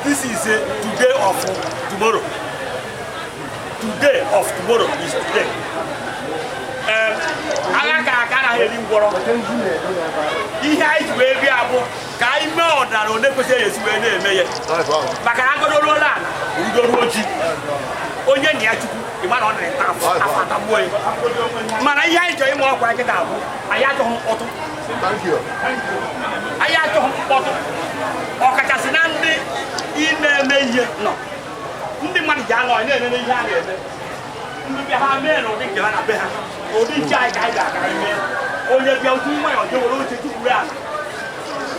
This is a today of tomorrow. Today of tomorrow is today. Thank you. Anyị achọghị mkpọtụ ọkachasị na ndị na-eme ihe nọ ndị mmadụ ji anọ na-enene ihe a na-eme ndị bịa ha mee n'ụdị nke ha na be ha ụdị nke anyị ka anyị ga-agara ime onye bịa otu nwa ya ọjọọ were oche tukwuru ala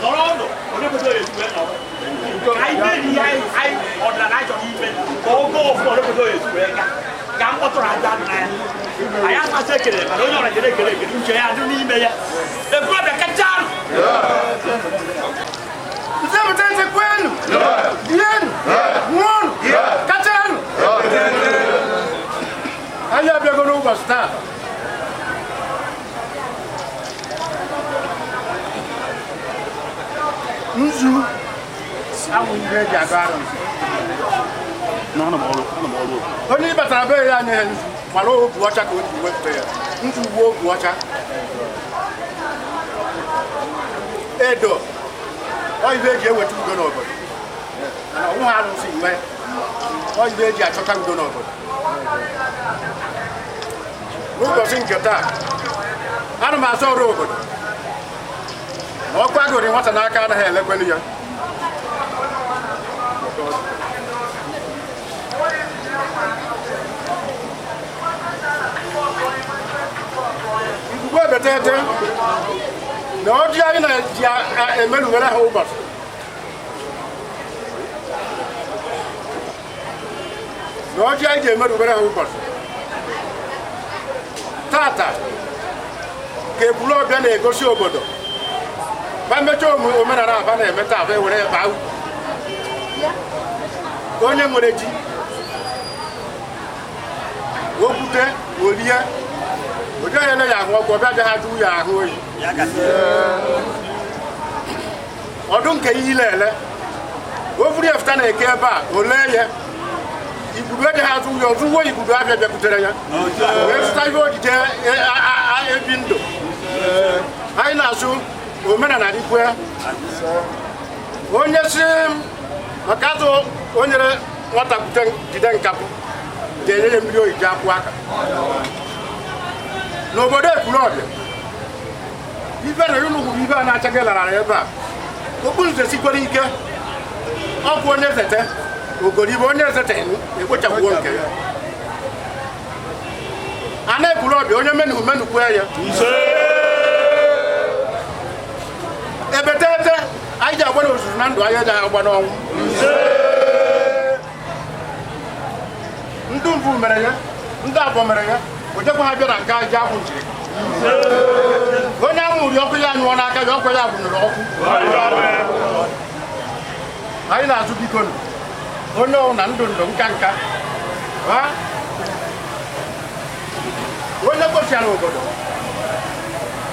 nọrọ ọdụ onye kwesịrị ezuwe nọrọ anyị mee ihe anyị ọdịnala anyị chọrọ ime ka o goo ofu onye kwesịrị ezuwe ka mkpọtụrụ aja adụ na ya anyị amasị ekele mana onye ọra jere ekele uche ya adụ n'ime ya Ekwulobia kacha anụ Mzee kwenu yenu mwonu kacha anụ anyị abịago n'ụbọchị taa nzu amụ ihe eji agụ arụ onye ịbatara be ya anya nzu mara obu ọcha ka o ji wepụta ya nzu ugbo obu ọcha edo oyibe eji eweta udo n'obodo mana ọnwụ ha arụsị iwe oyibe eji achọta udo n'obodo n'ụbọchị nke taa ana m asọ ọrụ obodo na ọkụ agụrị nwata n'aka anaghị elekwenu ya ngwugwu ebetete na ọjị anyị na-eji emerụwere ha ụbọchị tata ka Ekwulobia na-egosi obodo ba mmecha omenala aba na-eme taa aba ewere baa onye nwere ji okwute olie oje ya ele ya ahụ ọgwụ ọbịa bịa ha jụ ya ahụ oyi ọdụ nke ihe ilele ofuru efụta na-eke ebe a olee ya igudu eji ha azụ ya ọzụwo igudu abịa bịakwutere ya wee zụta ihe ojije ebi ndụ anyị na-asụ omenala dịkwe onye si maka azụ onyere nwata jide nkapụ ga-enye ya mmiri oyi ji akwụ aka n'obodo Ekwulobia ibe na ụlọ ugwu ibe a na-achaghị larara ebe a okpu nze sikwere ike ọkụ onye zete ogoribe onye zete ekpochapụwo nke ya ana Ekwulobia onye menukwu ya ebetete anyị ji agba n'ozuru na ndụ anyị eji agba n'ọnwụ ndị mvu mere ya ndị abụọ mere ya ojekwa ha bịara nke ji akwụ njiri onye amụrụ ọkụ ya anyụọ n'aka ya ọkụ ya gwụnyere ọkụ anyị na-azụ biko onye ọwụ na ndụ nka onye kpochiara obodo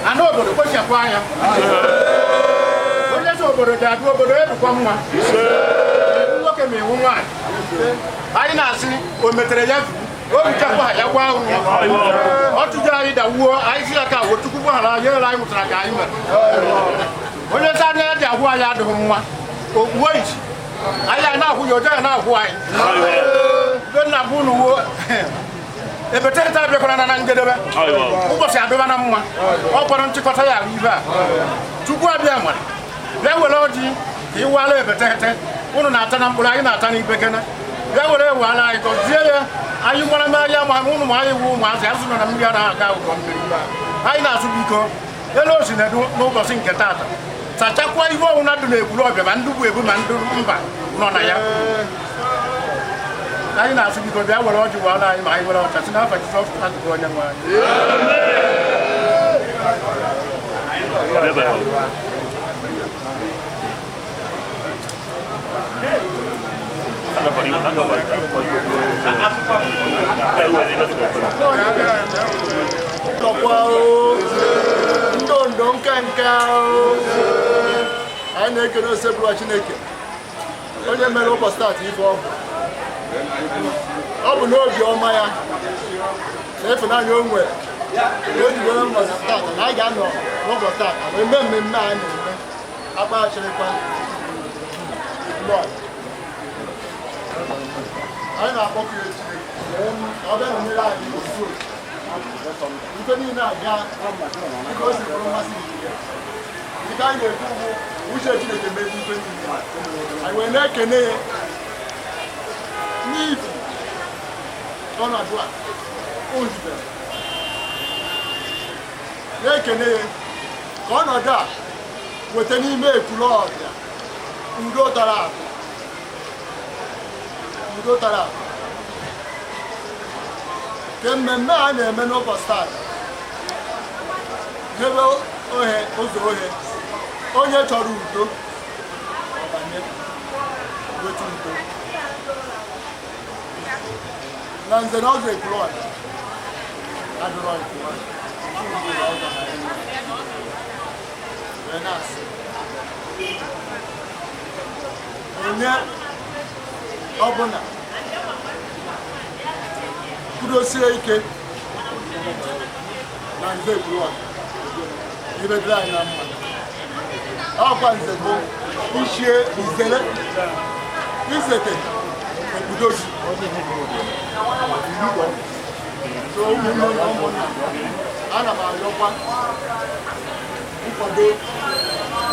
ana obodo kpochiapụ anya onye si obodo ji adụ obodo ebukwa nwa nwoke ma iwu nwaanyị anyị na-asị o metere ya obichakwa ha ya gwa ahụ ọ tụjụ anyị dawuo anyị si ya ka wotukwu ha na nyere anyị mụtara ka anyị mere onye si anya ya ji ahụ anyị adịghị mma okpuo isi anyị na-ahụ ya ọjọọ ya na-ahụ anyị be nna bụ ụlọ wuo ebetete abịakwara na njedebe ụbọchị adịba na mma ọ kpọrọ nchịkọta ya ahụ ibe a tupu abịa nwere bịa were ọjị ka ịwala ebetete ụnụ na-ata na mkpụrụ anyị na-ata n'ibekene bịa were ewala anyị gọzie ya anyị gbara m anya ma ụnụ ma anyị wu ụmụazị azụ na mmiri anaghị aga ụgwọ mmiri anyị na-azụ biko elu osi na-edu n'ụbọchị nke tata sachakwa ihe ọwụna dị n'Ekwulobia ma ndị bụ ebu ma ndị mba nọ na ya anyị na-asụ biko bịa were ọjị wara anyị ma anyị were ọcha si n'afọ Jizọs Kraịst bụ onye nwe Ndondo nka anyị na-ekele osebụrụ Chineke onye mere ụbọchị taata ife ọ bụ n'obi ọma ya na ịfụnanya o nwere o ji were ụbọchị taata na anyị ga-anọ n'ụbọchị taata wee mee mmemme a na-eme Akpo Achirikwa anyị na-akpọkụ ya Chineke ọ bịa nyere anyị ife niile abịa dịka o si bụrụ mmasị nke anyị na-ekwu uche Chineke mezi ife niile anyị wee na-ekene ya n'ihi ọnọdụ a o zubere na-ekene ya ka ọnọdụ a weta n'ime Ekwulobia udo tara akụ ke mmemme a na-eme n'ụbọchị taa debe ụzọ ohe onye chọrọ udo ọbanye wetu udo na nze na ọzọ Ekwulobia adụrọ onye ọbụla kwudosie ike na nze Ekwulobia ibedere anyị na mma ọkwa nze bụ ichie izete ekpudozi ụmụnne na ụmụnna ana m arịọkwa nkwado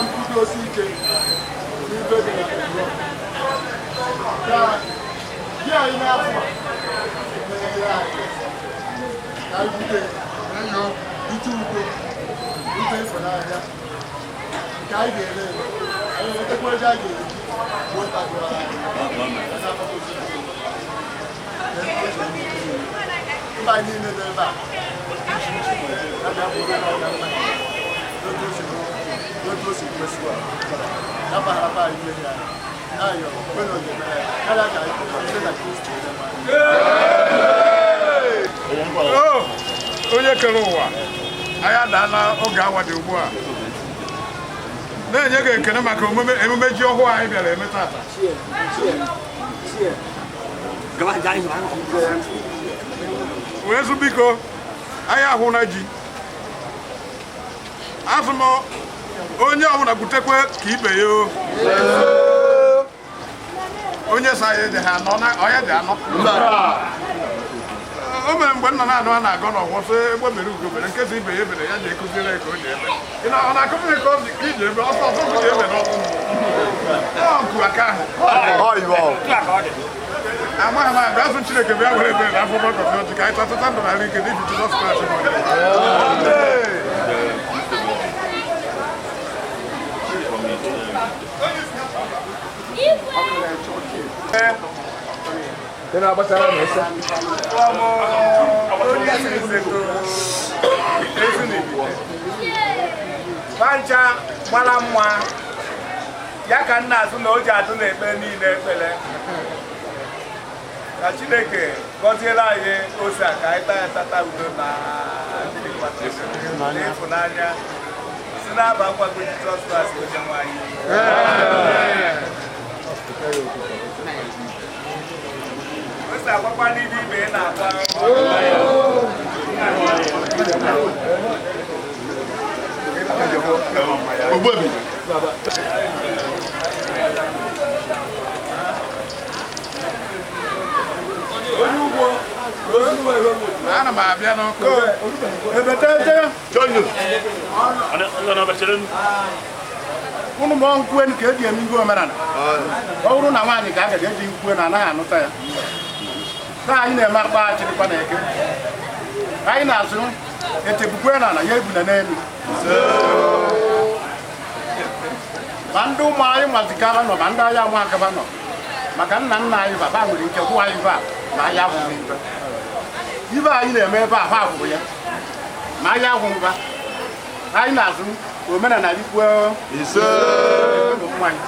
nkwudosi ike n'ibe dị na Ekwulobia ka di anyị n'afọ a menyere anyị ka ibute ite udo ite ịfụnanya nke anyị ga-ele anyị wetakwa ego a ga-eji gbotagoro mba niile dị ebe a abịa bụrụ n'ọga mmanya n'otu o si kwesị ya baghara ihe ya n'ayọ kwere ogemere ya karịa ka ise na Kristi onye kere ụwa anyị adaala oge awa dị ugbu a na-enye gị ekene maka emume ji ọhụụ anyị bịara eme tata wee zụ biko anyị ahụ na ji azụ m onye ọbụla butekwe ka ibe ya onye sa ya dị ha anọ onye dị anọ o mere mgbe nna na-anụ a na-agọ n'ọgwọ sị egbe mere ugo mere nkezi ibe ya ebere ya ji ekụziri ka o ji ebe ọ na-akụziri ka iji ebe ọsọ ọsọ ga ebe n'ọkụ nku aka ahụ amaghị m abịa azụ Chineke bịa were ebere na afọ gbakọta ọjị ka anyị tatata ndụ n'ala ike n'iji Jizọs Kraịst Mancha mara mma ya ka nna azụ na o ji adụ n'ekpere niile ekpere ka Chineke gọziela anyị ose a ka anyị taa ya tata udo na Achirikwa na ịfụnanya si n'aba nkwago Jizọs Kraịst onye nwe anyị. Ose akwakwa ndị ibe na-akwa Ogbobi ana m abịa n'ọkụ unu ma nkwue ka eji eme ihe omenala ọ bụrụ na nwaanyị ka a gaji eji nkwue na anaghị anụta ya taa anyị na-eme akpa Achirikwa na Eke anyị na-azụ etebukwe n'ala ya ebuna n'elu ma ndị ụmụ anyị mazikara nọ ma ndị agha nwa akaba nọ maka nna nna anyị baba nwere ike gwụ anyị ba ma anyị ahụghị ibe anyị na-eme ebe ahụ abụrụ ya ma anyị ahụghị ba anyị na-azụ omenala ikwe ise mmanya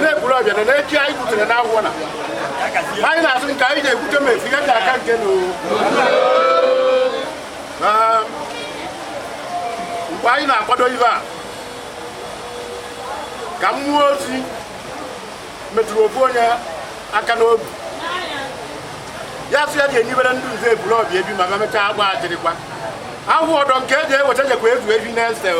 na Ekwulobia na echi anyị butere n'agwọ na anyị na-asị nke anyị ga-ebute ma efu ya ka aka nke mgbe anyị na-akwado ibe a ka mmụọ ozi metụrụ ofu onye aka n'obi ya sị ya ga-enyibere ndị nze Ekwulobia ebi ma mechaa agba Achirikwa ahụ ọdọ nke eji eweta jekwa ezu ebi na-ese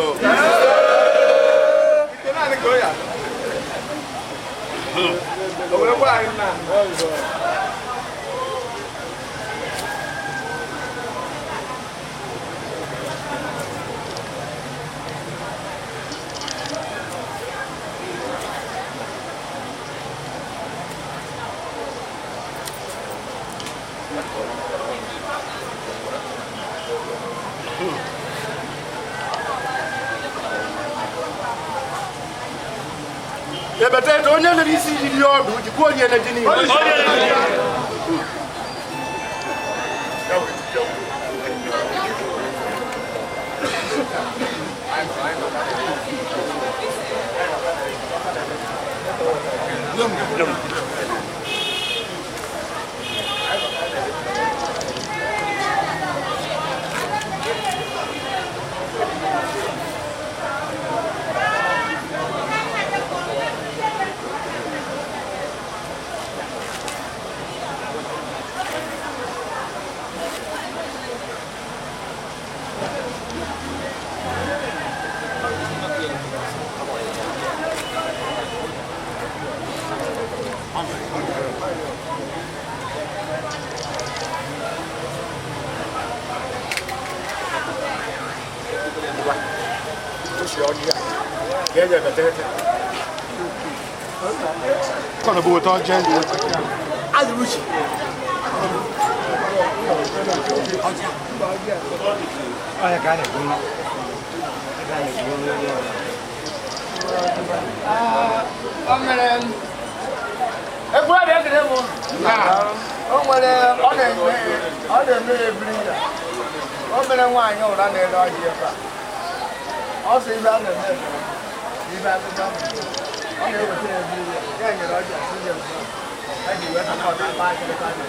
Ebete onye na isi iri ọdụ jikwa onye na dị niile. Kana bu ta jen di. Azuruchi. Aya kana bu. Amelen. E bu abi akere mo. O nwere ọ na-eme ebiri ya. O mere nwaanyị ụra na-ele ọjị ebe a. Ọ sị ibe a na-eme ibe akụkọ ọ na-eweta ebiri ya nyere ọjị asị ya nsọ. Ha ji weta ọta aba akịrịka dị.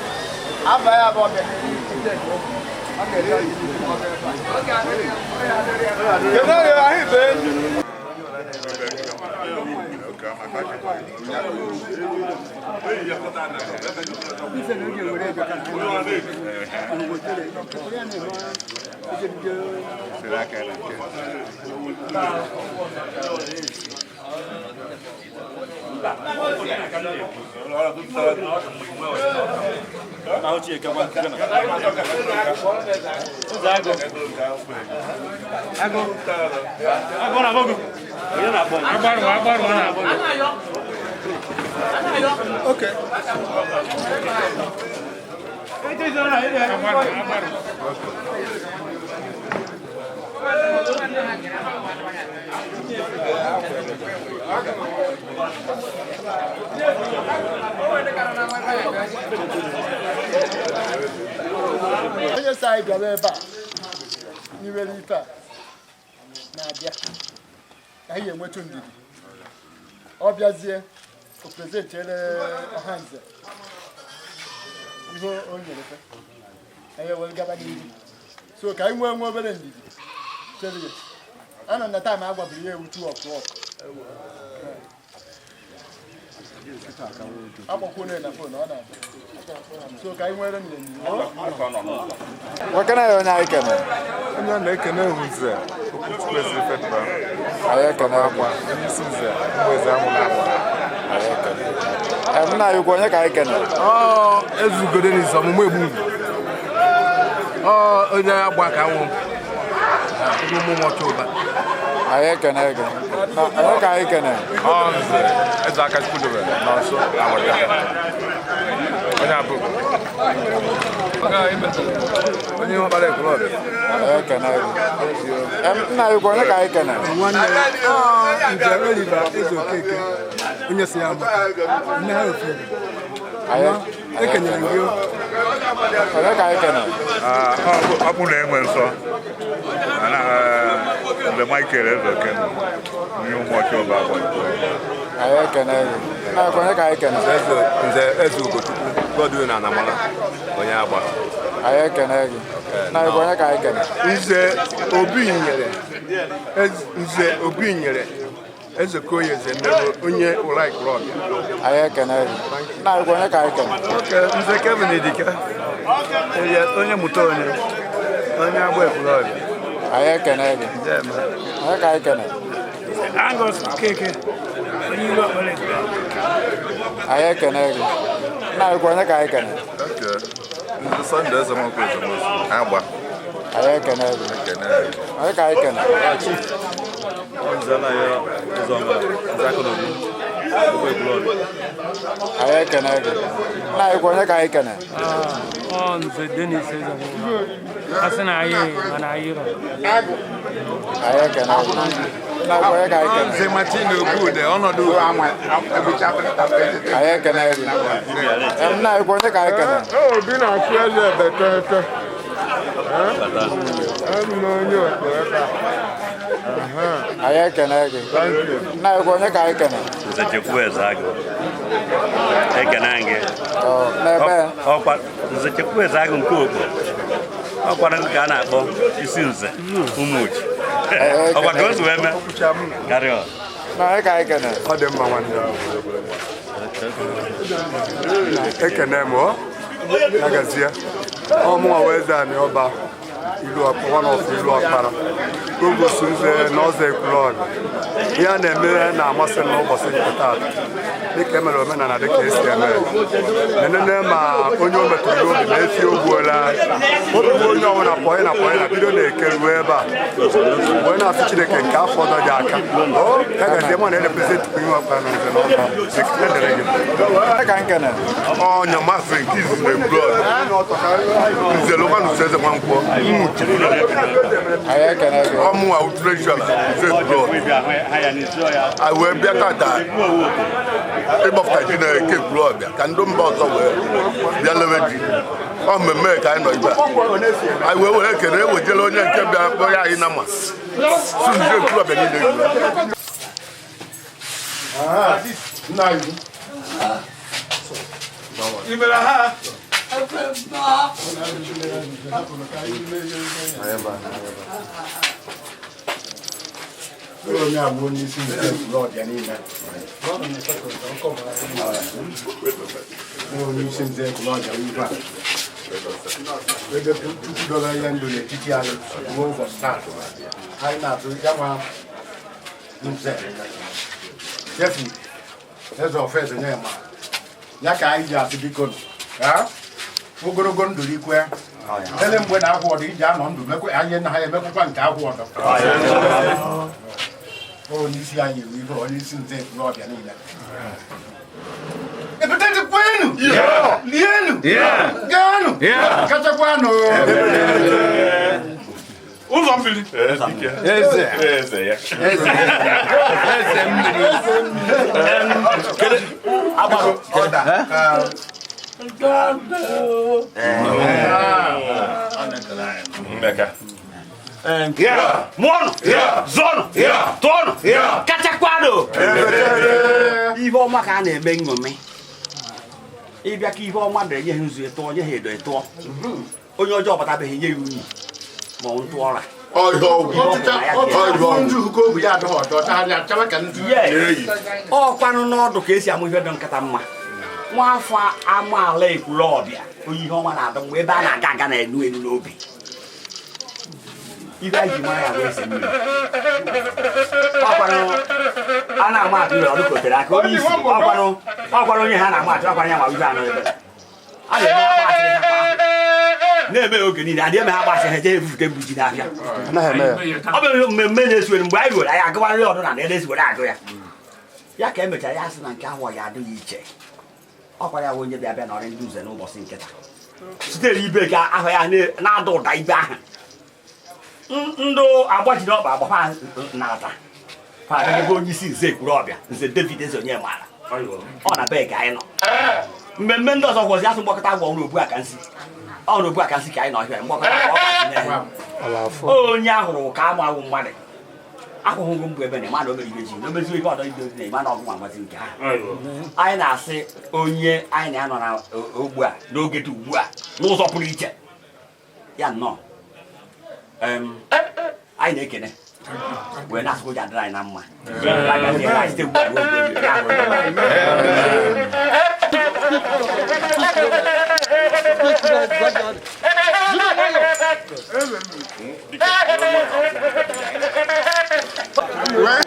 Aba ya bụ ọbịa n'elu ike dị okwu. Ọ ga-eri ọjị n'ime ọbịa ebe a. Kedu onye ahụ ibe enyi? Okay. Onye sa anyị bịara ebe a n'iwere ife a na-abịa ka anyị enweta ndidi ọ bịazie o prezentiere ọhanze ihe o nyere anyị ewere gaba n'ihu so ka anyị nwee obere ndidi chere ya anọ na taịm agwabiri ya ewu 2 o'clock akpọkwune na fon ọ na-abịa so ka anyị nwere ndidi Wakana ya onye anyị kene? Onye na-ekene Nze Okwuchukwu Ezefetba. Anyị ekene akwa. Onye isi Nze Mgbeze Amụla Akwa. Anyị ekene. Nna anyị ukwu onye ka anyị kene? Ezugode n'isi ọmụmụ egbu. Onye agba ka nwụ. Ụmụ nwoke ụba. Anyị ekene ego. Onye ka anyị kene? Nze Eze Akachukwu dobe n'ọsọ Awada. Onye abụ. Onye ọkpara Ekwulobia. Anyị ekene ego. Nna anyị ukwu onye ka anyị kene? Nwanne Nze Oliver Eze Okeke onye si ya bụ nne ha ofu ekenyere gị onye ka anyị kene? Ọ bụ na enwe nsọ mgbe Michael Eze Okeke onye ụmụọchị ọba agba. Anyị ekene ego. Nna anyị ukwu onye ka anyị kene? Nze Eze Ugochukwu Godwin na Anamala onye agba. Anyị ekene ego. Nna anyị ukwu onye ka anyị kene? Nze Obi nyere Eze Koye Ezemiri onye ụra Ekwulobia. Anyị ekene ego. Nna anyị ukwu onye ka anyị kene? Nze Kevin Idika onye mụta onye agba Ekwulobia. Anyị ekene ego. Onye ka anyị kene? Angus Okeke onye ilu ọkpara anyị ekene gị nna anyị onye ka anyị kene ndị Sunday Ezemokwu agba anyị ekene gị onye ka anyị kene anyị ekene gị nna anyị onye ka anyị kene nze Denis Ezemokwu asị na anyị mana anyị rọ anyị ekene gị nna anyị onye ka anyị kene nze Martin Obude ọnọdụ anyị ekene gị nna anyị onye ka anyị kene Obi na-achụ eze bekee anyị ekene gị nna anyị onye ka anyị kene Nzechekwu Ezeagụ ekene gị n'ebe Nzechekwu Ezeagụ nke Okpo ọkwara nke a na-akpọ isi nze ụmụuchi ọkwa ka o si wee mee karịa na anyị ka anyị kene ọ dị mma nwanne ekene m ya gazie ọmụnwa wee eze anyị ọba one of ilu ọkpara ogosi nze na ọzọ Ekwulobia ihe a na-eme na-amasị n'ụbọchị nke taata dịka emere omenala dịka esi eme nenene ma onye o metụrụ n'obi na efi ogbuola obi onye ọbụla pọị na bido na-eke ruo ebe a wee na-asị Chineke nke afọ ọzọ dị aka ya gazie ma na-erepresentị ihe ọkpara na nze na ọba ka nkene ọnya masị nke izizi na Ekwulobia nze Lomanus Ezenwankwọ anyị ekene gị ọmụnwa utreshọra nze Ekwulobia anyị wee bịa tata ịgbapụta ji na Eke Ekwulobia ka ndị mba ọzọ wee bịa lewe ji ọ mmemme ka anyị nọ ibe anyị wee were ekene ewejela onye nke bịa onye anyị na mma si nze Ekwulobia niile Ibera ha. onye abụọ n'isi nze Ekwulobia niile onye isi nze Ekwulobia ibe a ebe puku dola ihe ndụ n'etiti anyị ruo ụbọchị taa anyị na-atụ ya nwa nze Jefi eze ofeze nye ma ya ka anyị ji asị biko ogologo ndụ ikwe ele mgbe na ahụ ọdụ iji anọ ndụ mekwe anyị na ha emekwukwa nke ahụ ọdọ onye isi anyị ewu ibe onye isi nze Ekwulobia niile epetekwenu lienu gaanụ kachakwanụ Ụzọ mmiri. Mụọnụ zọnụ tụọnụ kachakwanụ ihe ọma ka a na-eme nṅomi ịbịa ka ihe ọma dere nye ha nzu etụọ nye ha edo etụọ onye ọjọọ batabeghị nye ya unyi ma ọ ntụ ọra ọkwanụ n'ọdụ ka esi amụ ihe dị nkata mma nwafọ amaala Ekwulobia onye ihe ọma na-adụ mgbe ebe a na-aga aga na-enu enu n'obi ibe anyị ji mara ya bụ Ezemiri ọkwanụ a na-ama atụ ụlọ ọdụ kotere aka onye isi ọkwanụ onye ha na-ama atụ ọkwanụ ya ma ibe anọ ebe a na-eme agba asịrị ha kwa ahụ na-eme oge niile adị eme ha gbasị ha eje ebufute mbuji n'ahịa ọ bụ mmemme na-esuere mgbe anyị were anyị agụwarị ọdụ na ede esiwere agụ ya ka emechara ya sị na nke ahụ ya adịghị iche ọkwa ya onye bịa bịa nọrị ndị uze n'ụbọchị nkịta sitere ibe ka ahụ ya na-ada ụda ibe ahụ ndụ agbajiri ọkpa agbapa na-ata ebe onye isi nze Ekwulobia nze David Ezonye mara ọ na be ka anyị nọ mmemme ndị ọzọ gwọzi asụ mgbakọta agwọ ọrụ ogbu aka nsị ọrụ ogbu aka nsị ka anyị nọ ọhịa mgbakọta onye ahụrụ ka ama awụ mmadụ akwụghị mgbe ebe na ịma na o mere ibe ji n'omeziwe ihe ọdọ ibe na ịma na ọgụ nwazi nke ha anyị na-asị onye anyị na-anọ na ogbu a n'oge dị ugbu a n'ụzọ pụrụ iche ya nnọọ anyị na-ekene wee na-asụ ụja dịrị anyị na mma Well,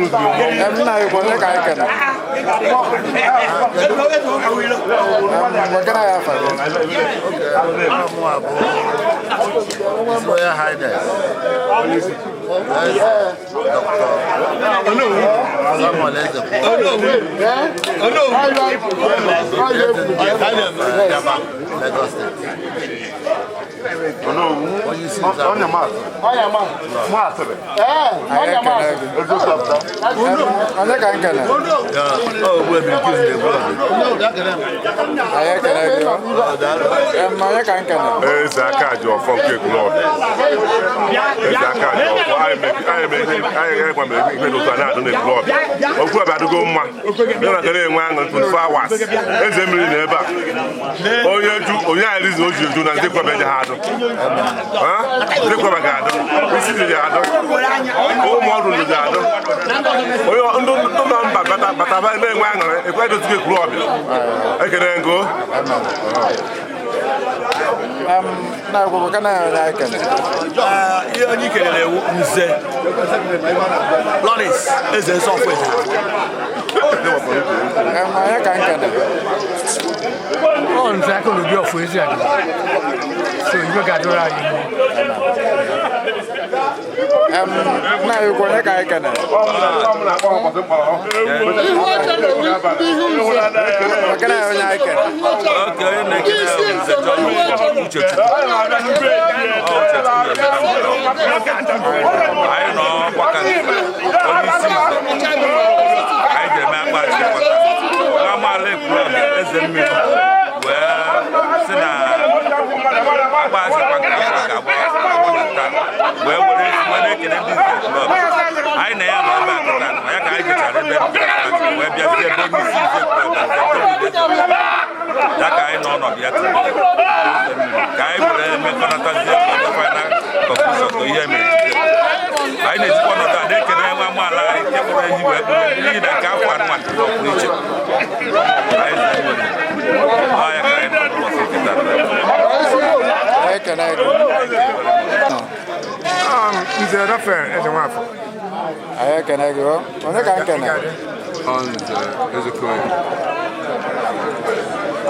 nna anyị onye ka anyị kene magana ya afa Royal Highness. Lagos State. Ezemiri n'ebe a onye arizi o ji eju na ndị kwebe ha adụ ndị kwebe ga adụ isi dị adụ ụmụ ọrụ dị adụ onye ndụ na mba bataba na-enwe aṅụrị ekwe edozigo Ekwulobia ekene ngo ihe onye ikelere ewu nze Lawrence eze nsọfụ eze nze aka n'obi ọfụ ezi adị so ibe ga-adụrụ anyị nna anyị onye ka anyị kene magana ya onye anyị kene anyị nọ gbaka onye isi anyị ga-eme akpa Achirikwa nwa amaala Ekwulobia Ezemiri wee sị na akpa Achirikwa nke afọ ga-agba taa wee were ekele ndị nze Ekwulobia anyị na ya nọ ebe akụta na ya ka anyị jechara ebe wee bịazie ebe onye isi nze Ekwulobia ya ka anyị nọ ọnọdụ ya tiri ka anyị were mekọnatazie final conclusion ihe mere anyị na-ejikwa ọnọdụ a na-ekele nwa amaala anyị nke kpọrọ ehi wee kpụrụ n'ihi na nke afọ anụnwa dị ọpụrụ iche ya ka anyị nọ n'ụbọchị nkịta Nze Rafael Ezenwafọ. anyị ekene gị onye ka nkene Nze Ezekoya.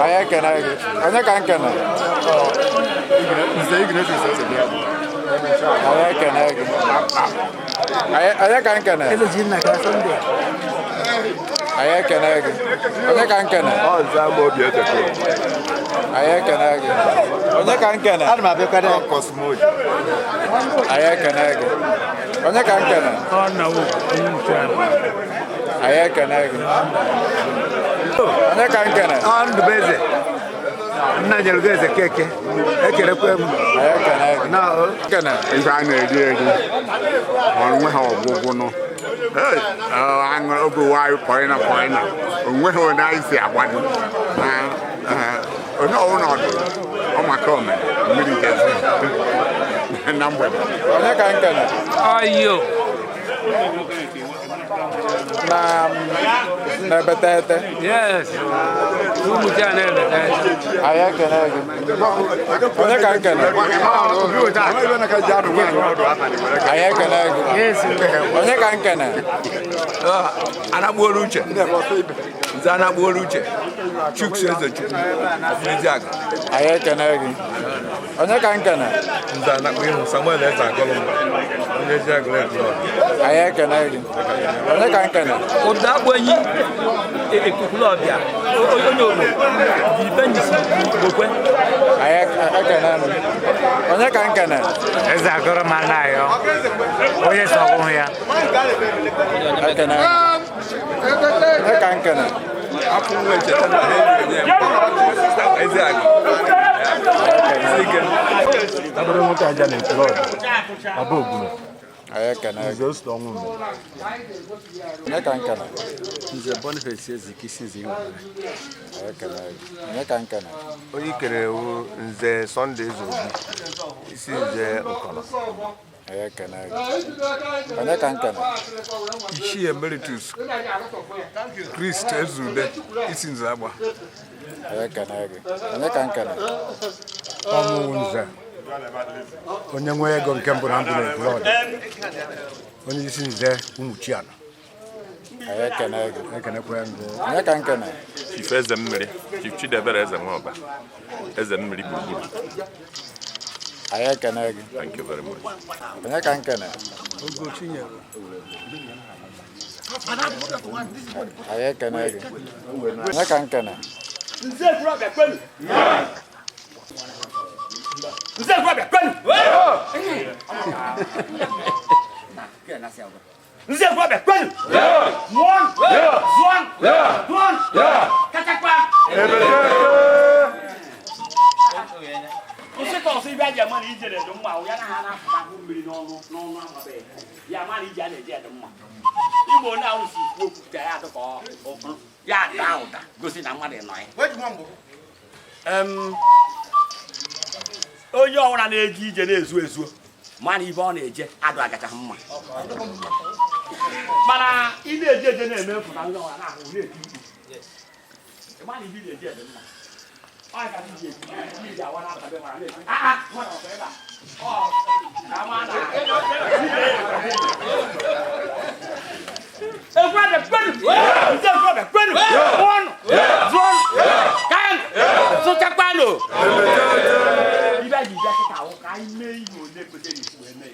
anyị ekene gị onye ka nkene Nze Ignatius Ezebia. anyị ekene gị onye ka nkene anyị ekene gị onye ka nkene Nze Amobi Echekwa. anyị ekene gị onye ka nkene Cosmoji. anyị ekene gị onye ka nkene anyị ekene gị onye ka nkene Ndubeze. Nna Nyelugo Eze Keke. Ekelekwe m. anyị ekene gị Na nkene ife a na-eri eri onwe ha ọgwụgwụ nụ aṅụ oge nwanyị pọịna onweghị onye anyị si agbado onye ọbụla ọdụ ọ maka ome mmiri gezi na mgbede onye ka nkene ayo na ebetete yes ụmụ ji a na-ebete anyị ekene gị onye ka nkene anyị ekene gị onye ka nkene Anagbuola uche nze anagbuola uche Chuks Ezechukwu Eziaga anyị ekene gị onye ka nkene nze anakpu ihu Samuel Eze Agọlụmba onye Eziaga Ekwulobia anyị ekene gị onye ka nkene ụda agbanyi Ekwulobia onye ogbo ji benjisi gbokwe anyị ekene gị onye ka nkene eze agụrụ ma nna ya onye so ọgwụhụ ya ekene gị onye ka nkene afọ nwa echeta na ha enye Eziaga Abụrụ nwoke aja na Ekwulobia. Aba Ogun. anyị ekene gị Nze Osto ọnwụ m. onye ka nkene Nze Boniface Ezike isi nze iwe anyị ekene gị onye ka nkene onye ikere ewu Nze Sunday Ezeobi isi Nze Nkọlọ anyị ekene gị onye ka nkene Ichie Emeritus Christ Ezude isi Nze Agba. anyị ekene gị onye ka nkene Ọmụwụ Nze. Onye nwe ego nke mbụ na mbụ na Ekwulobia. Onye isi Nze Ụmụchiana. Anyị ekene gị. Onye ka nkene? Chief Ezemiri, Chief Chidebere Ezenwoba, Ezemiri gburugburu. Anyị ekene gị. Thank you very much. Onye ka nkene? Anyị ekene gị. Onye ka nkene? Nze Ekwulobia kwenu. Nze Ekwulobia kwenu. Nze Ekwulobia kwenu. Muon. Zuan. Duan. Kachakwa. Usika osi bia je mani ije le dum ma o ya na ha na fa ku mmiri n'ọnụ amabe. Ya mani ije na eje dum ma. Igbo na usi ku ta ya to ko. Ya da ụda gosi na mmadụ nọ onye ọwụra na-eje ije na-ezu ezuo mana ibe ọ na-eje adụ agacha mma mana ị na-eje eje na-eme mpụta ndị ọwụra na-ahụ na-eti mkpu mana ibe na-eje ede mma ọ ka iji eji awa na ababe mara na-eti mmadụ ọsọ ebe a ama na Ekwulobia kwenu. Nze Ekwulobia kwenu. Ono. Zon. Kan. Sochakwano. Ibe ji ja kita o ka ime Igbo le pete ni ku eme.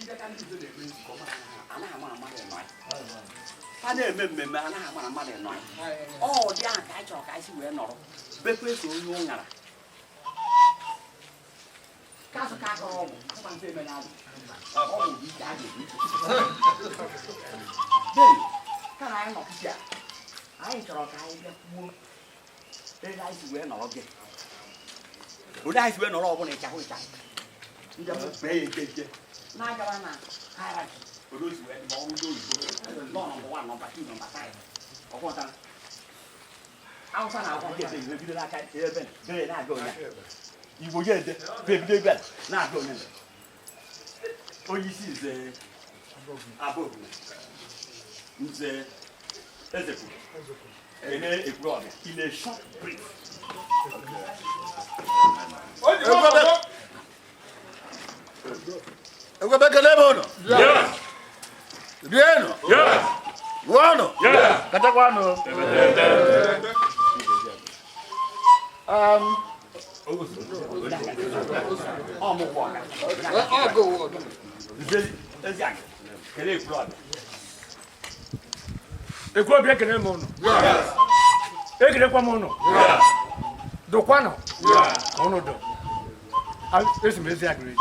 Ibe ka ndi zo le pe ko ma ana ama ama le no. Ana eme mmemme ana ama ama le no. O di aka a chọrọ ka isi wee nọrọ. Bekwe so onye ụnyara. Kaso ka ka ọgwụ. Ka nse eme na oh, we got it. Then, can I not here? I ain't sure I get one. Then I see where no get. Would I swear no over a chahoy time? You just pay it. Nagavana, hierarchy. For those who had long do number 1, number 2, number 5. Or what? Outside, I want to get the like I hear, then I go there. You will get the baby bed. Not going in. Oh, you see the above. The Ezemiri. Il est short brief. Ego bekelebono. Yes. Bieno. Yes. Buono. Yes. Katakwano. Ekwulobia ekene m unu. Ekelekwa m unu. Dokwanụ. Unu do. Esi m ezi agụrụ echi.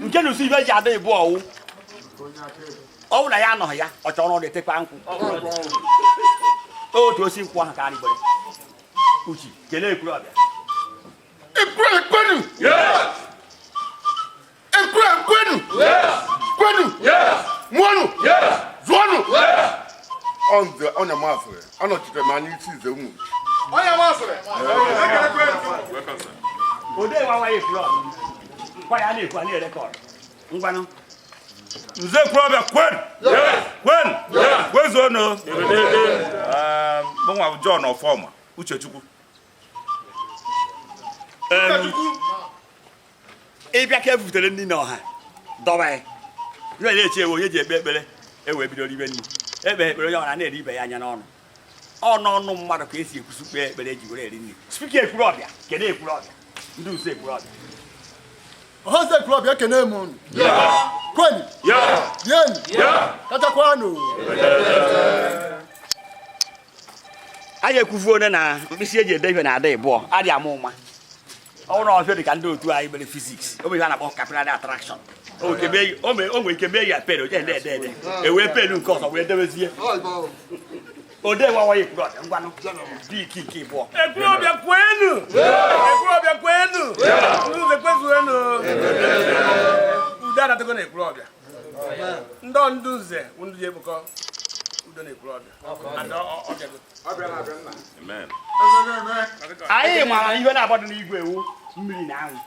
Nke na usi ibe ji ada ebu ọwụ. Ọwụ na ya anọghị ya, ọ chọrọ ọrụ etekwa nkwụ. Otu osi nkwụ ahụ ka anyị gbere. Uchi, kelee Ekwulobia. Ekwenu. Yes. Ekwenu. Yes. Kwenu. Yes. Muonu. Yes. Zuonu. Yes. Onye masịrị. Anọchite m anya isi ize ụmụ. Onye masịrị. Welcome, sir. Ode wawa Ekwulobia. Kwa ya na-ekwu a na-erekọd. Ngwanụ. Nze Ekwulobia kwenu. Yes. Kwenu. Yes. Wezuonu. Mụnwa bụ John Ọfọma, Uchechukwu. Ịbịa ka ebutere ndị na ọha dọba ya. Ihe na-eche ewe onye ji ekpe ekpere ewe bido ribe nri. Ekpe ekpere onye ọra na-eri ibe ya anya n'ọnụ. Ọnụ mmadụ ka esi ekwusi kpee ekpere eji were eri nri. Spika Ekwulobia, kedu Ekwulobia? Ndị uso Ekwulobia. Ọhọzọ Ekwulobia ekene m unu. Kwenu. Bienu. Katakwano. Anyị ekwuvu onye na mkpịsị eji ede ihe na-ada ịbụọ adị ama ụma. Ọ bụrụ ọzọ dị ka ndị otu anyị mere fiziks o mere na-akpọ capillary attraction o nwere ike mee ya pen oje ede ewee penu nke ọzọ wee debezie ode wawa Ekwulobia ngwanụ dị ike ịbụọ. Ekwulobia kwenu. Ekwulobia kwenu. Nze kwezuenu. Udo adatego na Ekwulobia. Ndị nze ndị ji ekpokọ udo na Ekwulobia. Amen. Anyị mara ihe na-agbado n'igwe ewu mmiri na anwụ.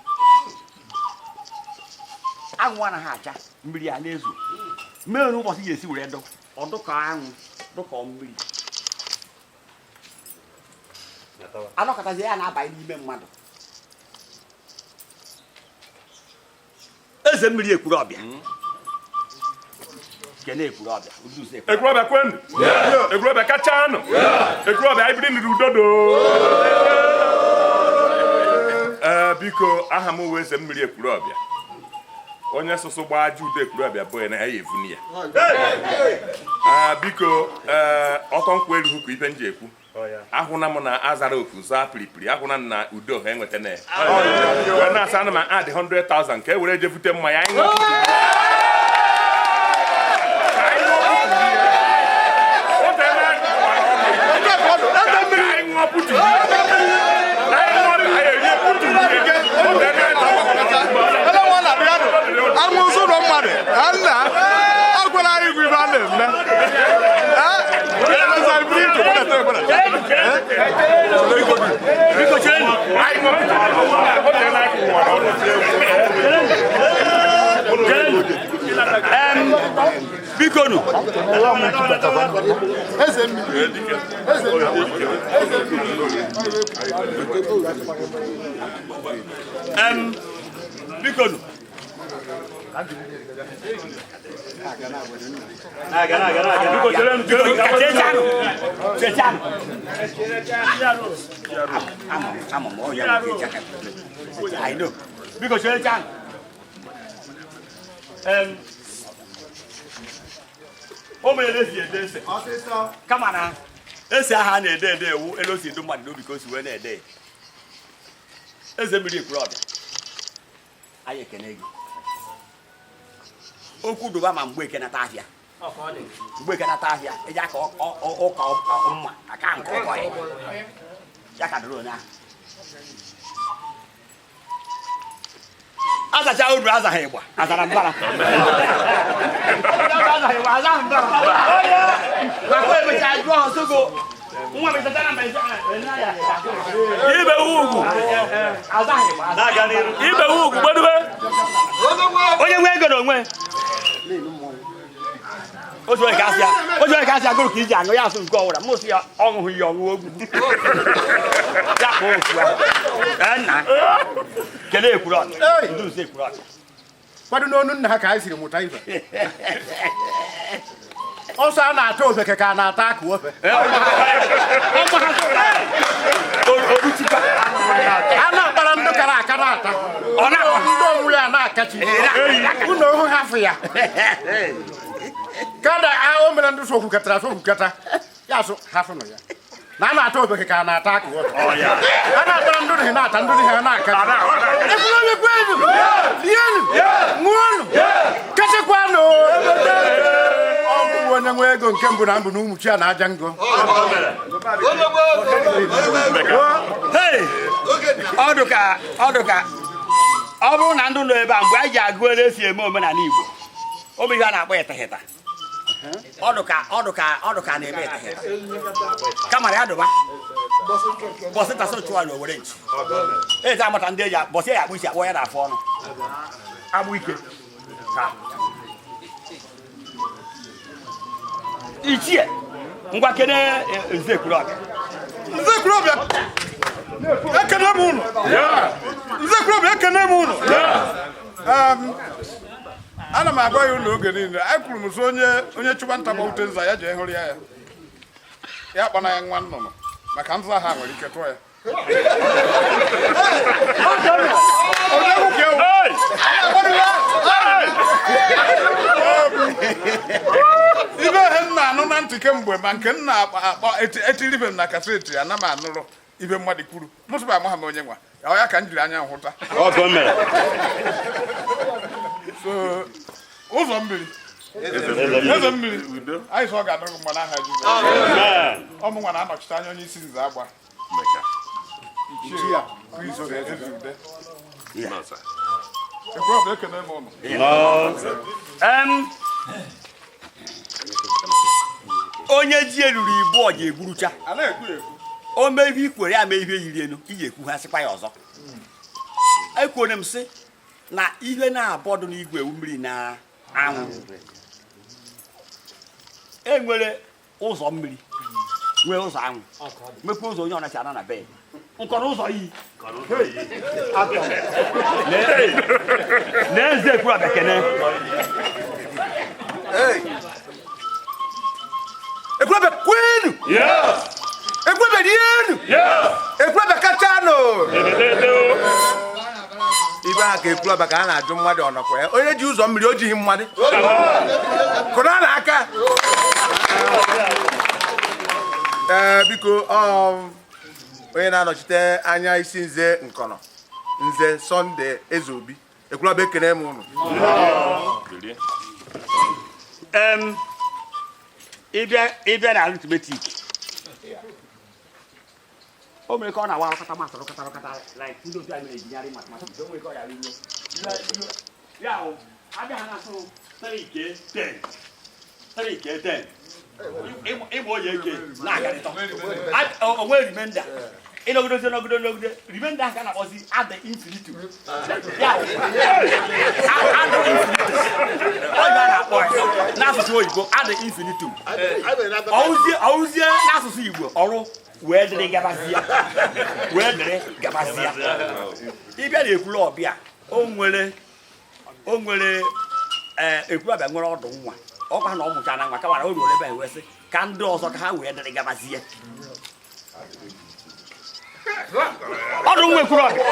Anwụ anaghị acha mmiri a na-ezu. Mmiri ụbọchị ga-esi were dụ ọdụkọ anwụ dụkọ mmiri. Anọkọtazi ya na-abanye n'ime mmadụ. Ezemiri Ekwulobia. Kene Ekwulobia. Ekwulobia kwenu. Ekwulobia kachano. Ekwulobia ibiri ni udodo. Biko aha m wee Ezemiri Ekwulobia. Onye soso gba Jude Ekwulobia boy na ya evuni ya. Biko ọtọ nkwu eruhu ka ibe nje ekwu. Ahụna m na azara oku za piripiri ahụna na udo ha enweta na ya. Na asa na ma add 100,000 ka e were jefute mma ya anyị Bikonu. Bikonu. I know. Because you're a come on now. Let's say I had a day, Elosi don't want to do because you were there. Ezemiri Ekwulobia. I can egg. O kudu ba man break na tafia. Break na tafia. E ja ko o ma aka nko ko e. Ya ka duro na. Aza cha odu aza hegba. Azara mbara. Aza hegba aza mbara. Oya. Ba ko e be cha ju ho sogo. Nwa be tata na ba na ya. Ibe ugu. Aza hegba. Na ga ni. Ibe ugu gboduwe. Onye nwe ego no nwe. Ojo e kasia guru ki ja no ya so go ora mo si on hu yo ogu. Ya ko fu. Na. Kele Ekwulobia. Ndu se Ekwulobia. Kwadu no nnu ha ka asiri muta ife. Osa na ata ofe ka na ata ka ofe. Orutika. Ana bara ndu kara aka na ata. Ona ndo mu ya na akachi. Uno hu hafu ya. Kada a o mena ndu so ku kata. Ya so hafu no ya. Na na ata ofe ka na ata ka ofe. Oh ya. Ana bara ndu he na ata ndu he na aka. Ekwulobia kwenu. Yenu. Ngunu. Kache kwano. Onye nwe ego nke mbụ na mbụ na ụmụ chi a na-aja ngo. Hey! Ọdụka ọ bụrụ na ndụ nọ ebe a mgbe anyị ji agụ ere esi eme omenala Igbo o bụ ihe a na-akpọ eteheta. Ọdụka na-eme eteheta. Kama ya dụba bọsị tasị chụwa na owere nchi ezi amata ndị eji bọsị ya akpụ isi akpọ ya na afọ ọnụ agbụ ike ichie ngwa kene Nze Ekwulobia. Nze Ekwulobia ekene m unu. Nze Ekwulobia ekene m unu. Ana m agwa ya ụlọ oge niile ekwuru m so onye chụba nta gbawute nza ya jee hụrụ ya ya kpana ya nwa nnụnụ maka nza ha nwere ike tụọ ya. Ibe he nna anụ na ntị kemgbe ma nke nna akpọ etiribe m na kaseti ya na m anụrụ ibe mmadụ kwuru mụsụba ama ha m onye nwa ya ka m jiri anya hụta. So ụzọ mmiri Ezemiri anyị sọ ga-adọrọ mgbe n'aha Jizọs. Ọ mụ nwa na-anọchite anya onye isi nze agba Ekwulobia ekene m ụnụ. Onye ji eruru ibu ọ ga-egburucha o mee ihe ikwere ya mee ihe yiri enu iji ekwu ha sịkwa ya ọzọ. Ekwere m sị na ihe na-abọdụ n'igwe mmiri na anwụ enwere ụzọ mmiri nwee ụzọ anwụ mekwa ụzọ onye ọnacha ana na be nkọrọ ụzọ iyi Neze Ekwulobia kene. Ekwulobia kwenu. Ekwulobia dienu. Ekwulobia kachano. Ibe aka Ekwulobia ka a na-ajụ mmadụ ọnọkwa ya. Onye ji ụzọ mmiri o jighị mmadụ. Kụna na aka. Biko onye na-anọchite anya isi nze Nkọnọ nze Sunday Ezeobi Ekwulobia ekene m unu. Ịbịa na arithmetic. O mere ka ọ na-awa rụkọta like ndị otu anyị na-ejinyarị mathematics. O nwere ka ọ ya ruo. Ya ahụ, abịa ha na-asụ 3 ịgba onye eke na-agarịtọ. O nwere remainder. Ịnọgide remainder ha ka na-akpọzi ad infinitum. Ya add infinitum. Ọ na-akpọ n'asụsụ oyibo ad infinitum. Ọwụzie n'asụsụ Igbo ọrụ wee dịrị gabazia. Ịbịa na Ekwulobia o nwere Ekwulobia nwere ọdụ nwa. Ọkwa na ọ mụchara nwa kawara o ruo ebe a wee sị ka ndị ọzọ ka ha wee dịrị gabazie. Ọdụ nwa Ekwulobia.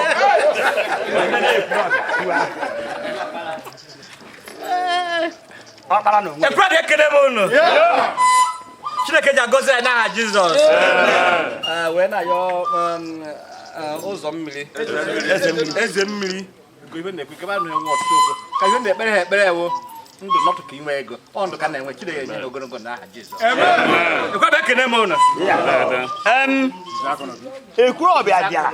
Ọkpara na onwe. Ekwulobia ekele m unu. Chineke ji agọzi ya n'aha Jizọs. Wee na-ayọ ụzọ mmiri. Ezemiri. Ibe na-ekwe ka na-enwe ọtụtụ okwu. Ka ibe na-ekpere ha ekpere ewo ndụ nọtụ ka inwe ego. Ọ ndụ ka na-enwe Chineke enye na ogologo n'aha Jizọs. Ekwulobia ekele m unu. Ekwulobia bịara.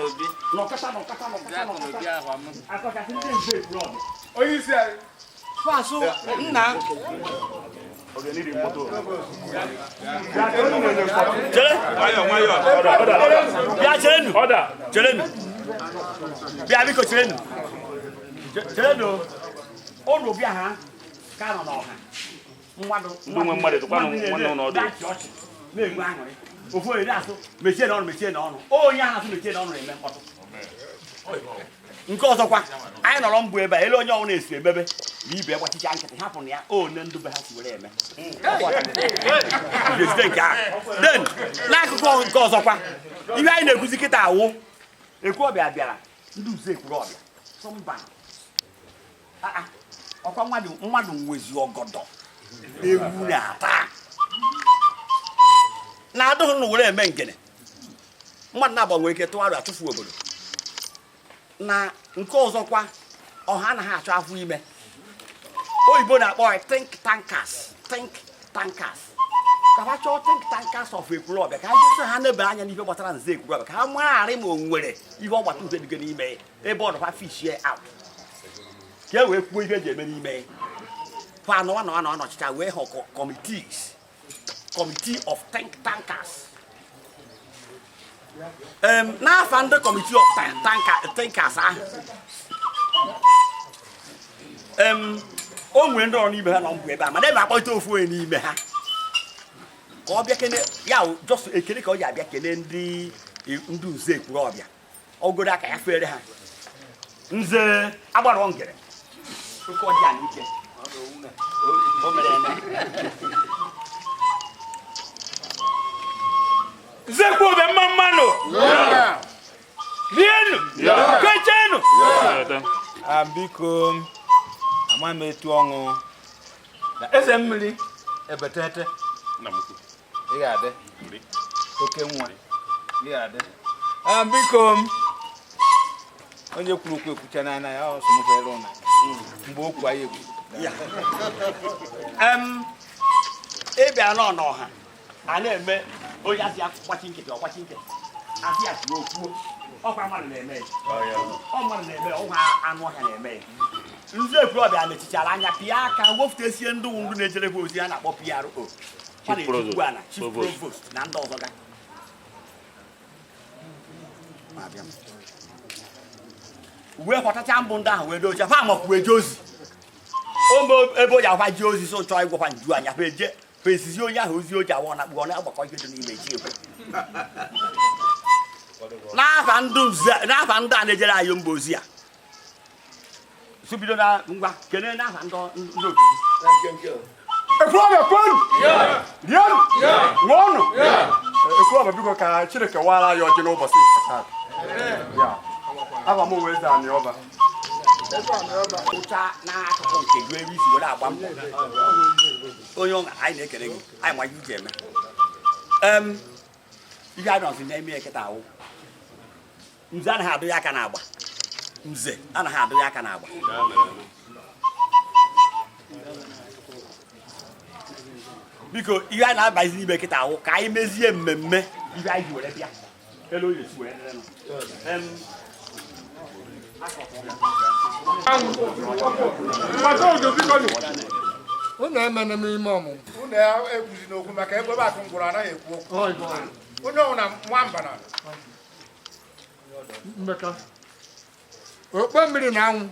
Onye isi anyị. Faso nna. Bịa cherenu. Bịa biko cherenu. Ụlọ bịa ha ka nọ n'ọha. Na-egbu aṅụrị. Ofu onye na-asụ mechie n'ọnụ. Onye ahụ asụ mechie n'ọnụ na-eme mkpọtụ. Nke ọzọkwa anyị nọrọ mbụ ebe a elu onye ọbụla na-esi emebe na ibe gbachicha nkịtị hapụ na ya one ndube ha si were eme. Den n'akụkụ nke ọzọkwa ihe anyị na-ekwuzi kịta awụ Ekwulobia bịara ndị uzo Ekwulobia sọmba ọkwa mmadụ nwezi ọgọdọ ewu na-ata na-adụghị na were eme ngene mmadụ na-agbanwe ike tụgharị atụfu obodo. Na nke ọzọkwa ọha anaghị achọ afọ ime. Oyibo na-akpọ think tankers. Ka ha chọọ think tankers of Ekwulobia ka ha jụsị ha nebe anya n'ihe gbasara nze Ekwulobia ka ha mararị ma o nwere ihe ọgbata uze dịgo n'ime ebe ọ dọkwa fishie out ka e wee kwuo ihe eji eme n'ime fa anọchicha wee hụ committee of think tankers. N'afa ndị committee of thinkers ahụ o nwere ndị ọrụ n'ime ha nọ mbụ ebe a mana ebe akpọta ofu onye n'ime ha ka ọ bịa kene ya just ekele ka ọ ji abịa kele ndị nze Ekwulobia ogodo aka ya fere ha nze agbara ngere oke ọdị a n'ike o mere eme Nze Ekwulobia mmanụ. Rienu. Kwechenu. Biko ama m etu ọṅụ na Ezemiri ebetete ị ga-adị oke nwa ị ga-adị. Biko onye kwuru okwu ekwucha n'anya ya ọ sọ m fere ụna mgbe okwu anyị ekwu. Ịbịa n'ọha a na-eme onye asị akwachi nkịtị asị ya kwuo okwuo ọkwa mmadụ na-eme ọnwa anụ ọhịa na-eme. Nze Ekwulobia mechichara anya pịa aka wefụtesie ndị ndụ na-ejere ha ozi a na-akpọ PRO Chief Provost na ndị ọzọ ga wee họtacha mbụ ndị ahụ wee docha fa makwa eje ozi ebe o ji akwa ji ozi so chọọ ịgwakwa nju anya fa esizi onye ahụ ozi o ji awọ na kpụọ na-agbakọ ihe dị n'ime chi ekwe n'afa ndị a na-ejere anyị mba ozi a subido na ngwa kene na ndo ndo Ekwulobia kwenu rienu ṅụọnụ Ekwulobia biko ka Chineke wara ya ọjị n'ụbọchị taa aga m wee daa n'ọba ụcha n'akụkụ nke gị ebe isi were agba mbọ onye ọga anyị na-ekele gị anyị ma iji eme ihe anyị nọzi na-eme eketa ahụ nze anaghị adụ ya aka n'agba nze anaghị adụ ya aka n'agba biko ihe anyị na-abazi n'ime eketa ahụ ka anyị mezie mmemme ihe anyị ji were bịa elu oyi esi were dịrị unu emene m ime ọmụmụ unu ekwuzi n'okwu maka ebe akụ ngwụrụ anaghị ekwu okwu onye ọwụ na nwamba na okpo mmiri na anwụ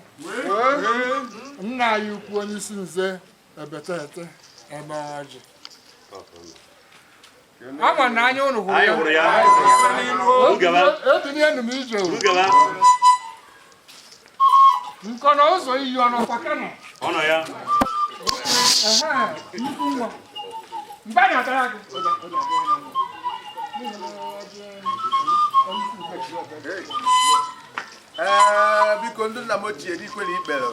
nna anyị ukwu onye isi nze ebetete ebe ọjị ama na anya unu hụrụ ya ebinye m ije nkọ na ụzọ iyi ọnọkwa kano ọnọ ya nnukwu nwa mgbe anyị atara gị biko ndị nna m ochie n'ikwe na ikpere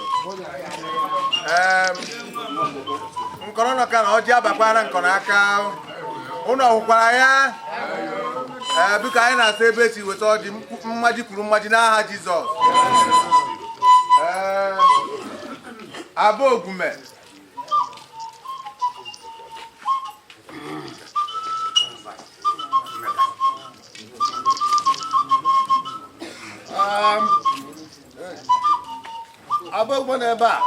nkọrọ nọka na ọjị abakwara nkọ n'aka ụnụ hụkwara ya biko anyị na-asa ebe esi weta ọjị mmaji kwuru mmaji n'aha Jizọs abụ ogume abụ ogume n'ebe a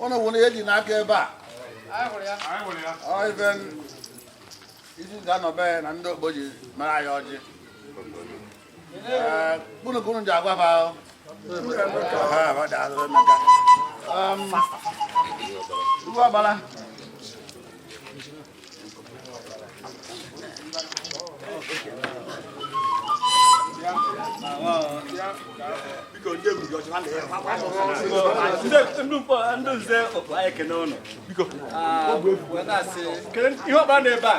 ụnụ wụ na eji n'aka ebe a ife isi ga-anọbe na ndị ogbo ji mara ya ọjị kpụnụ ka ụnụ ji agwa ba ugbu agbala biko ndị egwu ọchị nwanne ya ndị nze okpu anyị ekene ụnụ biko ihe ọkpara na ebe a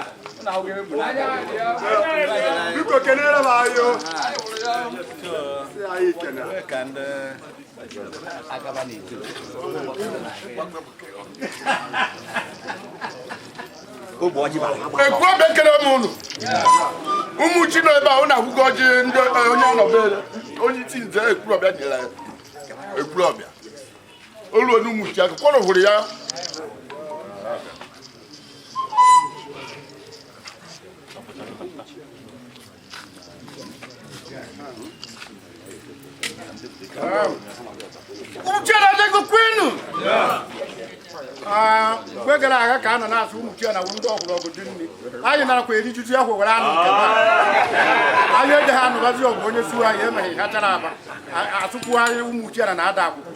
biko kenere m anyị Ekwulobia ekele m unu ụmụ chi nọ ebe a ụnụ ahụgo ọjị ndị onye anọbere onye isi nze Ekwulobia nyere Ekwulobia olu onye ụmụ chi akụkọ hụrụ ya ụmụchie na-adịgo kwenu mgbe gara aga ka a nọ na-asụ ụmụchie na ndị ọgwụrọgwụ dị nri anyị narakwa erijuju ya gwara anụ nke anyị eji ha anụbazi ọgwụ onye suo anyị emeghị ha chara aba atụpụ anyị ụmụchie na na-ada akwụkwọ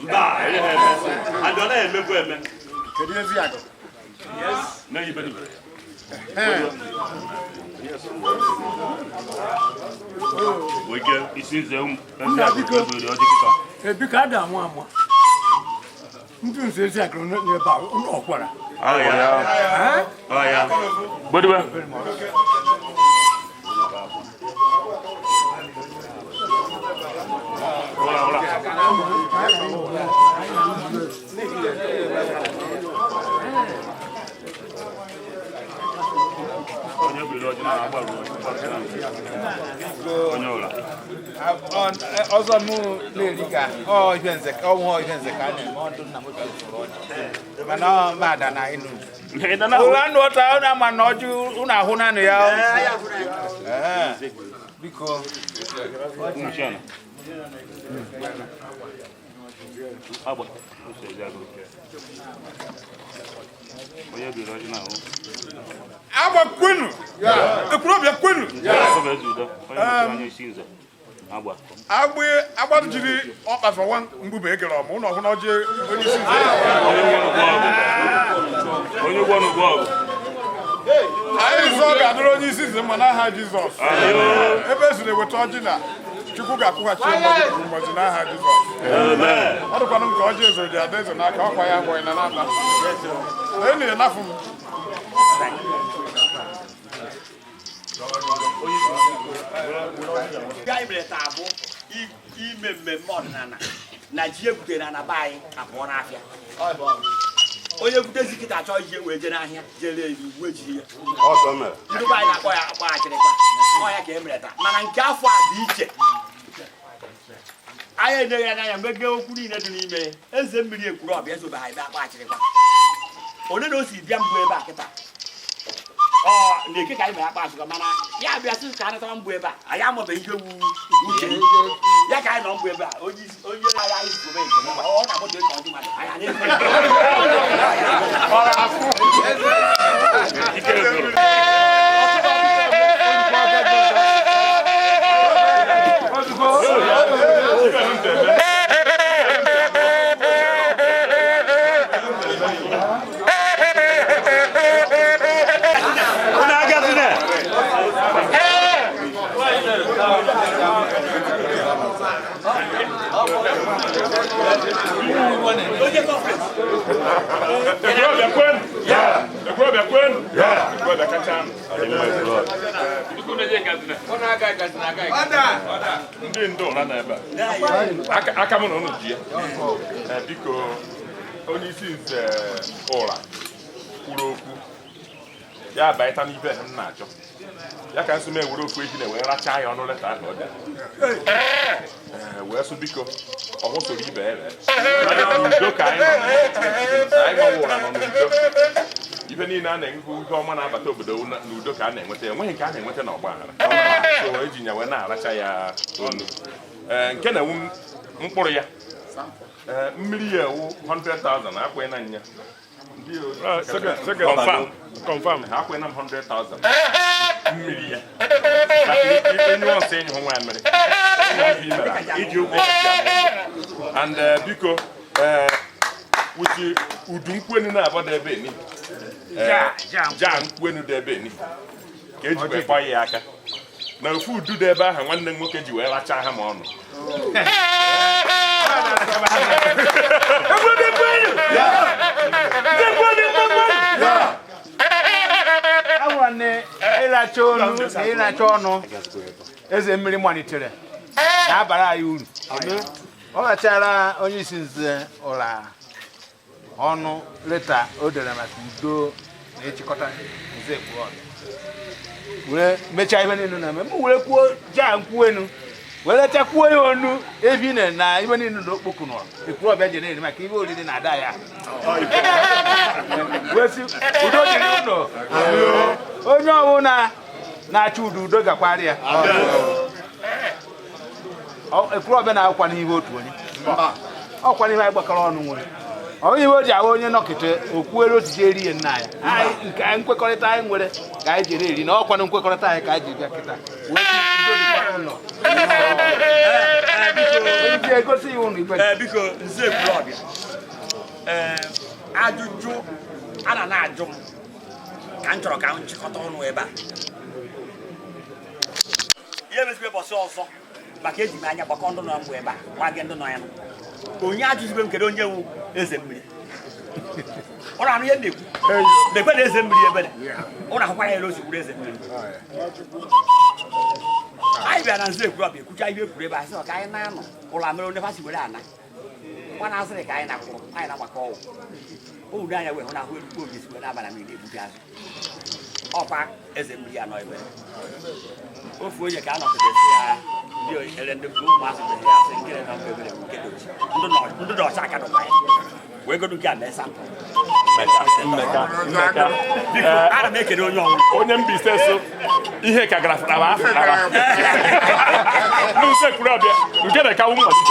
kedu ezi agụ biko a ga-amụ amụ ndị nze ezi agụrụ n'ebe a ọkwara ọzọ m na-eri ka ihe nze ka ọnwụ ihe nze ka a na-eme ọdụ nna m mana ọ ada na ịnụ ụlọ anụ ọta ụnụ ama na ọjị ụnụ ahụ nanụ ya biko agba kwenu Ekwulobia kwenu agba jiri ọkpafawa mgbube egere ọmụ ụlọ ọhụrụ ọjị onye isi anyị zọ ga-adịrị onye isi nze mma n'aha Jizọs ebe esiri eweta ọjị na Chukwu ga-akwụghachi mgbozi n'aha Jizọs. Ọ dịkwanụ nke ọjọọ ezoro dị ada eze n'aka ọkwa ya ngwọ na n'aba. Enyi ya n'afọ m. Anyị mere taa bụ ime mmemme ọdịnala na ji egwutere na be anyị abụọ n'afịa. Onye gwutezi kịta achọ iji wee jee n'ahịa jere eri uwe ji ya. Ndị be anyị na-akpọ ya akpọ Achirikwa. Ọ ya ka e mere taa. Mana nke afọ a dị iche. Anyị enyeghị ya n'anya mgbe gee okwu niile dị n'ime Ezemiri Ekwulobia ezobe ha ebe akpọ Achirikwa. Onye na o si bịa mbụ ebe a kịta. Na-eke ka anyị mere akpa Achirikwa mana ya bịa sị ka anyị tọrọ mbụ ebe a anyị amabeghị ihe wu uche ya ka anyị nọ mbụ ebe a onye agha anyị zube ọ na-agbado ka ọ dị mmadụ anyị ndị ndụ ụra na ebe aka m na ụnụ ji ya biko onye isi nze ụra kwuru okwu ya baịta n'ibe m na-achọ ya ka nsụ m ewere okwu eji na wee rachaa ya ọnụ leta ahụ ọ dị wee sụ biko ọhụ soro ibe ebe n'udo ka anyị nọ ụra nọ n'udo ibe niile a na-enwe ihe ọma na-abata obodo n'udo ka a na-enweta enweghị nke a na-enweta n'ọgba aghara so eji ya wee na-aracha ya onu nke na-enwu mkpụrụ ya mmiri ya ewu 100,000 akwenye na nya confirm ha akwenye na 100,000 mmiri ya enyi ọsọ enyi hụ nwa mere iji ụgwọ and biko wuti udu nkwenu na-abọda ebe ni ja nkwenu dị ebe ni ka eji wee kpọ ya aka na ofu udu dị ebe ahụ nwanne m nwoke ji wee rachaa ha ma ọnụ ịracha ọnụ Ezemiri malitere na-abara anyị uru ọ rachara onye isi nze ụra ọnụ leta o dere maka udo na ịchịkọta nze Ekwulobia were mechaa ihe niile na-eme m were kwuo ja nkwuenu were chakwuo ya onu ebine na ihe niile na okpoku nọ Ekwulobia jere eri maka ihe oriri na ada ya wesi udo dịrị ụlọ onye ọbụla na-achọ udo gakwara ya Ekwulobia na-akwa n'ihe otu onye ọkwa n'ihe anyị gbakọrọ ọnụ nwere onye iwe o ji ahụ onye nọkịta okwuere otiji eri ya nna ya nke nkwekọrịta anyị nwere ka anyị jere eri na ọkwa na nkwekọrịta anyị ka anyị ji bịa kịta egosi ya ụlọ ikpe biko nze Ekwulobia ajụjụ a na-ajụ m ka m chọrọ ka m chịkọta ọnụ ebe a ihe mezigbe bọsị ọzọ maka eji m anya gbakọ ndụ nọ mbụ ebe a gwa gị ndụ nọ ya onye ajụzibe m kedu onye wu Ezemiri ọ na-anụ ihe na-ekwu na-ekwe na Ezemiri ebere ọ na-ahụkwara ya osi gwuru Ezemiri anyị bịara na nze Ekwulobia ekwucha ihe ekwuru ebe a sị ka anyị na-anọ ụlọ mere onye fasi were ana nwa na-asịrị ka anyị na-akwụrụ anyị na-agbakọ ọgwụ obodo anya wee hụ na ahụ erukpo oge si wee na-abana mmiri na-ebuji azụ ọkwa Ezemiri anọ ebere ofu onye ka a nọkọtasị ya ndị ele ndị ụmụazị bere ya asị nkere na mbụ ebere nke dochi ndụ dị ọcha aka dụkwa ya wee godu nke a mee sampụ biko ana m ekele onye ọnwụ onye Mbaise so ihe ka gara fụtara afụtara n'ụzọ Ekwulobia nke na-ekawu mmalite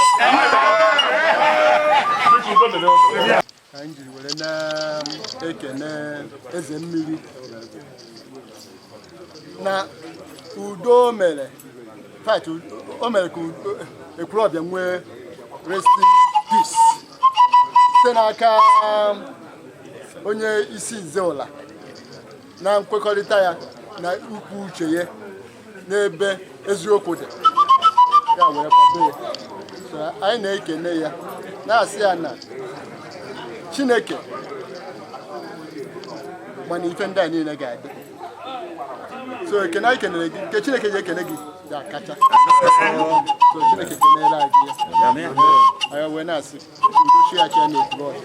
anyị jiri were na-ekene Ezemiri na udo mere fight o mere ka Ekwulobia nwee resting peace site n'aka onye isi nze ụla na nkwekọrịta ya na ukwu uche ya n'ebe eziokwu dị ya wee kwado ya. So anyị na-ekene ya na-asị ya na Chineke mana ife ndị a niile ga-adị. So ekene anyị kenere gị nke Chineke ji ekene gị ga-akacha. So Chineke kenere anyị ya. Anyị wee na-asị udochi ya chia na-ekwu ọzọ.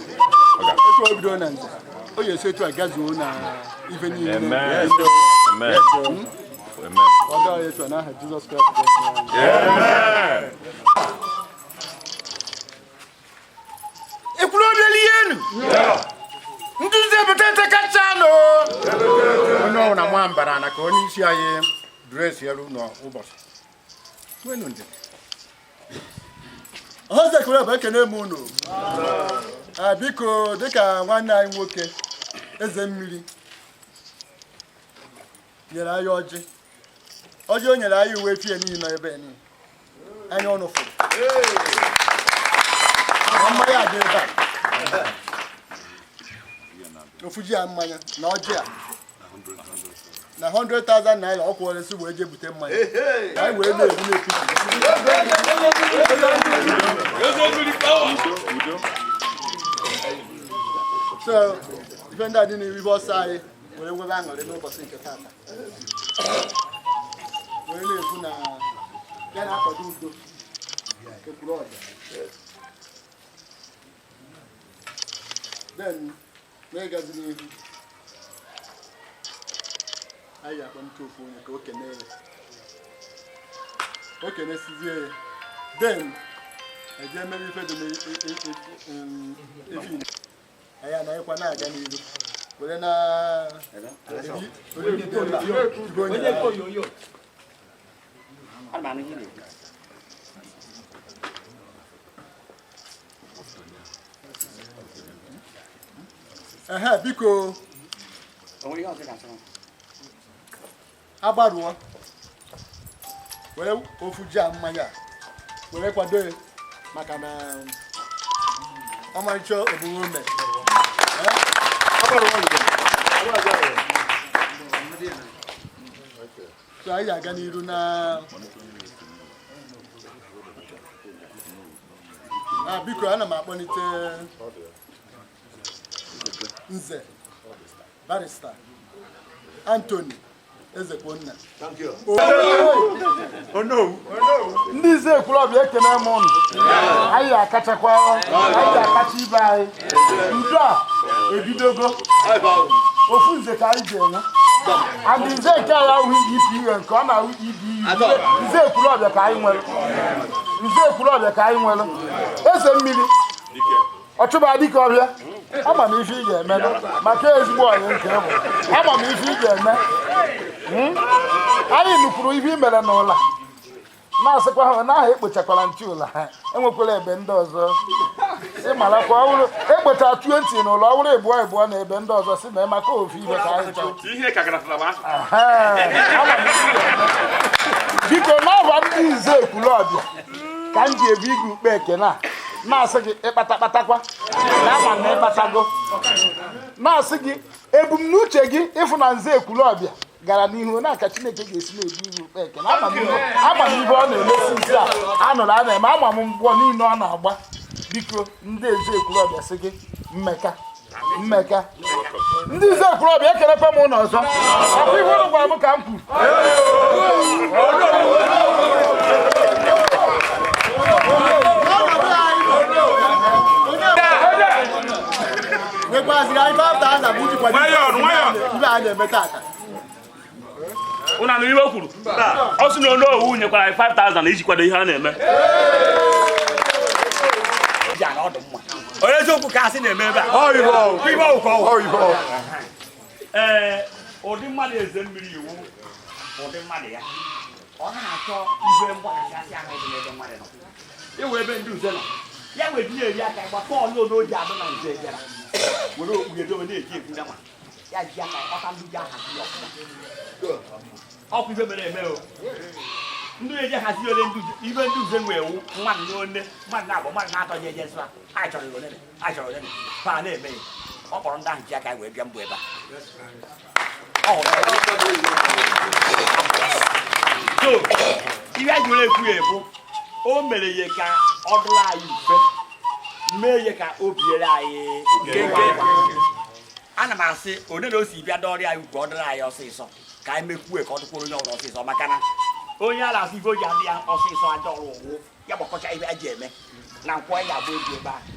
Etu o bido na nze o yi esi etu a gazuo na ife niile. Amen. Ọ gaghị etu a n'aha Jizọs Kraịst. Amen. Ekwulobia lienu. Nduze betete kachano. Ono na mwambara na ka onye isi anyị dress yelu no ụbọchị. Wenu ndị. Ọzọ kwere bụ ekene m unu. Biko dịka nwanne anyị nwoke Ezemiri nyere anyị ọjị. Ọjị o nyere anyị uwe fie niile ebe niile. Anyị ọnụ fụrụ. Mmanya dị ebe a. Ofuji ya mmanya na ọjị a. Na 100,000 naira ọ kwụrụ esi wee je bute mmanya. Anyị wee na-ebu n'epipi. So, ife ndị a dị n'ihu ọsọ anyị were nwebe aṅụrị n'ụbọchị nke taata. Wee na-ekwu na ya na-akwado udo nke Ekwulobia. Then, n'ịgazi n'ihu, anyị ga-akpọ nke ofu onye ka o kenee ya. O kenesizie ya. Then, eje mere ife dị n'efi anyị anaghịkwa na-aga n'ihu were na biko agbaruo were ofu ji a mmanya were kwado ya maka na ọmarịcha ogbugbo ome. So anyị ga-aga n'iru na biko ana m akpọlite Nze Barrister Anthony Ezekwonna. Ndị Ize Ekwulobia ekene m unu. Anyị akachakwa anyị akacha ibe anyị. Udo a ebidogo. Ofu nze ka anyị ga-enwe. And Nze nke anyị ahụ ipe nke ọ na-ahụ ibe Nze Ekwulobia ka anyị nwere. Nze Ekwulobia ka anyị nwere. Ezemiri ọchụba dike ọbịa. Ama m ife ị ga-eme maka ezigbo onye nke bụ. Ama m ife ị ga-eme. Anyị nukwuru ife imere n'ụla na-asịkwa ha na aha ekpochakwara nchi ụla ha enwekwala ebe ndị ọzọ ịmarakwa ọhụrụ ekpocha 20 n'ụlọ ọhụrụ ebuọ na ebe ndị ọzọ si na maka ofu ibe ka anyị chọrọ biko n'ọba ndị Ize Ekwulobia ka m ji ebu igwe ukpe ekene a na-asị gị ịkpatakpatakwa na ama na ịkpatago na-asị gị ebumnuche gị ịfụ na Nze Ekwulobia gara n'ihu na aka Chineke ga-esi na-ebu igwe ukpe ekene ama m ibe ọ na-emesi isi a anụrụ a na-eme ama m mgbọ niile ọ na-agba. Biko ndị Ize Ekwulobia sị gị mmeka ndị Ize Ekwulobia ekelekwa m ụlọ ọzọ ọkwa ihe ụlọ gwara m ka m kwuru Una no iwe kwuru ọ sị na ono owu nyekwara anyị 5,000 iji kwado ihe a na-eme. Onye eziokwu ka asị na-eme ebe a. Ụdị mmadụ Ezemiri iwu ụdị mmadụ ya ọ na-achọ ibe mgbakasị ahụ dị n'ebe mmadụ nọ. Iwe ebe ndị Uze nọ ya wee dị eri aka gba Pọl n'oji adọ na Uze bịara were okpughe dobe na-eji ekwu na ya ji aka ọka ndị ji ahazi ya ọkụ ibe mere eme o ndị eji hazi ole ibe ndị Uze nwee ewu mmadụ n'one mmadụ na-abụ mmadụ na-atọ je eje nsọ a chọrọ olele pa na-eme ọ kpọrọ ndị ahụ ji aka wee bịa mbụ ebe a so ihe anyị nwere ekwu ya bụ o mere ya ka ọ dụrụ anyị mfe mee ya ka o biere anyị ana m asị onye na o si bịa dọrọ anyị ugwu ọ dụrụ anyị ọsịsọ ka anyị mekwue ka ọ dụkwara onye ọbụla ọsịsọ maka na onye a na-asị ife o ji adị ya ọsịsọ aja ọrụ ụwụ ya gbakọcha ife a ji eme na nkwọ anyị agba egwu ebe ahụ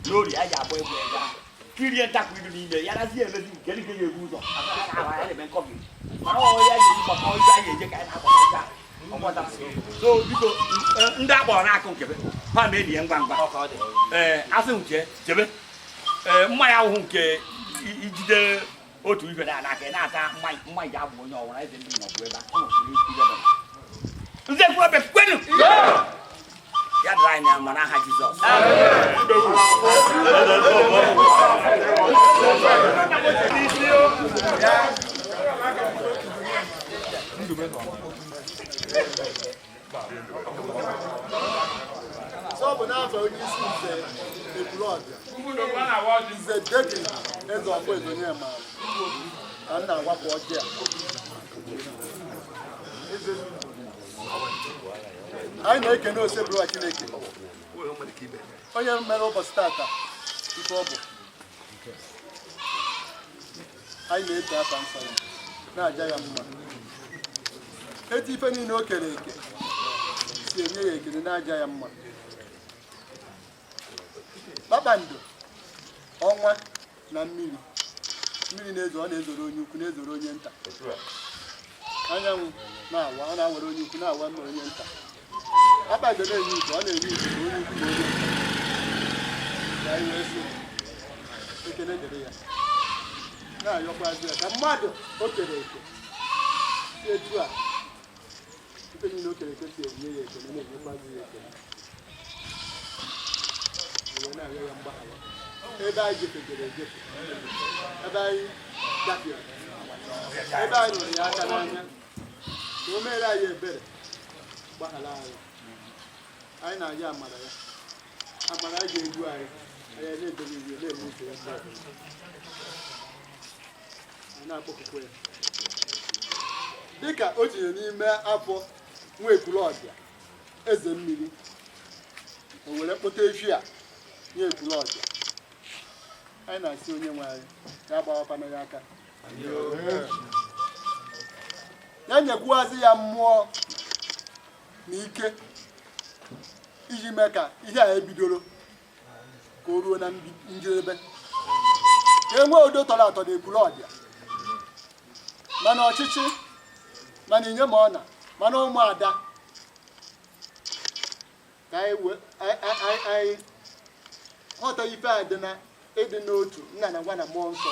n'ori anyị agba egwu ebe ahụ kirie ntakwu ilu n'ime ya nazi emezi nke ndị ga-ebu ụzọ ya na-eme nkọbi mana ọ ya ga-eji gbakọ ihe anyị eje ka anyị na-agbakọta so biko ndị akpọrọ n'akụ nke ha na-eli ya ngwa ngwa asị nke chebe mmanya ahụhụ nke ijide otu ibe na aka na-ata mmanya ji abụ onye ọwụra eze ndị nọbụ ebe a nze kwuru kwenu ya dịrị anyị na mana aha Jizọs So bụ n'afọ onye isi Nze Ekwulobia Nze David eze ọkpọ ezonye ma ka m na-agwapụ ọjị a anyị na-ekene osebụrụ Chineke onye mere ụbọchị tata ife ọ bụ anyị na-eto aka nsọ ya na-aja ya mma etu ife niile o kere eke si enye ya ekele na-aja ya mma kpakpando ọnwa na mmiri na-ezo ọ na-ezoro onye ukwu na-ezoro onye nta anyanwụ na-awa ọ na-awere onye ukwu na-awa mma onye nta kpakpando na-enye ike ọ na-enye ike onye ukwu na onye nta ya iwe si ekele dịrị ya na-ayọkwazi ya ka mmadụ o kere eke si etu a ife niile o kere eke si enye ya ekele na-enyekwazi ya ekele na-arịọ ya mgbaghara ebe anyị jefegere ejefe ebe anyị gafere ebe anyị rụrụ ya aka n'anya na o mere anyị ebere gbaghara anyị na-arịọ amara ya amara anyị ga-egbu anyị na-edebe ihe na-eme uche ya anyị na-akpọkụkwa ya dịka o tinye n'ime afọ nwa Ekwulobia Ezemiri o were kpọta efi a nye Ekwulobia anyị na-asị onye nwe anyị ya gbawakwana ya aka ya nyekwuazị ya mmụọ na ike iji mee ka ihe a ebidoro ka o ruo na njedebe ka e nwee udo tọrọ atọ na Ekwulobia mana ọchịchị mana inye ma ọna mana ụmụada ka anyị ghọta ife a dị na ịdị n'otu nna na ngwa na mmụọ nsọ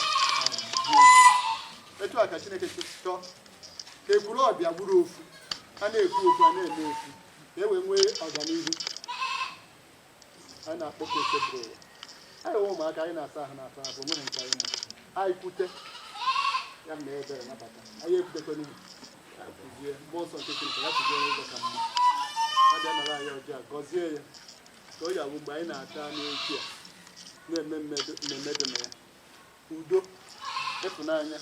etu a ka Chineke chọọ ka Ekwulobia bụrụ ofu a na-ekwu ofu a na-eme ofu ka e wee nwee ọganihu anyị na-akpọ ka osebụrụ ụwa anyị nwe ụmụaka anyị na-asa ahụ na-asa ahụ onweghị nke anyị ma anyị kwute ya na ebere nabata anyị ekwutekwana ugwu kụzie mmụọ nsọ nke Chineke ya kụzie ụzọ ka mma a bịa nara anyị ọjọọ gọzie ya ka o yi awụ mgbe anyị na-ata n'echi a na-eme mmemme dị na ya udo ịfụnanya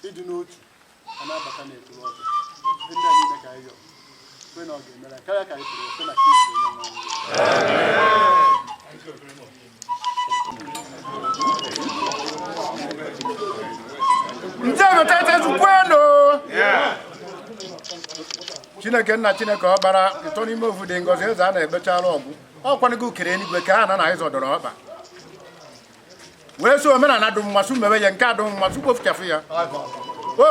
ịdị n'otu a na-abata na Ekwulobia ndị a niile ka anyị yọọ kwe na ọ ga-emere anyị karịa ka anyị pụrụ site na Kristo onye nwe Chineke nna Chineke ọkpara ịtọ n'ime ofu dị ngọzi eze a na-ekpechara ọgwụ ọkwanụgo kere eluigwe ka ha na na ịzọdọrọ ọkpa wee so omenala dụ mmasị mewe ya nke a dụ mmasị kpofuchafụ ya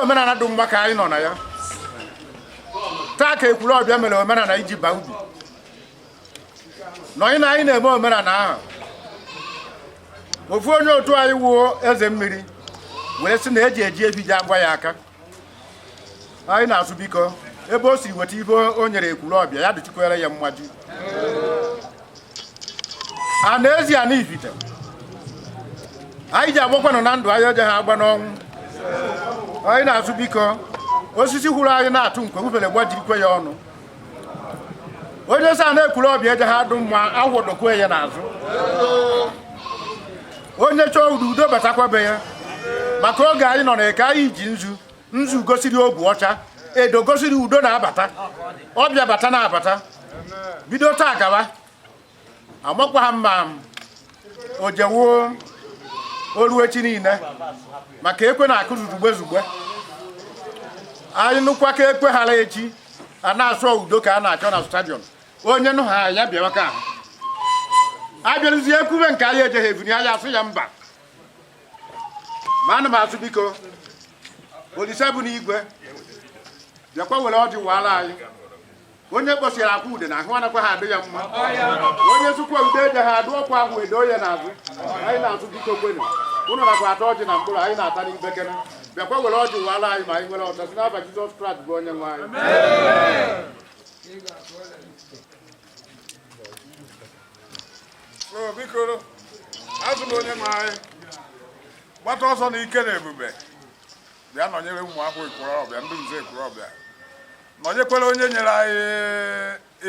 omenala dụ mma ka anyị nọ na ya taa ka Ekwulobia mere omenala iji baa ubi nọnyị na anyị na-eme omenala ahụ ofu onye otu anyị wuo Ezemiri wee sị na eji efi ji agwa ya aka anyị na-asụ biko ebe o si weta ibe o nyere Ekwulobia ya dụchikwere ya mmaji a na-ezi a n'ifite anyị ji agbakwanụ na ndụ anyị eje ha agba n'ọnwụ anyị na-asụ biko osisi hụrụ anyị na-atụ nkwe ubele gbajirikwe ya ọnụ onye sa na Ekwulobia eje ha dụ mma ahwụdokwe ya n'azụ onye chọọ udo batakwabe ya maka oge anyị nọ na eke anyị ji nzu gosiri obu ọcha edo gosiri udo na-abata ọbịa bata na-abata bido taa gaba amakwa ha mma o jewo olu echi niile maka ekwe na-akụ zugbe anyị nụkwa ka ekwe ghara echi a na-asụ udo ka a na-achọ na stadion onye nụ ha ya bịawa ka ahụ abịarụzie ekwube nke anyị ejeghị ebuni anya asụ ya mba ma ana m asụ biko Olise bụ n'igwe bịakwa were ọjị wara anyị onye kpọsiri akwa ude na ahụ anakwa ha adụ ya mma onye sụkwa ude eje ha adụ ọkwa ahụ edo ya n'azụ anyị na-asụ biko kwenu ụnụ nakwa ata ọjị na mkpụrụ anyị na-ata n'ibekere bịakwa were ọjị wara anyị ma anyị nwere ọta si n'afa Jizọs Kraịst bụ onye nwe anyị. biko azụ m onye nwe anyị gbata ọsọ na ike na ebube bịa nọnyere ụmụ akwụkwọ Ekwulobia ndị nze Ekwulobia nọnyekwere onye nyere anyị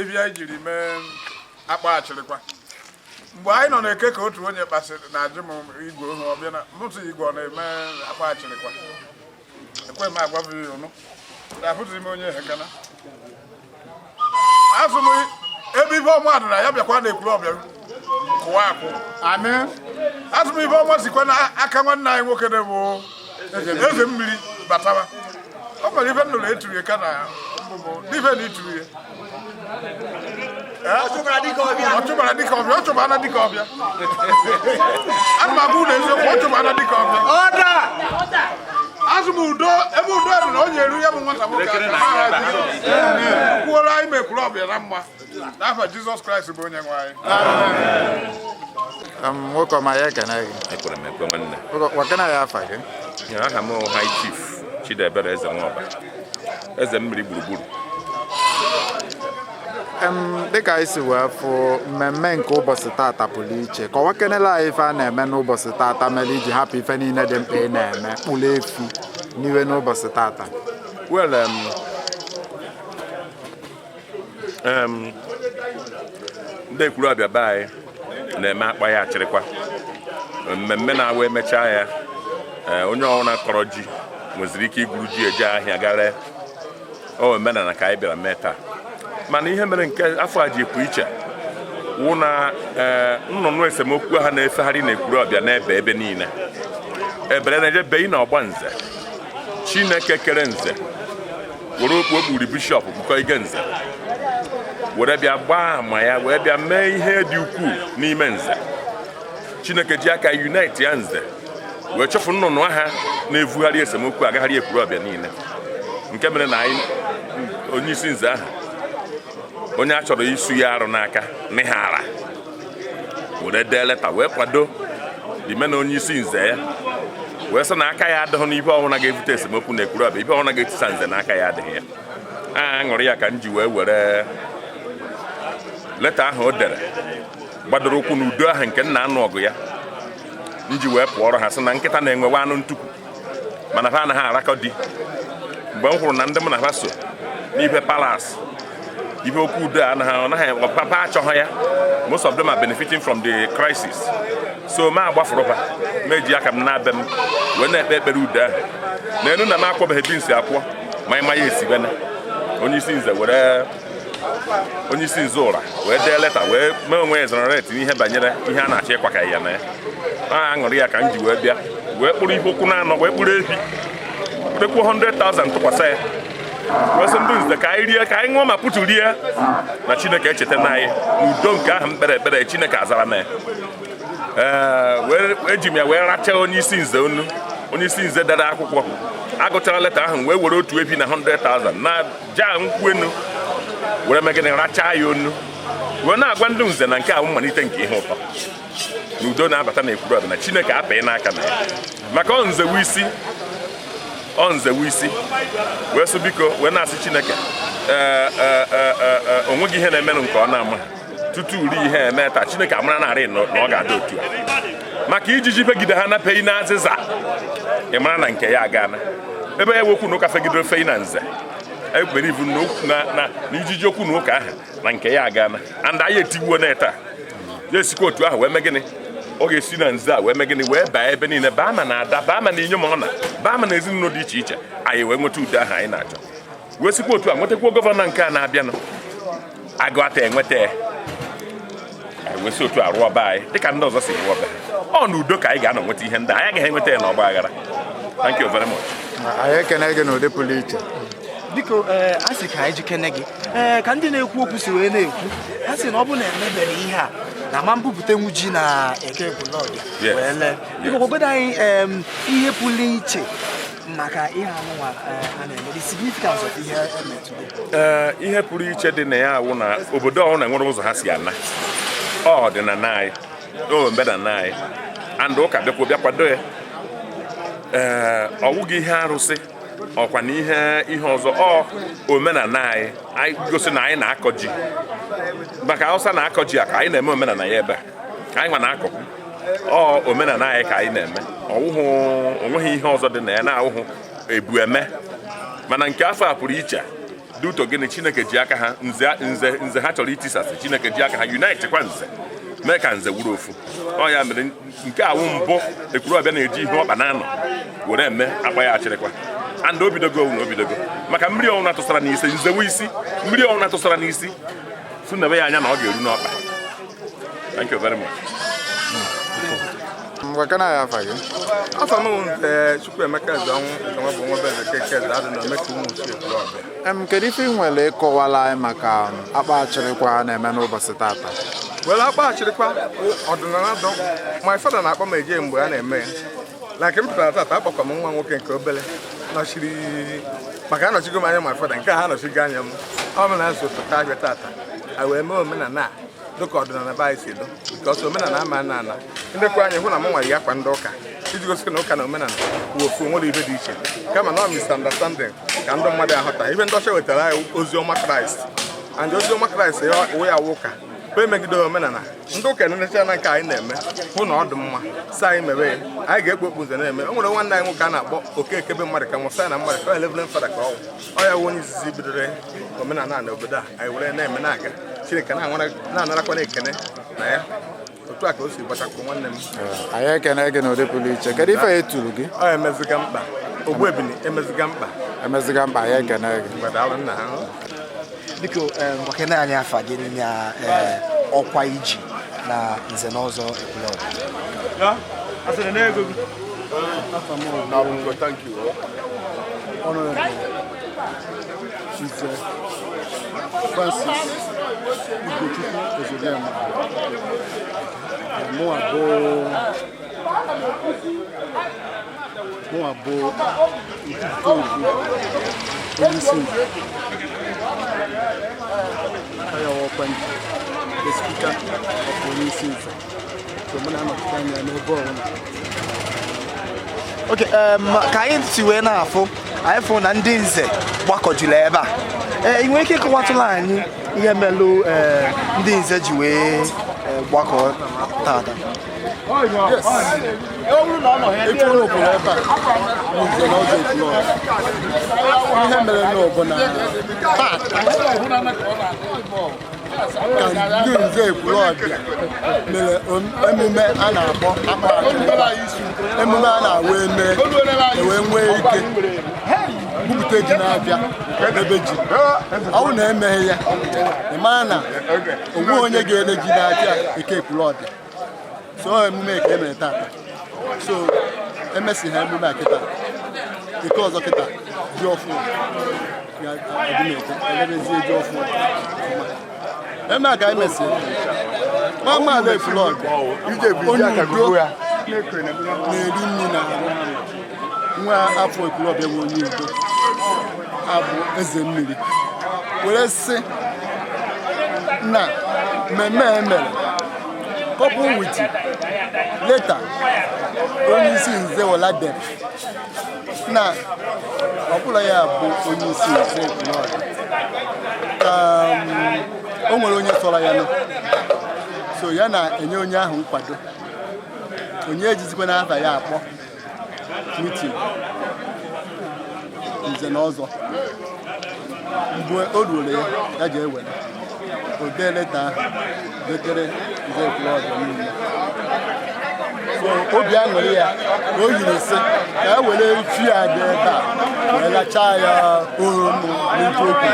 ebi anyị jiri mee akpa Achirikwa mgbe anyị nọ na-eke ka otu onye kpasịrị na ajụ m igwe ohu ọbịa na mụtụ igwe ọ na-eme akpa Achirikwa ekwe m agwaghị ya ụnụ apụtụghị m onye ehekana azụ m ebe ibe ọma dịra ya bịakwa na Ekwulobia kụwa akwụ azụ m ibe ọma sikwa n'aka nwanne anyị nwoke bụ Ezemiri batawa o nwere ife nnụrụ etiri ka na n'ife na itiri ya ọ chụbara dịka ọbịa ana m agwa ụlọ eziokwu ọ chụbara dịka ọbịa azụ m udo ebe udo dị na o nyere ya bụ nwata nwoke kwuola anyị ma Ekwulobia na mma n'afa Jizọs Kraịst bụ onye nwe anyị. nwoke ọma ya ekene gị ekwere m ekwe nwanne wakena ya afa gị aha m High Chief Chidebere Ezenwaba Ezemiri gburugburu dịka anyị si wee fụ mmemme nke ụbọchị tata pụrụ iche kọwa kenela anyị ife a na-eme n'ụbọchị tata mere iji hapụ ife niile dị mkpa ị na-eme kpụrụ efi n'iwe n'ụbọchị tata ndị Ekwulobia be anyị na-eme akpa ya Achirikwa mmemme na-awa emechaa ya onye ọbụla kọrọ ji nweziri ike iguru ji eje ahịa gara omenala ka anyị bịara mee taa mana ihe mere nke afọ a ji pụ iche wụ na nnụnụ esemokwu ha na-efegharị na Ekwulobia n'ebe ebe niile ebere na-ejebeghị na ọgba nze Chineke kere nze were okpu ogburi bishọp bụkọ ige nze were bịa gbaa ama ya wee bịa mee ihe dị ukwuu n'ime nze Chineke ji aka unite ya nze wee chọfụ nnụnụ aha na-evugharị esemokwu agagharị Ekwulobia niile nke mere na anyị onye isi nze ahụ onye a chọrọ isu ya arụ n'aka n'ịghara were dee leta wee kwado ime na onye isi nze ya wee sị na aka ya adịghị n'ibe ọbụla ga-evute esemokwu na Ekwulobia ibe ọbụla ga-etisa nze na aka ya adịghị ya a ṅụrụ ya ka m ji wee were leta ahụ o dere gbadoro ụkwụ n'udo ahụ nke nna anụ ọgụ ya nji wee pụọrọ ha sị na nkịta na-enwewe anụ ntukwu mana ha anaghị arakọ di mgbe m hụrụ na ndị m na ha so n'ibe palas ibe okwu udo a anaghị papa achọghị ya most of them are benefiting from the crisis so ma agbafuru ha meji aka m na-abịa m wee na-ekpe ekpere udo ahụ na enu na m akwọbeghị binsi akwọ ma ịma ya esibena onye isi nze ụra wee dee leta wee mee onwe ya generate n'ihe banyere ihe a na-achọ ịkwaka ya na ya a ṅụrụ ya ka m ji wee bịa wee kpụrụ ihe okwu na-anọ wee kpụrụ efi kpurekwuo 100,000 tụkwasị ya wee sị ndị nze ka anyị rie ka anyị ṅụọ ma pụtụ rie na Chineke echeta na anyị n'udo nke ahụ m kpere ekpere Chineke azara na ya eji m ya wee rachaa onye isi nze onu onye isi nze dere akwụkwọ agụchara leta ahụ wee were otu efi na 100,000 na jaa nkwụ enu were megịnị rachaa ya onu wee na-agwa ndị nze na nke ahụ mmalite nke ihe ụtọ na udo na-abata na Ekwulobia na Chineke apịghị n'aka na ya maka ọ nzewe isi wee sị biko wee na-asị Chineke onweghị ihe na-emenụ nke ọ na-ama tutu uri ihe eme taa Chineke amara narị na ọ ga-adị otu a maka ijiji fegide ha napeghi na azịza ị mara na nke ya agaana ebe ya wekwu na ụka fegidere fei na nze ekpere ivu na ijiji okwu na ụka ahụ na nke ya agaana and anyị etigbuo na taa ya esikwa otu ahụ wee mee gịnị ọ ga-esi na nze a wee mee gịnị wee baa ebe niile baa ma na ada baa ma na inyom ọ na baa ma na ezinụlọ dị iche iche anyị wee nweta udo ahụ anyị na-achọ wee sikwa otu a nwetakwa gọvanọ nke a na-abịanụ agụata enweta wesi otu arụ ọba anyị dịka ndị ọzọ si rụọ ọba ọ n'udo ka anyị ga-anọ nweta ihe ndị anyị agaghị enweta ya n'ọgba aghara. Thank you very much. Anyị ekene gị n'ụdị pụrụ iche. Biko a sị ka anyị jikene gị ka ndị na-ekwu okwu si wee na-ekwu ha sị na ọ bụ na emebere ihe a na ma mbupụtenwu ji na Eke Ekwulobia wee lee. Biko gwagodo anyị ihe pụrụ iche maka ihe anụnwa a na-eme, the significance of ihe emetụrụ. Ihe pụrụ iche dị na ya awụ na obodo ọhụrụ na-enwere ụzọ ha si ana ọdịnala anyị omenala anyị and ụka bịa kwado ya ọ wụghị ihe arụsị ọkwa na ihe ọzọ omenala anyị gosi na anyị na-akọ ji maka Hausa na-akọ ji ka anyị na-eme omenala ya ebe a anyị nwa na-akọ omenala anyị ka anyị na-eme onweghị ihe ọzọ dị na ya na-awụhụ ebu eme mana nke afọ a pụrụ iche dị ụtọ gịnị Chineke ji aka ha nze ha chọrọ itisasị Chineke ji aka ha unite kwa nze mee ka nze wuru ofu ọ ya mere nke awụ mbụ Ekwulobia na-eji ihe ọkpa na-anọ were eme akpa ya Achirikwa and obidogo maka mmiri ọnwụ na-atụsara n'isi nzewe isi mmiri ọnwụ na-atụsara n'isi funebe ya anya na ọ ga-eru n'ọkpa. Thank you very much. Wakana ya afa gị? Afa m Chukwuemeka Ezeanwụ nke nwa bụ nwa Eze Keke Eze adị na Emeka Umuchi Ekwulobia. Kedu ife ị nwere ịkọwala anyị maka akpa Achirikwa na-eme n'ụbọchị tata? Well, akpa Achirikwa ọdịnala dọ my father na-akpọ m eje mgbe a na-eme ya na nke m pụtara tata akpọkwa m nwa nwoke nke obere nọchiri maka anọchigo m anya my father nke ha anọchigo anya m ọ bụ na nsote abịa tata a wee mee omenala dịka ọdịnala be anyị si do nke ọsọ omenala ama na ana ndekwa anyị hụ na m nwere ya akwa ndị ụka iji gosi na ụka na omenala bụ ofu nwere ibe dị iche kama na ọ misunderstanding ka ndị mmadụ ahụta ibe ndị ọcha wetara anyị oziọma Kraịst and oziọma Kraịst wee ya ụka wee megide omenala ndị ụka na-enecha na nke anyị na-eme hụ na ọ dị mma si anyị mewe ya anyị ga-ekpu okpu nze na-eme o nwere nwanne anyị nwoke a na-akpọ Okekebe mmadụ ka nwụsa na mmadụ ka elevelen fada ka ọ ya wụ onye izizi bidoro omenala na obodo a anyị were na-eme na-aga Chineke na-anarakwa na ekene na ya otu a ka o si gbachakwu nwanne m. Anyị ekene gị n'ụdị pụrụ iche. Kedu ife e turu gị? Ọ emeziga mkpa ogbu ebini emeziga mkpa anyị ekene gị. Gbadalụ nna ha. Biko gwakene anyị afa gị na ọkwa iji na nze na ọzọ Ekwulobia. Asịrị na ego gị. Afa m na bụ thank you. Honorable Francis Ugochukwu Ezemiri. Mụ abụ onye isi the speaker of police so mụ na-anọchite anya n'ebe ọbụla. Okay, ka anyị si wee na-afụ anyị fụ na ndị nze gbakọjuru ebe a ị nwere ike ịkọwatụla anyị ihe melụ ndị nze ji wee gbakọ tata? Yes. Ekwulobia kwuru ebe a nze na ọzọ Ekwulobia ihe mere n'obodo na ka ndị nze Ekwulobia mere emume a na-akpọ akpa Achirikwa emume a na-awa ewee nwee ike bupụta ji na-abịa ebe ji ọwụ na-emeghe ya ị mara na onwe onye ga-ele ji na-abịa Eke Ekwulobia so emume ka emere tata so emesi ha emume a kịta Eke ọzọ kịta ji ọfụ elebezie ji ọfụ eme a ka emesi Mama Ekwulobia onye udo na-eri nri na nwa afọ Ekwulobia bụ onye udo abụ Ezemiri were sị na mmemme emere couple with later onye isi nze Oladebe na ọbụla ya bụ onye isi nze Ekwulobia ka o nwere onye sọrọ ya nọ so ya na-enye onye ahụ nkwado onye ejizikwa n'afa ya akpọ meeting nze na ọzọ mgbe o ruole ya ji ewere o dee leta ahụ detere nze Ekwulobia niile obi aṅụrị ya ka o yiri ise ka e were chi ya dị ebe a wee lachaa ya ụmụ n'ike okwu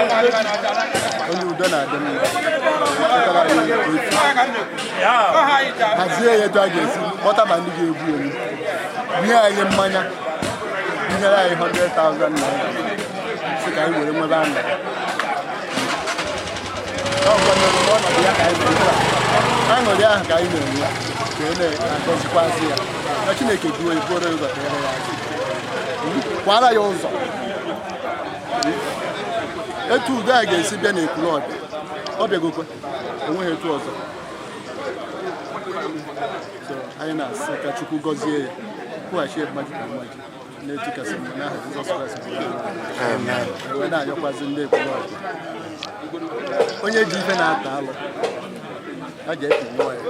onye udo na-adị mma hazie ya etu a ga-esi kpọta ma ndị ga-egbu egbu bunye anyị mmanya bunyere anyị 100,000 naira sị ka anyị were nwebe anya ọnọdụ ya ka anyị aṅụrị ahụ ka anyị na-enwe ka e na-agọzikwazị ya na Chineke duo iboro ụzọ kpere ya kwara ya ụzọ etu udo a ga-esi bịa n'Ekwulobia ọ bịagokwe onweghị etu ọzọ anyị na-asị ka Chukwu gọzie ya kwụghachi mmaji na mmaji na-etu kasị mma n'aha Jizọs Kraịst wee na-ayọkwazi ndị Ekwulobia onye ji ife na-ata alụ a ga-epi nwa ya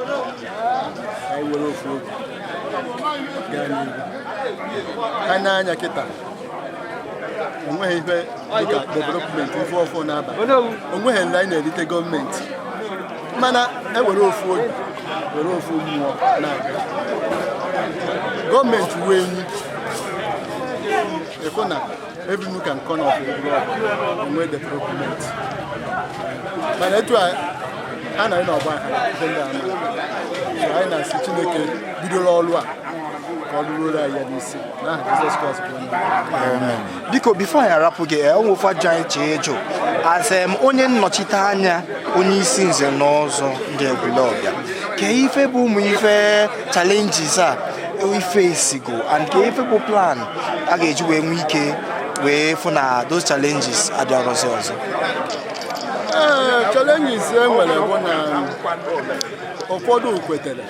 ka anyị were ofu oge gaa n'ihu anyị na-anya kịta onweghị ife dịka developmenti ife ọfụ n'abalị onweghị nri anyị na-erite gọọmenti mana ewere ofu oge were ofu mmụọ na-aga gọọmenti wee nyi ekwu na every nook and corner of Ekwulobia onwe development mana etu anaghị n'ọgba aghara ife ndị ama anyị na-asị Chineke bidola ọlụ a ka ọ lụruo anyị ya n'isi n'aha Jizọs Kraịst bụ onye. Biko bifo anyị arapụ gị onwe ofu ajọ anyị chee jụ asem onye nnọchite anya onye isi nze na ọzọ ndị Ekwulobia ka ife bụ ụmụ ife challenges a ife esigo and ka ife bụ plan a ga-eji wee nwee ike wee fụ na those challenges adịghịzi ọzọ. Challenges enwere bụ na ụfọdụ kwetere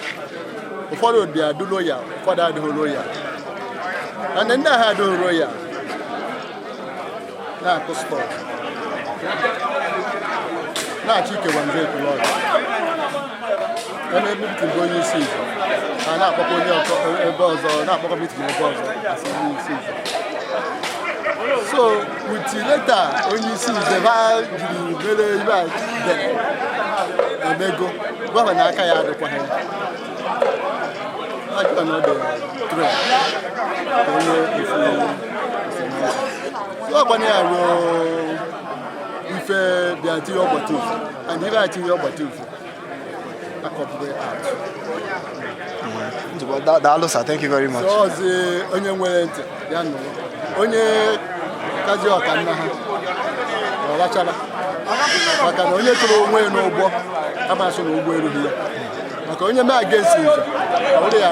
ụfọdụ dị adụlo ya ụfọdụ adịghịlo ya mana ndị agha adịghịlo ya na-akụ stọọ na-achọ ikewa nze Ekwulobia ebe mitin bụ onye isi izu a na-akpọkọ onye ebe ọzọ na-akpọkọ mitin ebe ọzọ asị onye isi izu so with leta onye isi izu ebe a jiri mere ibe a dere emego gwa na aka ya adịkwa ha ajụkwa na ọ dị tren onye ifu ọgbana ya ruo ife bịa tinye ọgbata ufu and ife a tinye ọgbata ufu akọpụrụ out. Daalụ sir, thank you very much. So ọzọ onye nwere ntị ya nụrụ onye kazi ọka nna ha ọ lachara maka na onye tụrụ onwe ya n'ụgbọ amasị na ụgbọ erughị ya maka onye mee aga-esi nze ọ bụrụ ya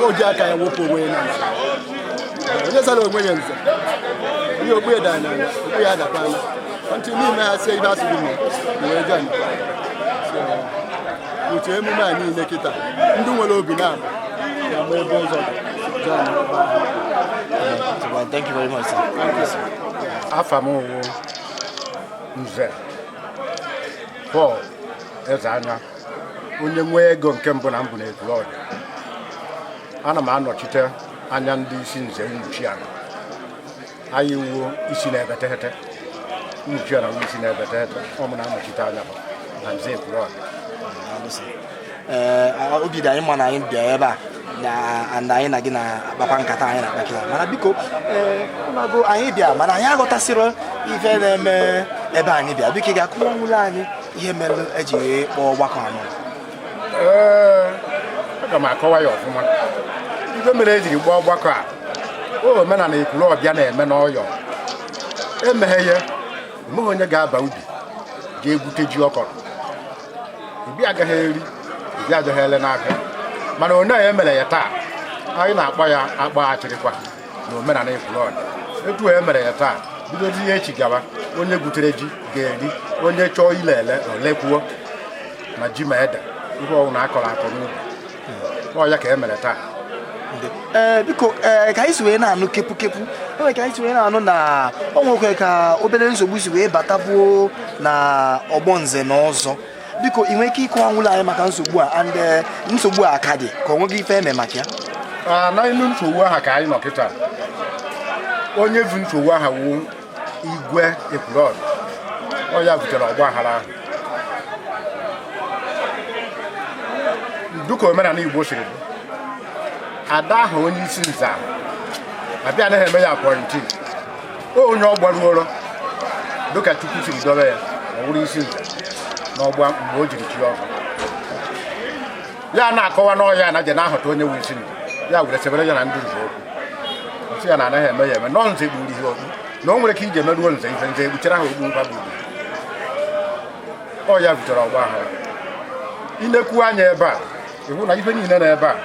o ji aka ya wepụ onwe ya na nze onye sara onwe ya nze ihe okpu ya dara n'anya okpu ya adakwana ntị n'ime ha sie ihe asụrụ na wee gaa uche emume a niile kịta ndị nwere obi na-abụ ya mgbe ebe ụzọ Thank you very much, sir. Afa m owo nze Paul Ezanya onye nwe ego nke mbụ na mbụ na Ekwulobia ana m anọchite anya ndị isi nze Umuchiana anyị wuo isi na-ebetehete Umuchiana wuo isi na-ebetehete ọ mụ na-anọchite anya na nze Ekwulobia obi dị anyị ma na anyị bịa ebe a na anyị na gị na-akpakwa nkata anyị na akpakịla mana biko ụlọgụ anyị bịa mana anyị aghọtasịrị ife na-eme ebe anyị bịa biko ga-akụwa nwụlọ anyị ihe mere eji kpọọ ọgbakọ anọ. Aga m akọwa ya ọfụma ife mere ejiri gbaa ọgbakọ a omenala Ekwulobia na-eme n'ọyọ emeghe ya enweghị onye ga-aba ubi ga-egwute ji ọkọrọ ibi agaghị eri ibi agaghị ele n'aka mana onye a emere ya taa anyị na-akpọ ya akpa Achirikwa na omenala Ekwulobia etu e mere ya taa bido ihe echi gaba onye gwutere ji ga-eri onye chọọ ilele olekwuo ma ji ma ede ihe ọwụna akọrọ akọ n'ubi ọ ya ka e mere taa. Biko ka anyị si wee na-anụ kepu onwe ka anyị si wee na-anụ na o nwekwe ka obere nsogbu si wee batabuo na ọgbọ nze na ọzọ biko ị nwere ike ịkọwa nwụlọ anyị maka nsogbu a and nsogbu a ka dị ka o nweghị ife eme maka ya. Na inu nsogbu aha ka anyị nọ kịta onye vu nsogbu aha wu igwe Ekwulobia ọ ya butere ọgba aghara ahụ duka omenala Igbo siri ada ahụ onye isi nze ahụ abịa anaghị eme ya apọịntị onye ọ gbaruoro dịka Chukwu siri dobe ya ọ wụrụ isi nze n'ọgba mgbe o jiri chi ọzọ ya na-akọwa n'ọhịa na je na-ahụta onye wụ isi nze ya were sebere ya na ndị nze okwu sị ya na anaghị eme ya eme nọ nze gburu ihe okpu na o nwere ka ije meruo nze ife nze egbuchara ha okpu ngwa gburu ọ ya butere ọgba ahụ inekwu anya ebe a ịhụ na ife niile na ebe a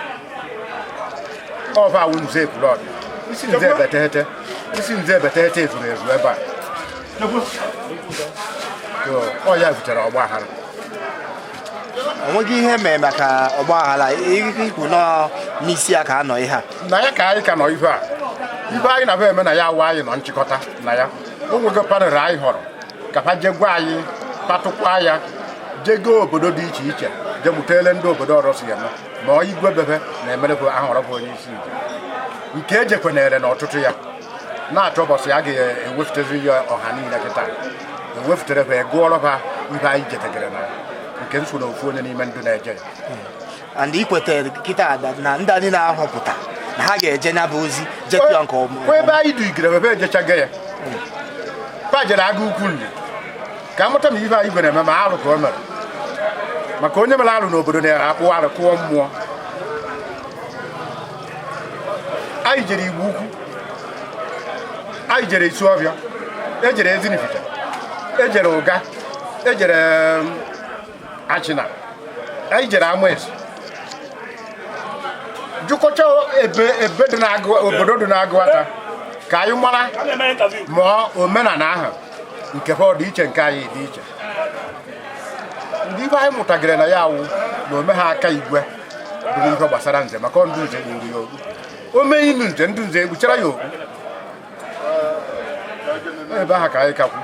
ọba awụ nze Ekwulobia isi nze ebetete ezuru ezu ebe a ọ ya butere ọgba aghara onweghị ihe mee maka ọgba aghara ikwu nọ n'isi ya ka anọ ihe a na ya ka anyị ka nọ ife a ibe anyị na-abịa eme na ya awa anyị nọ nchịkọta na ya o nwego panel anyị họrọ ka ha jee gwa anyị patụkwa ya jego obodo dị iche iche jee mụtele ndị obodo ọrụ si eme ma ọ igwe bebe na-emerekwa ahọrọ bụ onye isi nke ejekwenere n'ọtụtụ ya na-achọ ụbọchị a ga-ewefutezi ya ọha niile kịta ewefutere ha egụọrọ ha ihe anyị jetegere na nke nso na ofu onye n'ime ndụ na-eje and ikwetere kịta na ndị anyị na-ahọpụta na ha ga-eje nya bụ ozi jetịa nke ọma ebe anyị dugire ebe ejechaga ya pa jere aga ukwu nri ka amụta ma ihe anyị gwere eme ma arụ ka o mere maka onye mere arụ n'obodo na-akpụ arụ kụọ mmụọ anyị jere Igbo ukwu anyị jere Isuọbịa ejere Ezinificha ejere Ụga ejere Achịna anyị jere Amaesi jụkọcha ebe dị na-agụ obodo dị na-agụata ka anyị mara ma omenala ahụ nke ha dị iche nke anyị dị iche ndị ife anyị mụtagịrị na ya awụ na ome ha aka igwe bụ n'ife gbasara nze maka ndụ nze gburu ya okpu o mee inu nze ndụ nze egbuchara ya okpu ebe ahụ ka anyị kakwu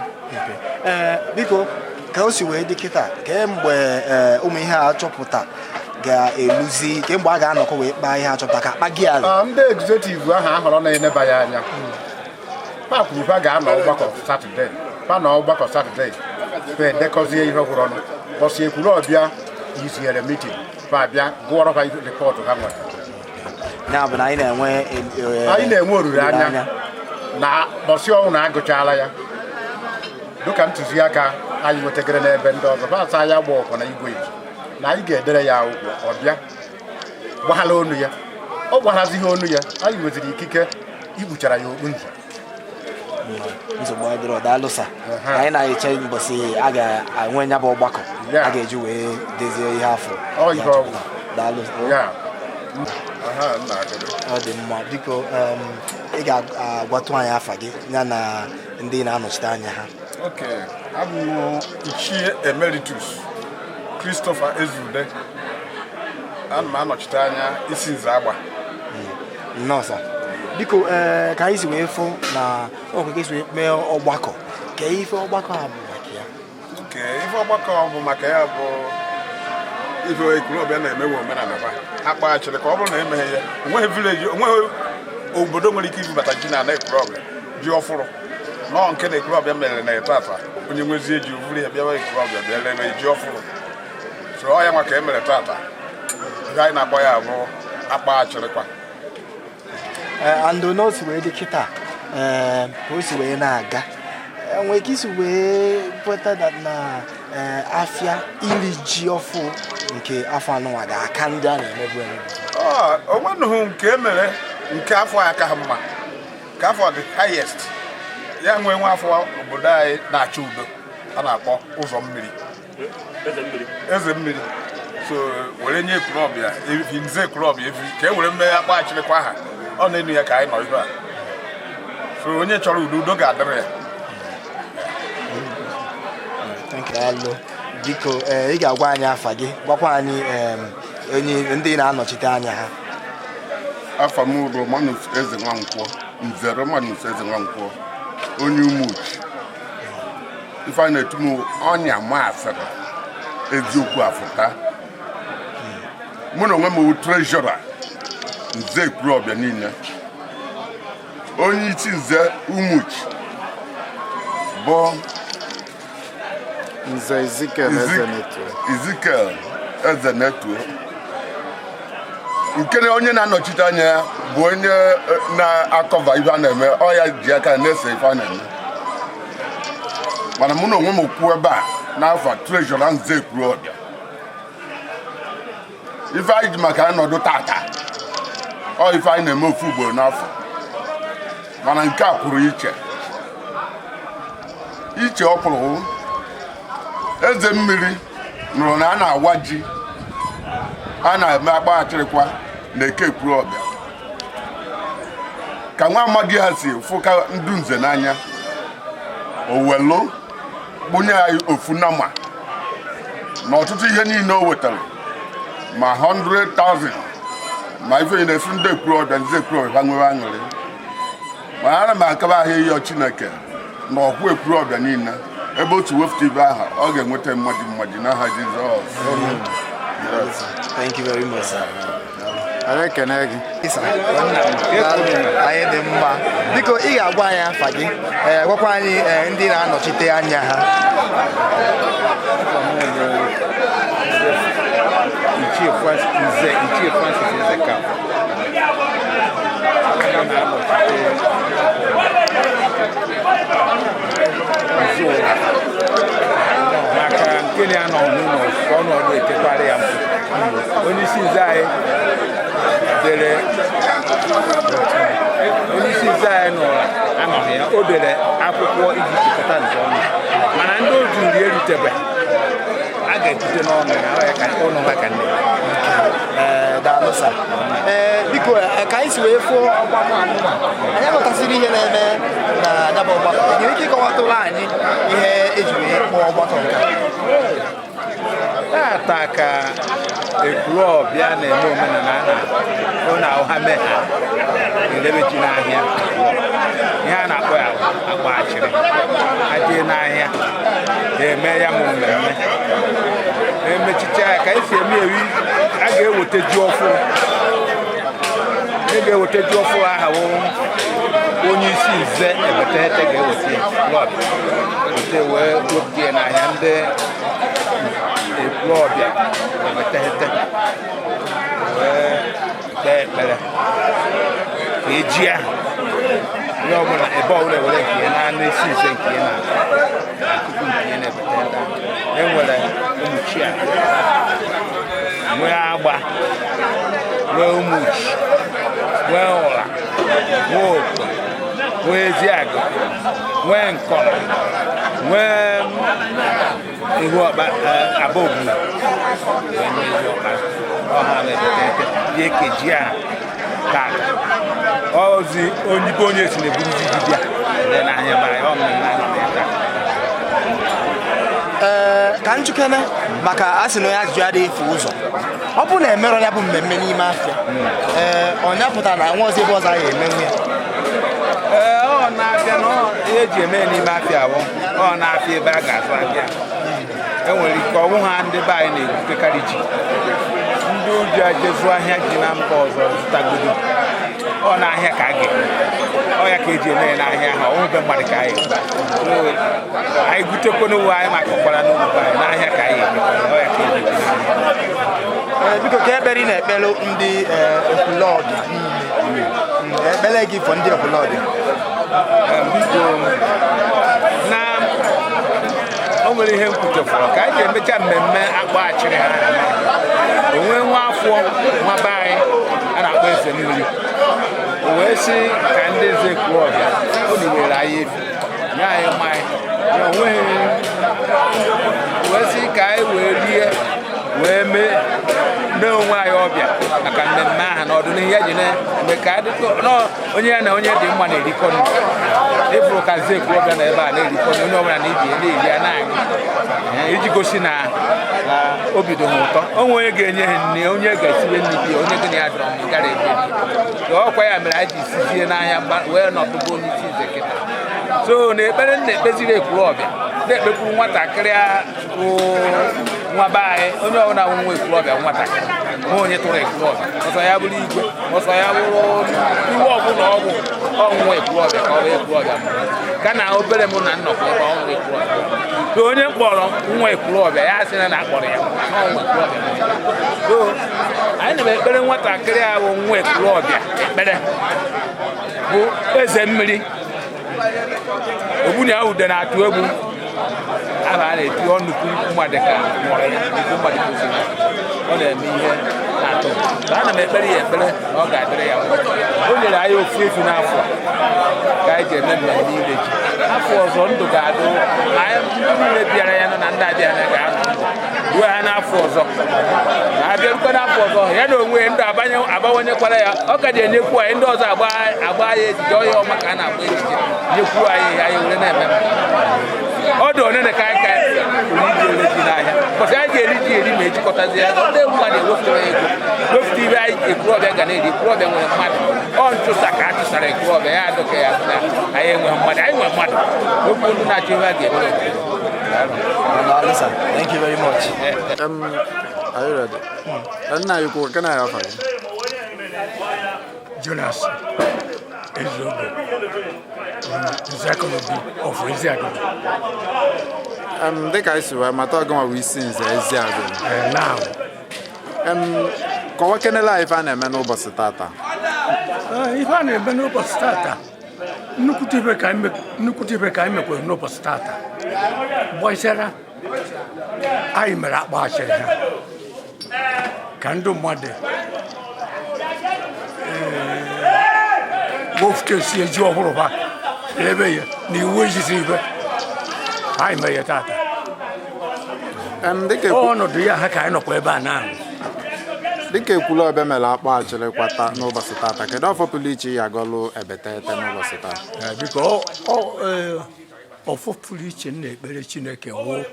biko ka o si wee dị kịta kemgbe ụmụ ihe a chọpụta ga-eluzi kemgbe a ga-anọkọ wee kpaa ihe achọpụta ka akpa gị ala ndị egzekutiv ahụ ahọrọ na-eneba ya anya pa kwuru ha ga-anọ ọgbakọ Satọde pa na ọgbakọ Satọde pa edekọzie ihe gwụrụ ọnụ bọsị Ekwulobia yiziere mitin pa bịa gụọrọ ha rịpọtụ ha nwere ya bụ na anyị na-enwe oruru anya na bọsị ọnwụ na agụchala ya dịka ntụziaka anyị nwetagara n'ebe ndị ọzọ pasị anyị agba ọkọ na igwe iji na anyị ga-edere ya akwụkwọ ọbịa gbaghala onu ya ọ gbaghazighị onu ya anyị nwetara ikike ikpuchara ya okpu nze nsogbu adịrọ daalụsa anyị na-eche mbọsị a ga-enwe nya bụ ọgbakọ a ga-eji wee dezie ihe afọ daalụ ọ dị mma biko ị ga-agwatụ anyị afa gị ya na ndị na-anọchite anya ha abụ m Ichie Emeritus Christopher Ezude ana m anọchite anya isi nze agba nnọọ biko ka anyị si wee fụ na ọkweke si wee mee ọgbakọ ka ife ọgbakọ a bụ maka ya ife ọgbakọ bụ maka ya bụ ife Ekwulobia na-emewe omenala ha akpa Achirikwa ọ bụrụ na emeghe ya onweghị vileji onweghị obodo nwere ike ibubata ji na Ekwulobia ji ọfụrụ nọọ nke na Ekwulobia mere na eto ata onye nwezie ji ovuru ya bịawa Ekwulobia bịa lere ji ọfụrụ so ọ ya maka emere tata ihe anyị na-akpọ ya bụ akpa Achirikwa andụ n'osi wee dị kịta ka o si wee na-aga nwere ike isi wee kweta na afịa iri ji ọfụ nke afọ anụnwa ga-aka ndị a na-emebu onwenụghị nke emere nke afọ ya ka ha mma ka afọ dị highest ya nwee nwa afọ obodo anyị na-achọ udo a na-akpọ ụzọ mmiri Ezemiri so were nye Ekwulobia nze Ekwulobia efi ka e were mee akpa Achirikwa aha ọ na-enu ya ka anyị nọ ibe a so onye chọrọ udo ga-adịrị ya alụ biko ị ga-agwa anyị afa gị gwakwa anyị ndị na-anọchite anya ha afa m Romanus Eze Nwankwọ nze Romanus Eze Nwankwọ onye Umuchi ife a na-etu m ọnya masịrị eziokwu afụta mụ na onwe m trejọra nze Ekwulobia niile onye isi nze Umuchi bụ nze Ezekiel Ezenetuo nke na onye na-anọchite anya ya bụ onye na-akọva ife a na-eme ọ ya ji aka na-ese ife a na-eme mana mụ na onwe m kwuo ebe a n'afọ trejọra Nze Ekwulobia ife anyị ji maka ọnọdụ tata ọ ife anyị na-eme ofu ugboro n'afọ mana nke a pụrụ iche ọ pụrụ Ezemiri nụrụ na a na-awa ji a na-eme akpa Achirikwa na Eke Ekwulobia ka nwa amadi ha si fụka ndụ Nze n'anya owelu bunye anyị ofu nama na ọtụtụ ihe niile o wetara ma 100,000 ma ife na-efu ndị Ekwulobia Nze Ekwulobia ha nwere aṅụrị mana ana m akaba ahịa ịyọ Chineke na ọkwụ Ekwulobia niile ebe otu wefụta ibe aha ọ ga-enweta mmaji n'aha Jizọs. Thank you very much, sir. Ekene gị. Anyị dị mma. Biko ị ga-agwa anyị afa gị, gwakwa anyị ndị na-anọchite anya ha. Ichie Francis Ezeka. Maka nke na-anọ n'ụlọ ọnọdụ ekekwara ya mpụ. Onye isi nze anyị nọrọ anọghị ya, o dere akwụkwọ iji chịkọta nze ọnụ mana ndị otu nri erutebe a ga-etute n'ọnụ ya ka ụnụ ha ka nne. Daalụ sa. Biko ka anyị si wee fụọ ọgbakọ anụma anyị amụtasịrị ihe na-eme na adaba ọgbakọ nwere ike ịkọwatụrụ anyị ihe eji wee kpọọ ọgbakọ nke tata ka Ekwulobia na-eme omenala ọ na-ahụha mee ha edebe ji n'ahịa ihe a na-akpọ ya akpa achịrị adịghị n'ahịa eme ya ma mmemme emechicha ya ka esi eme eri a ga-eweta ji ọfụrụ aha onye isi Nze Ebetete ga-eweta wee wepụta ya n'ahịa ndị Ekwulobia Ebetete wee kpee ekpere ka eji ahụ onye ọbụla ebe ọbụla ewere nke ya na isi Nze nke ya na akụkụ nke ya na-Ebetete enwere ụmụchi a nwee agba nwee ụmụchi nwee ụra nwee okwe nwee eziagụ nwee nkọrọ nwee ihu ọkpa aba obula ọha na-Ebetete ya ekeji ahụ tata ozi onye si na-eburuzi dibịa dị n'ahịa mara ọ mmemme ka njikere maka a sị na onye ajụjụ adịghị efu ụzọ ọ bụ na emerọ ya bụ mmemme n'ime afịa ọnya pụtara na nwa ọzọ ebe ọzọ anyị emenwu ya ọ na-abịa na ihe eji eme n'ime afịa bụ ọ na-afịa ebe a ga-azụ ahịa enwere ike ọnwụ ha ndị be anyị na-ebutekarị ji ndị oji ajezụ ahịa ji na mba ọzọ zụtagodo ọ n'ahịa ka a ga-eme ọ ya ka eji eme ya n'ahịa ha ọnwụbe mmadụ ka anyị gutekwana uwe anyị maka ọkwara n'ụlọ anyị n'ahịa ka anyị ọ ya ka eji biko ka ekpere ị na-ekpere ndị Ekwulobia ekpere gị fọ ndị Ekwulobia biko na o nwere ihe mkwutefọrọ ka anyị ga-emecha mmemme akpa achịrị ha onwe nwa afọ nwa be anyị a na-akpọ Ezemiri o wee sị ka ndị Nze Ekwulobia o niwere anyị efi nye anyị mmanya na onweghị wee sị ka anyị wee rie wee mee onwe anyị ọbịa maka mmemme ahụ na ọdịnihu ya ji na-eme ka onye ya na onye dị mma na-erikọ nri ịbụrụ ka Nze Ekwulobia na ebe a na-erikọ nri onye ọbụla na-ebi na-eri ya na-aṅụ iji gosi na obi dị ha ụtọ onwe onye ga-enye ha nri onye ga-esiwe nri bi onye gị na ya dọrọ m gara ebe ọkwa ya mere anyị ji sizie n'ahịa wee nọdụgo n'isi Nze kịta so na ekpere na-ekpeziri Ekwulobia na-ekpekwuru nwatakịrị nwa be anyị onye ọbụla nwa ekwulọbịa nwatakịrị ma onye tụrụ ekwulọbịa ọsọ ya bụrụ igwe ọsọ ya bụrụ iwe ọbụla ọgwụ ọnwụnwa ekwulọbịa ka ọ bụ ekwulọbịa ka na obere mụ na nnọkọ ebe ọnwụ ekwulọbịa ka onye mkpọrọ nwa ekwulọbịa ya sị na akpọrọ ya ọnwụ ekwulọbịa anyị na-eme ekpere nwatakịrị ahụ nwa ekwulọbịa ekpere bụ Ezemiri ogbunye ahụ ude na-atụ egwu aha a na-eti nnukwu mmadụ ka mụrụ ya nnukwu mmadụ kwụsịrị ọ na-eme ihe na-atọ ana m ekpere ya ekpere na ọ ga-adịrị ya o nyere anyị ofu efu n'afọ ka anyị ji eme mmemme ire ji afọ ọzọ ndụ ga-adụ anyị niile bịara ya na ndị abịa ya ga-anọ ndụ ruo ha n'afọ ọzọ na abịarukwa n'afọ ọzọ ya na onwe ndụ abanyenyekwara ya ọ ka ji enyekwu anyị ndị ọzọ agba ya ejije ọhịa ọma ka a na-agba ejije nyekwu anyị were na-eme ọ dị onene ka anyị iji ere ji n'ahịa ụbọchị anyị ga-eri ji eri ma ejikọtazi ya ndị mmadụ ewepụtara ego wepụta ibe anyị ekwulọbịa ga na-eri ekwulọbịa nwere mmadụ ọ nchụsa ka a chụsara ekwulọbịa ya adụka ya na anyị enwe mmadụ anyị nwere mmadụ okwu ndị na-achọ ihe a ga-eme. Thank you very much. Are you ready? Nna you can I offer you? Jonas Ezogo, Zakolobi of Eziago. Dịka anyị si wee mata ọgụnwa bụ isi nze Eziago. Now. Kọwa kenela ife a na-eme n'ụbọchị tata. Ife a na-eme n'ụbọchị tata, nnukwute ibe ka anyị mekwere n'ụbọchị tata. Gbọisara, anyị mere akpa achịrị ha. Ka ndị mmadụ wofute si eji ọhụrụ ha ebe ya na iwu ejisi ibe anyị mere ya tata. Ọnọdụ ya ha ka anyị nọkwa ebe a na dịka ekwulọbịa mere akpa Achirikwa n'ụbọchị tata, kedu ọfọ pụrụ iche ya agọlụ ebetete n'ụbọchị tata? Biko ọfọ pụrụ iche na-ekpere Chineke wụ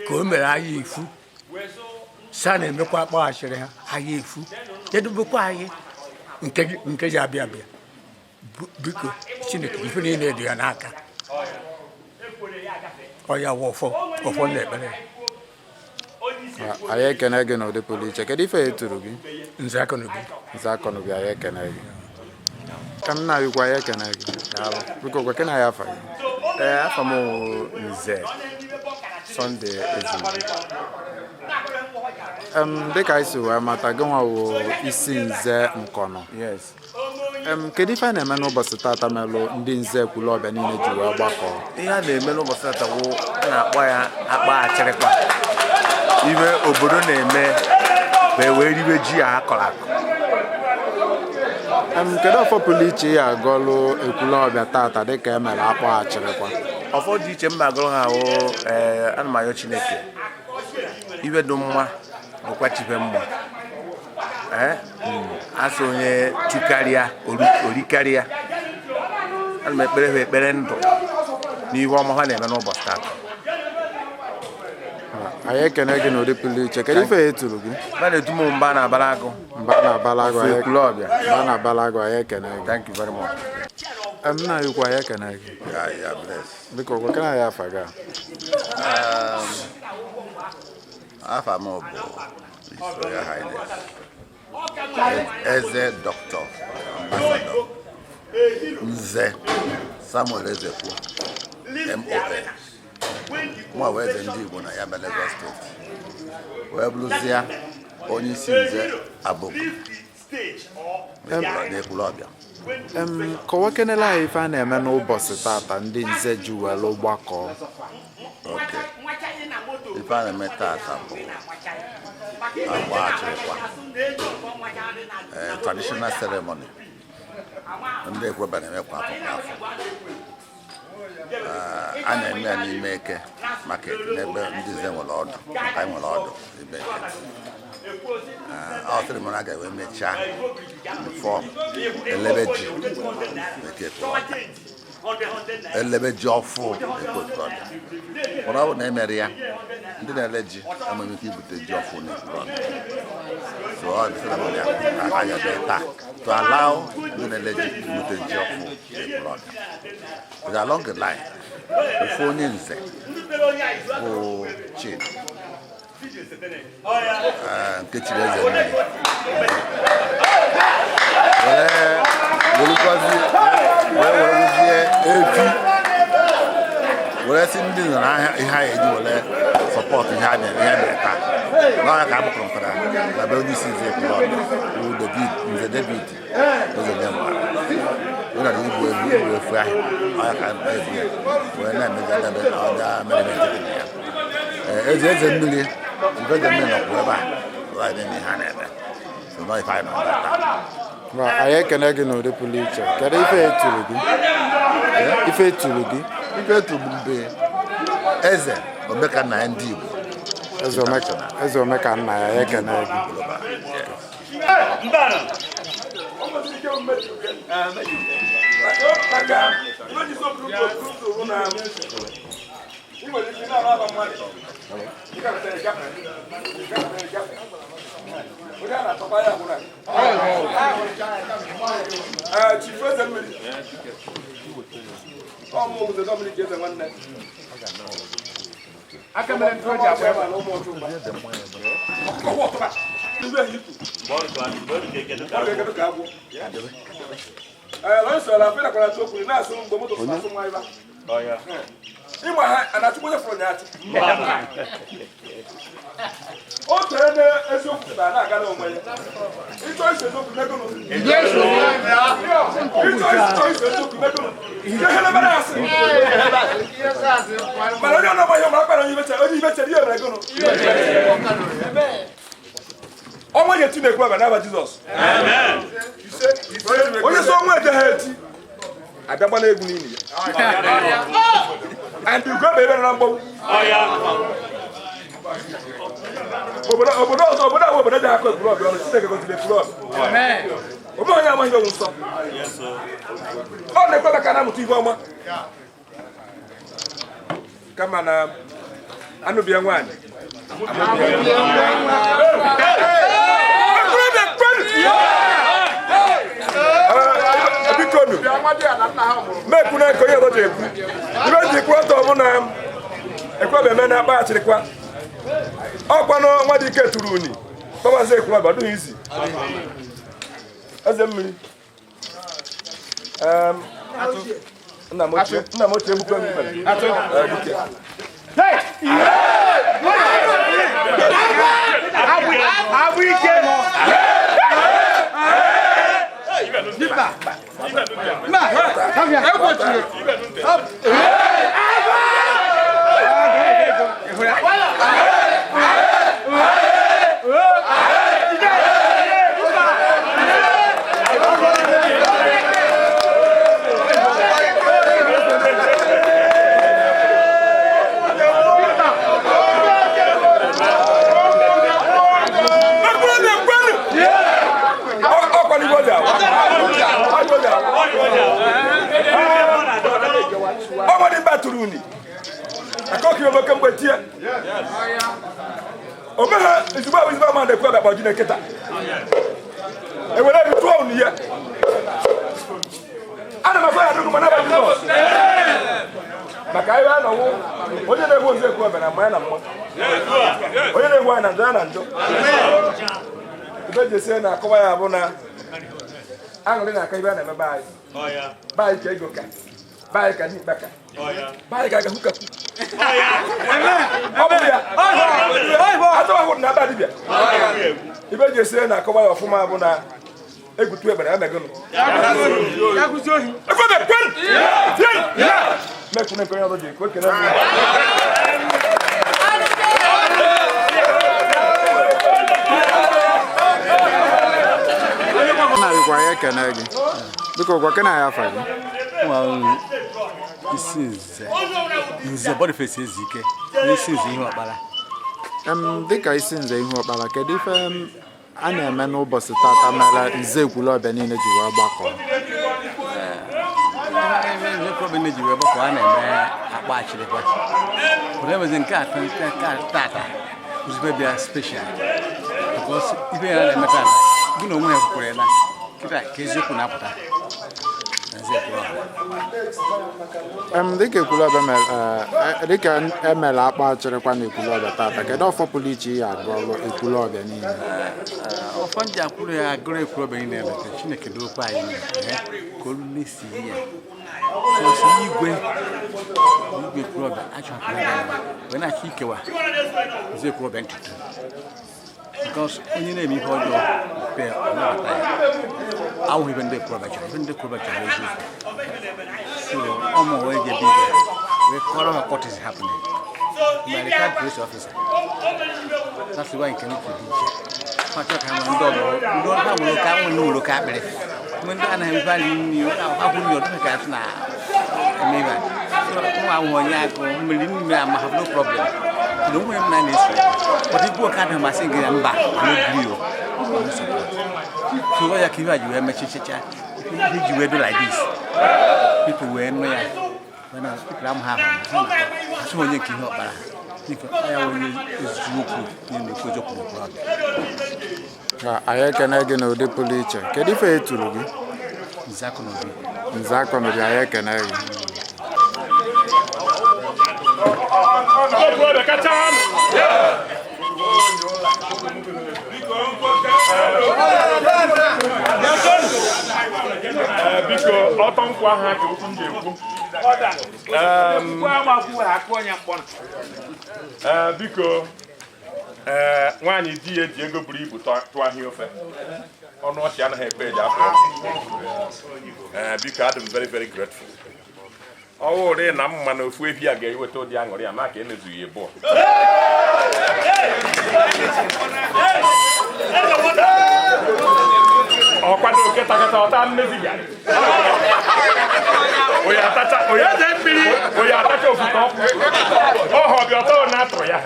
ka o mere anyị ifu sa na-emekwa akpa Achịrị ha anyị efu edubekwa anyị nke ji abịa abịa. Biko Chineke ife niile dị ya n'aka ọ ya wụ ọfọ na-ekpere. Anyị ekene gị n'ụdị pụrụ iche. Kedu ife e turu gị? Nze Akọnobi. Nze Akọnobi, anyị ekene gị. Ka m na-ayịkwa anyị ekene gị. Biko gwa kena ya afa gị. Afa m Nze Sunday Ezemiri. Dịka anyị si wee mata gị nwa wụ isi nze Nkọnọ. Yes. Kedu ife a na-eme n'ụbọchị tata melụ ndị nze Ekwulọbịa niile ji wee gbakọ? Ihe a na-eme n'ụbọchị tata wụ a na-akpọ ya akpa Achịrịkwa. Ibe obodo na-eme bụ wee ribe ji a akọrọ akọ. Kedu ọfọ pụrụ iche ya agọlụ Ekwulọbịa tata dịka e mere akpa Achịrịkwa? Ọfọ dị iche mma agụrụ ha wụ ana m ayọ Chineke ibe dị mma bụkwa chibe mma. Asị onye chukarịa orikarịa. Ana m ekpere ha ekpere ndụ n'ihe ọma ha na-eme n'ụbọchị tata. Anyị ekene gị n'ụdị pụrụ iche. Kedu ife e turu gị? Mba na-etu m mba na-abala agụ. Mba na-abala agụ. Ekwulọbịa. Mba na-abala agụ, anyị ekene gị. Thank you very much. Nna anyị ukwu, anyị ekene gị. Biko gwa kena ya afa gị. Afa m bụ His Royal Highness Eze Dr. Ambassador Nze Samuel Ezekwu MON nwa eze ndị Igbo na ya Lagos steeti wee bụrụzie onye isi nze Abụkụ n'Ekwulọbịa. Kọwa kenela anyị ife a na-eme n'ụbọchị tata ndị nze ji welu gbakọ. Ife a na-eme tata bụ akpa Achịrịkwa, traditional ceremony ndị Ekwulọbịa na-eme kwa afọ. A na-eme ya n'ime Eke Market n'ebe ndị nze nwere ọdụ, anyị nwere ọdụ ebe Eke. Ọ sịrị m na a ga-ewe mechaa fọm elebe ji Eke Ekwulọbịa, elebe ji ọfụ Eke Ekwulọbịa. Ọ bụ na emere ya ndị na-ele ji enweghị ike ibute ji ọfụ n'Ekwulọbịa. So ọ dị ceremony a ga-eme taa to allow ndị na-ele ji ibute ji ọfụ n'Ekwulọbịa. But along the line, ofu onye nze bụ Chin nke chiri Ezemiri werezie efi were si ndị nọ n'ahịa ihe anyị eji were sọpọtụ ihe mere taa n'ọnya ka agbakọtara na be onye isi nze Ekwulobia nze David Ezemiri ụlọ na igbu efu ahụ ọnya ka efu ya wee na-emezi ebe ọja mere ya Ezemiri nọkwa ebe a ihe a na-eme anyị ekene gị n'ụdị pụrụ iche kedu ife eturu gị ife eturu gị ife eturu mgbe eze omekanna ya ndị Igbo eze omekanna ya ekene gị Chief Ezemiri. Ọmụ Mzee Dominic Eze nwanne. Aka mere ntụ ọjị abụọ ebe a na ụmụ ọchụ mgba. Ọkwụ ọtụba. Ndị ehi ikwu. Bọọlụ ka agwụ. Lọnyị sọrọ afọ ịdakwara atụ okwuru na-asụ mgbe moto sụ asụ nwa ịba. Ịma ha anachukwu onye fụrụ ya atụ. O tere n'eziokwu pụtara na-aga n'onwe ya. Ịchọ isi eziokwu megụnụ. Ịchọ isi eziokwu megụnụ. Ihe n'ebe na-asị. Mana onye ọnụ ọgbanye ọmara kpara onye ibe chere ihe mere gụnụ. Ọnwa ya eti na-ekwu aba n'aba Jizọs. Onye so ọnwa eje ha eti. Abịagba n'egwu n'ili ya. And ugo ebe na mgbọgwụ. Obodo ọzọ obodo ahụ obodo dị akọ Ekwulobia ọnụ Chineke gọziri Ekwulobia. Obe onye amaghị onwe nsọ. Ọ na-ekwe ka na-amụta ihe ọma. Kama na anụbịa nwaanyị. Biko nu. Mekwu na nke onye ọzọ ji ekwu. Ibe ji kwuo ọtọ bụ na Ekwulobia eme na akpa Achirikwa. Ọkwa nwa dị ike tụrụ uni Maazị Ekwulobia ọdụghị izi Ezemiri nna m ochie egbukwe m abụ ike ọgbọdị batụrụ uni akọkị oboke mgbe tie ome ha ezigbo ama na-Ekwulobia kpọji na nkịta ewere ebi tụọ unu ya ana m afọ ya dụgụ mana abalị Jizọs maka ebe a nọwụ onye na-egwu ozi Ekwulobia na mmanya na mma onye na-egwu anyị na njọ ya na njọ ebe ji esi na-akọwa ya bụ na aṅụrị na-aka ibe a na-eme be anyị ka ego ka be anyị ka dị ikpe ka be anyị ka aga hụkapụ ọ bụ ya atọwahụrụ na aba dibịa ibe ji esi na-akọwa ya ọfụma bụ na egwutu egbere ya megụnụ mekwune nke onye ọzọ ji ekwu ekele na-arịkwa ya ekene gị biko gwa kena ya afa gị isi nze Boniface Ezike n'isi nze ihe ọkpara dịka isi nze ihe ọkpara kedu ife a na-eme n'ụbọchị tata mere nze Ekwulobia niile ji wee gbakọ Ekwulobia niile ji wee gbakọ a na-eme akpa Achirikwa emezi nke tata uzibe bịa special ibe ya na-eme tata gị na onwe ya kwukwere na kịta ka eziokwu na-apụta dịka Ekwulobia dịka emela akpa Achịrịkwa na Ekwulobia tata, kedu ọfọ pụrụ iche ya agụọlụ Ekwulobia niile? Ọfọ nji akwụrụ ya agụrụ Ekwulobia niile eleta Chineke dokwa anyị ka olu na-esi ya osi igwe Ekwulobia achọpụrụ ya wee na-achọ ikewa ozi Ekwulobia ntutu because onye na-eme ihe ọjọọ pe ọnabata ya awụghị ibe ndị Ekwulobia chọrọ eziokwu so ọmụ wee jebe ibe wee kọrọ ha what is happening. My retired police officer, that's why I can do it. I talk about ndị ha nwere ka nwere ụlọ ka akpịrị ndị a na-eme value abụ nyo dị ka na emeba so ahụ onye akụ mmiri n'ime ama have no problem no nwere m na-eso but igbo ka na masị gị mba no bio so ya ka iwe ji wee mechichicha ji wee do like this people wee nụ ya when I speak lam ha so onye nke ihe ọkpara ya onye eziokwu na-ekwejo kwuru anyị ekene gị n'ụdị pụrụ iche. Kedu ife eturu gị? Nzakọ n'obi anyị ekene gị. Biko ọtọ nkwa ha ka okwu ndị ekwu biko nwaanyị di ya ji ego buru ibu tụọ ahịa ofe ọnụ ọchị anaghị ekpe eji afọ biko adị m very very grateful ọwụ ụdị na mma na ofu efi a ga-eweta ụdị aṅụrị ya maka emezughị ebu ọkwado oke takata ọta mmezi ya onye atacha ofufe ọkụ ọhọ bịa ọtọ na-atụrụ ya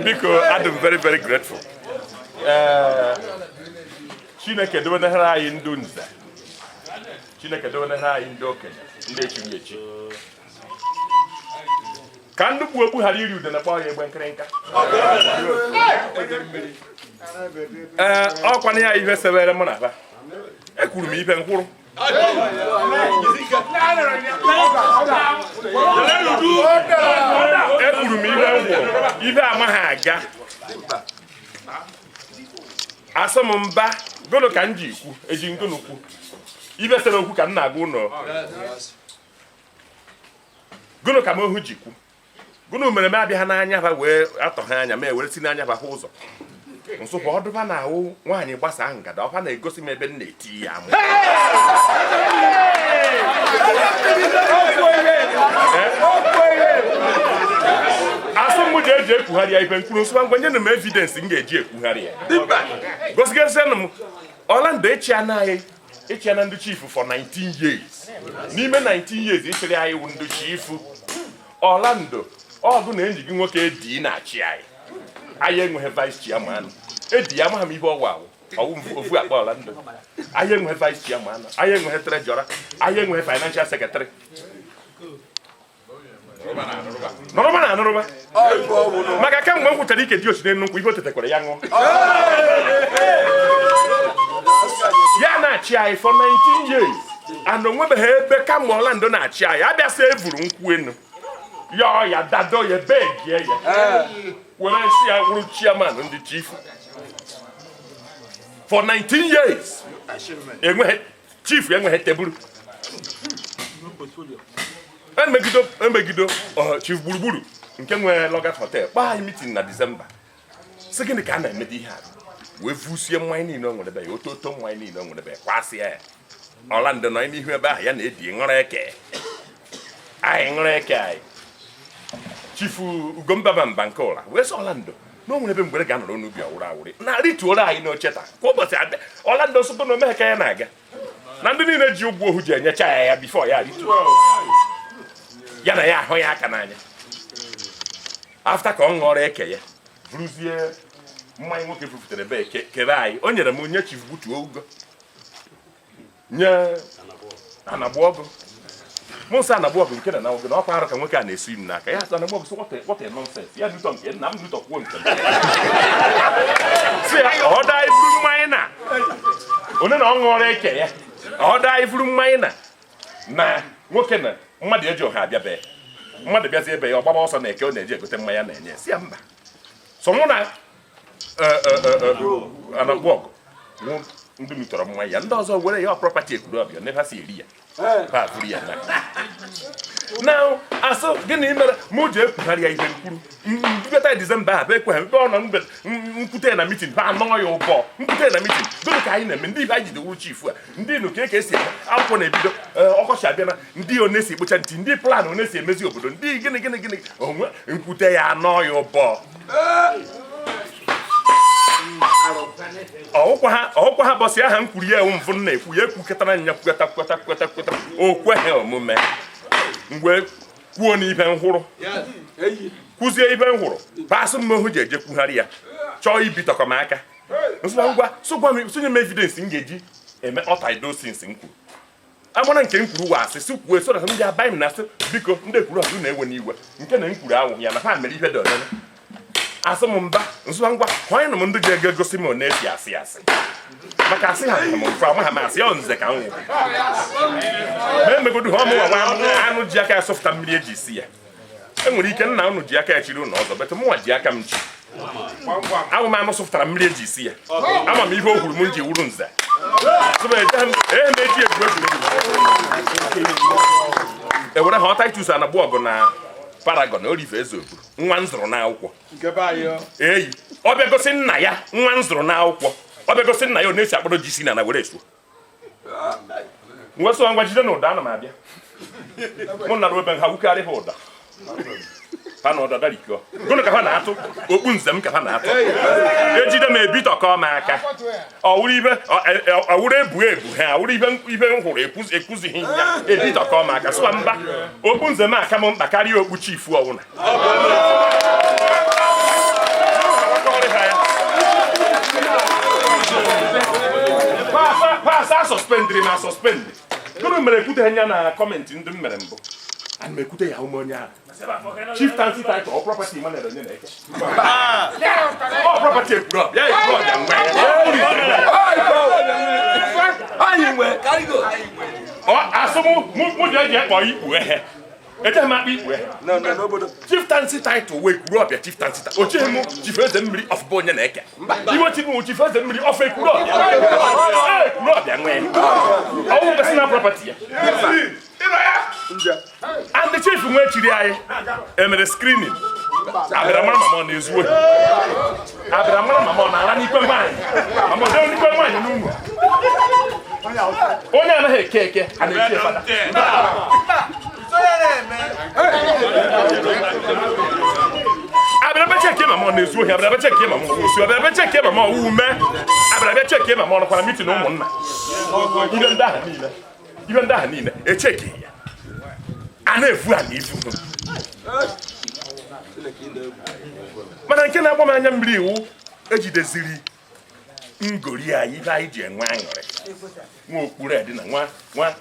biko adị m very very grateful Chineke dobenahara anyị ndị nze Chineke dobenahara anyị ndị okenye ndị echiri echi ka ndị kpu okpu ghara iri ude na kpọọ ya egbe nkịrịnka ọkwana ya ihe sebere mụ na ba ekwuru m ibe nkwụrụ ekwuru m ibe ngwụrụ ibe amaghị aga asọ m mba gụnụ ka m ji ikwu eji ngụnụ kwu ibe sere okwu ka m na-agwa ụlọ gụnụ ka m ohu ji kwu gụnụ mere m abịa ha n'anya ha wee atọ ha anya ma ewere si n'anya ha hụ ụzọ nsụpụ ọdụba na-awụ nwaanyị gbasaa ngada ọfa na-egosi m ebe m na-eti ya amụ asụ m ji eji ekwugharị ya ibe mkpụrụ nsụpa ngwa nye na m evidensị m ga-eji ekwugharị ya gosigasịnụ m Orlando echiana ndị chifu for 19 years n'ime 19 years ichere anyị wụ ndị chifu Orlando ọgụ na enyi gị nwoke edi na-achị anyị enweghị vice chairman edi amaghị m ihe ọwa ọwụ ofu akpa Orlando anyị enweghị vice chairman anyị enweghị treasurer anyị enweghị financial secretary nọrọba na anụrụba maka kemgbe m kwụchara ike dị osiri nnukwu ihe o tetekwara ya ṅụọ ya na-achị anyị for 19 years and onwebeghị ebe kamgbe Orlando na-achị anyị abịasị evuru nkwụ enu ya dado ya begie ya were si ya wụrụ chairman ndị chief for 19 years enweghị chief enweghị tebụl emegido chief gburugburu nke nwere Logat Hotel kpaa anyị meeting na December sị gịnị ka a na-emede ihe a wee vusie mmanya niile o nwere ebe ya ototo mmanya niile o nwere ebe ya kwasị ya Orlando nọ n'ihu ebe ahụ ya na-edi ṅụrụ eke anyị chifu Ugomba mba nke ụra wee sị Orlando na o nwere ebe mgbere ga-anọrọ n'ubi ọwụrụ awụrị na rituoro anyị n'oche taa kwa ụbọchị abịa Orlando sụpụ na omeghe ka ya na-aga na ndị niile ji ụgwọ ohu ji enyecha ya bifo ya rituo ya na ya ahụ ya aka n'anya afta ka ọ ṅụọrọ eke ya buruzie mmanya nwoke fufutere ebe kere anyị o nyere m nye chief butuo ugo nye anagbuọgụ mụsị anagbuọgụ nke na oge na ọkwa arụ ka nwoke a na-esu m n'aka ya anagbuọgụ sị what a nonsense ya dutọ nke nna m dutọkwuo nke si ya ọ daa iburu mmanya na na ọ ṅụọrọ eke ya ọ daa ifuru mmanya na nwoke na mmadụ eji ọha abịa be mmadụ bịazi ebe ya ọ gbaba ọsọ na eke ọ na-eji egote mmanya na-enye si ya mba so mụ na anagbu ọgụ ndị mitọrọ mmanya ya ndị ọzọ were ya ọprọpati Ekwulobia n'ebe ha si eri ya ha buru ya na asụ gịnị mere mụ ji ekwugharị ya ihe mkpụrụ mbata Disemba ahụ bụ ekweghị ebe ọ nọ nkwute na mitin ha anọ ya ụbọ nkwute na mitin gịnị ka anyị na-eme ndị ibe anyị jidewuru chifu a ndị inu ka esi eme akwụkwọ na-ebido ọkọchị abịa na ndị one si ekpocha ntị ndị plan one si emezi obodo ndị gịnị onwe nkwute ya anọ ya ụbọ ọkwa ha bọsị aha m kwuru ya ewu mvụ na-ekwu ya ekwuketara nya kweta o kweghị omume mgbe kwuo n'ibe nhụrụ kwụzie ibe nhụrụ basị mmehụ ji eje kwugharị ya chọọ ibitọkọ m aka sonye m evidensị m ga-eji eme ọtaidosins m kwuru agbara nke m kwuru wa asị si kwuo so na ndị abaghị m na asị biko ndị Ekwulobia na-ewe n'iwe nke na m kwuru awụ ya na ha mere ihe dị ọzọ asị m mba nsụangwa onye na m ndị ga-ege gosi m na-esi asị maka asị ha m mfe ama ha m asị ya nze ka m nwụ ma emegodu ha ọmụnwa anụ ji aka ya sọfụta mmiri eji isi ya enwere ike nna unu ji aka ya chiri ụnụ ọzọ betụ mụnwa ji aka m chi ahụ m anụ sọfụtara mmiri eji isi ya ama m ihe o huru m ji wuru nze eji ewere ha Titus Anagbu ọgụ na Paragon Olive Ezeobu nwa nzụrụ n'akwụkwọ eyi ọ bịa gosi nna ya nwa nzụrụ n'akwụkwọ ọ bịa gosi nna ya ọ na-esi akpọrọ ji si na were esuo nweso ngwa jide na ụda ana m abịa mụ na ebe ha wukarị ha ụda ha na ụda darikọ gụnụ ka ha na-atụ okpu nze m ka ha na-atụ ejide m ebitọkọ m aka ọwụrụ ebu ha awụrụ ibe m hụrụ ekwuzighị ya ebitọkọ m aka sụwa mba okpu nze m aka m mkpa karịa okpu chifu ọwụna pasa sọspendịrị ma sọspendị gụnụ mere ekwute ya na kọmentị ndị m mere mbụ ana m ekwute ya ume onye ahụ chieftaincy title or property man na nye property Ekwulobia anyị nwe asụmụ mụ ji eji ekpọ ikpu ehe eje m akpa ikpu ehe chieftaincy title wee Ekwulobia chieftaincy title oche mụ chief Ezemiri of bụ onye na-eke iwe chi mụ chief Ezemiri of Ekwulobia nwe ọwụ mbesi na property ya and the chief nwe chiri anyị emere screening abịara mara mama ọ na-ezu ohi abịara mara mama ọ na-ara n'ikpe nwaanyị mama ọ dịrị n'ikpe nwaanyị n'ụlọ onye anaghị eke a na-eke fada abịara bịa cheke mama ọ na-ezu ohi abịara bịa cheke mama ọ osu abịara bịa cheke mama ọ ume abịara bịa cheke mama ọ nọkwara mitin ụmụnna ibe ndị ahụ niile echeke ya a na-efu ha n'ifu mana nke na-agba m anya mmiri iwu ejideziri ngori anyị ibe anyị ji enwe aṅụrị nwa okpuru dị na nwa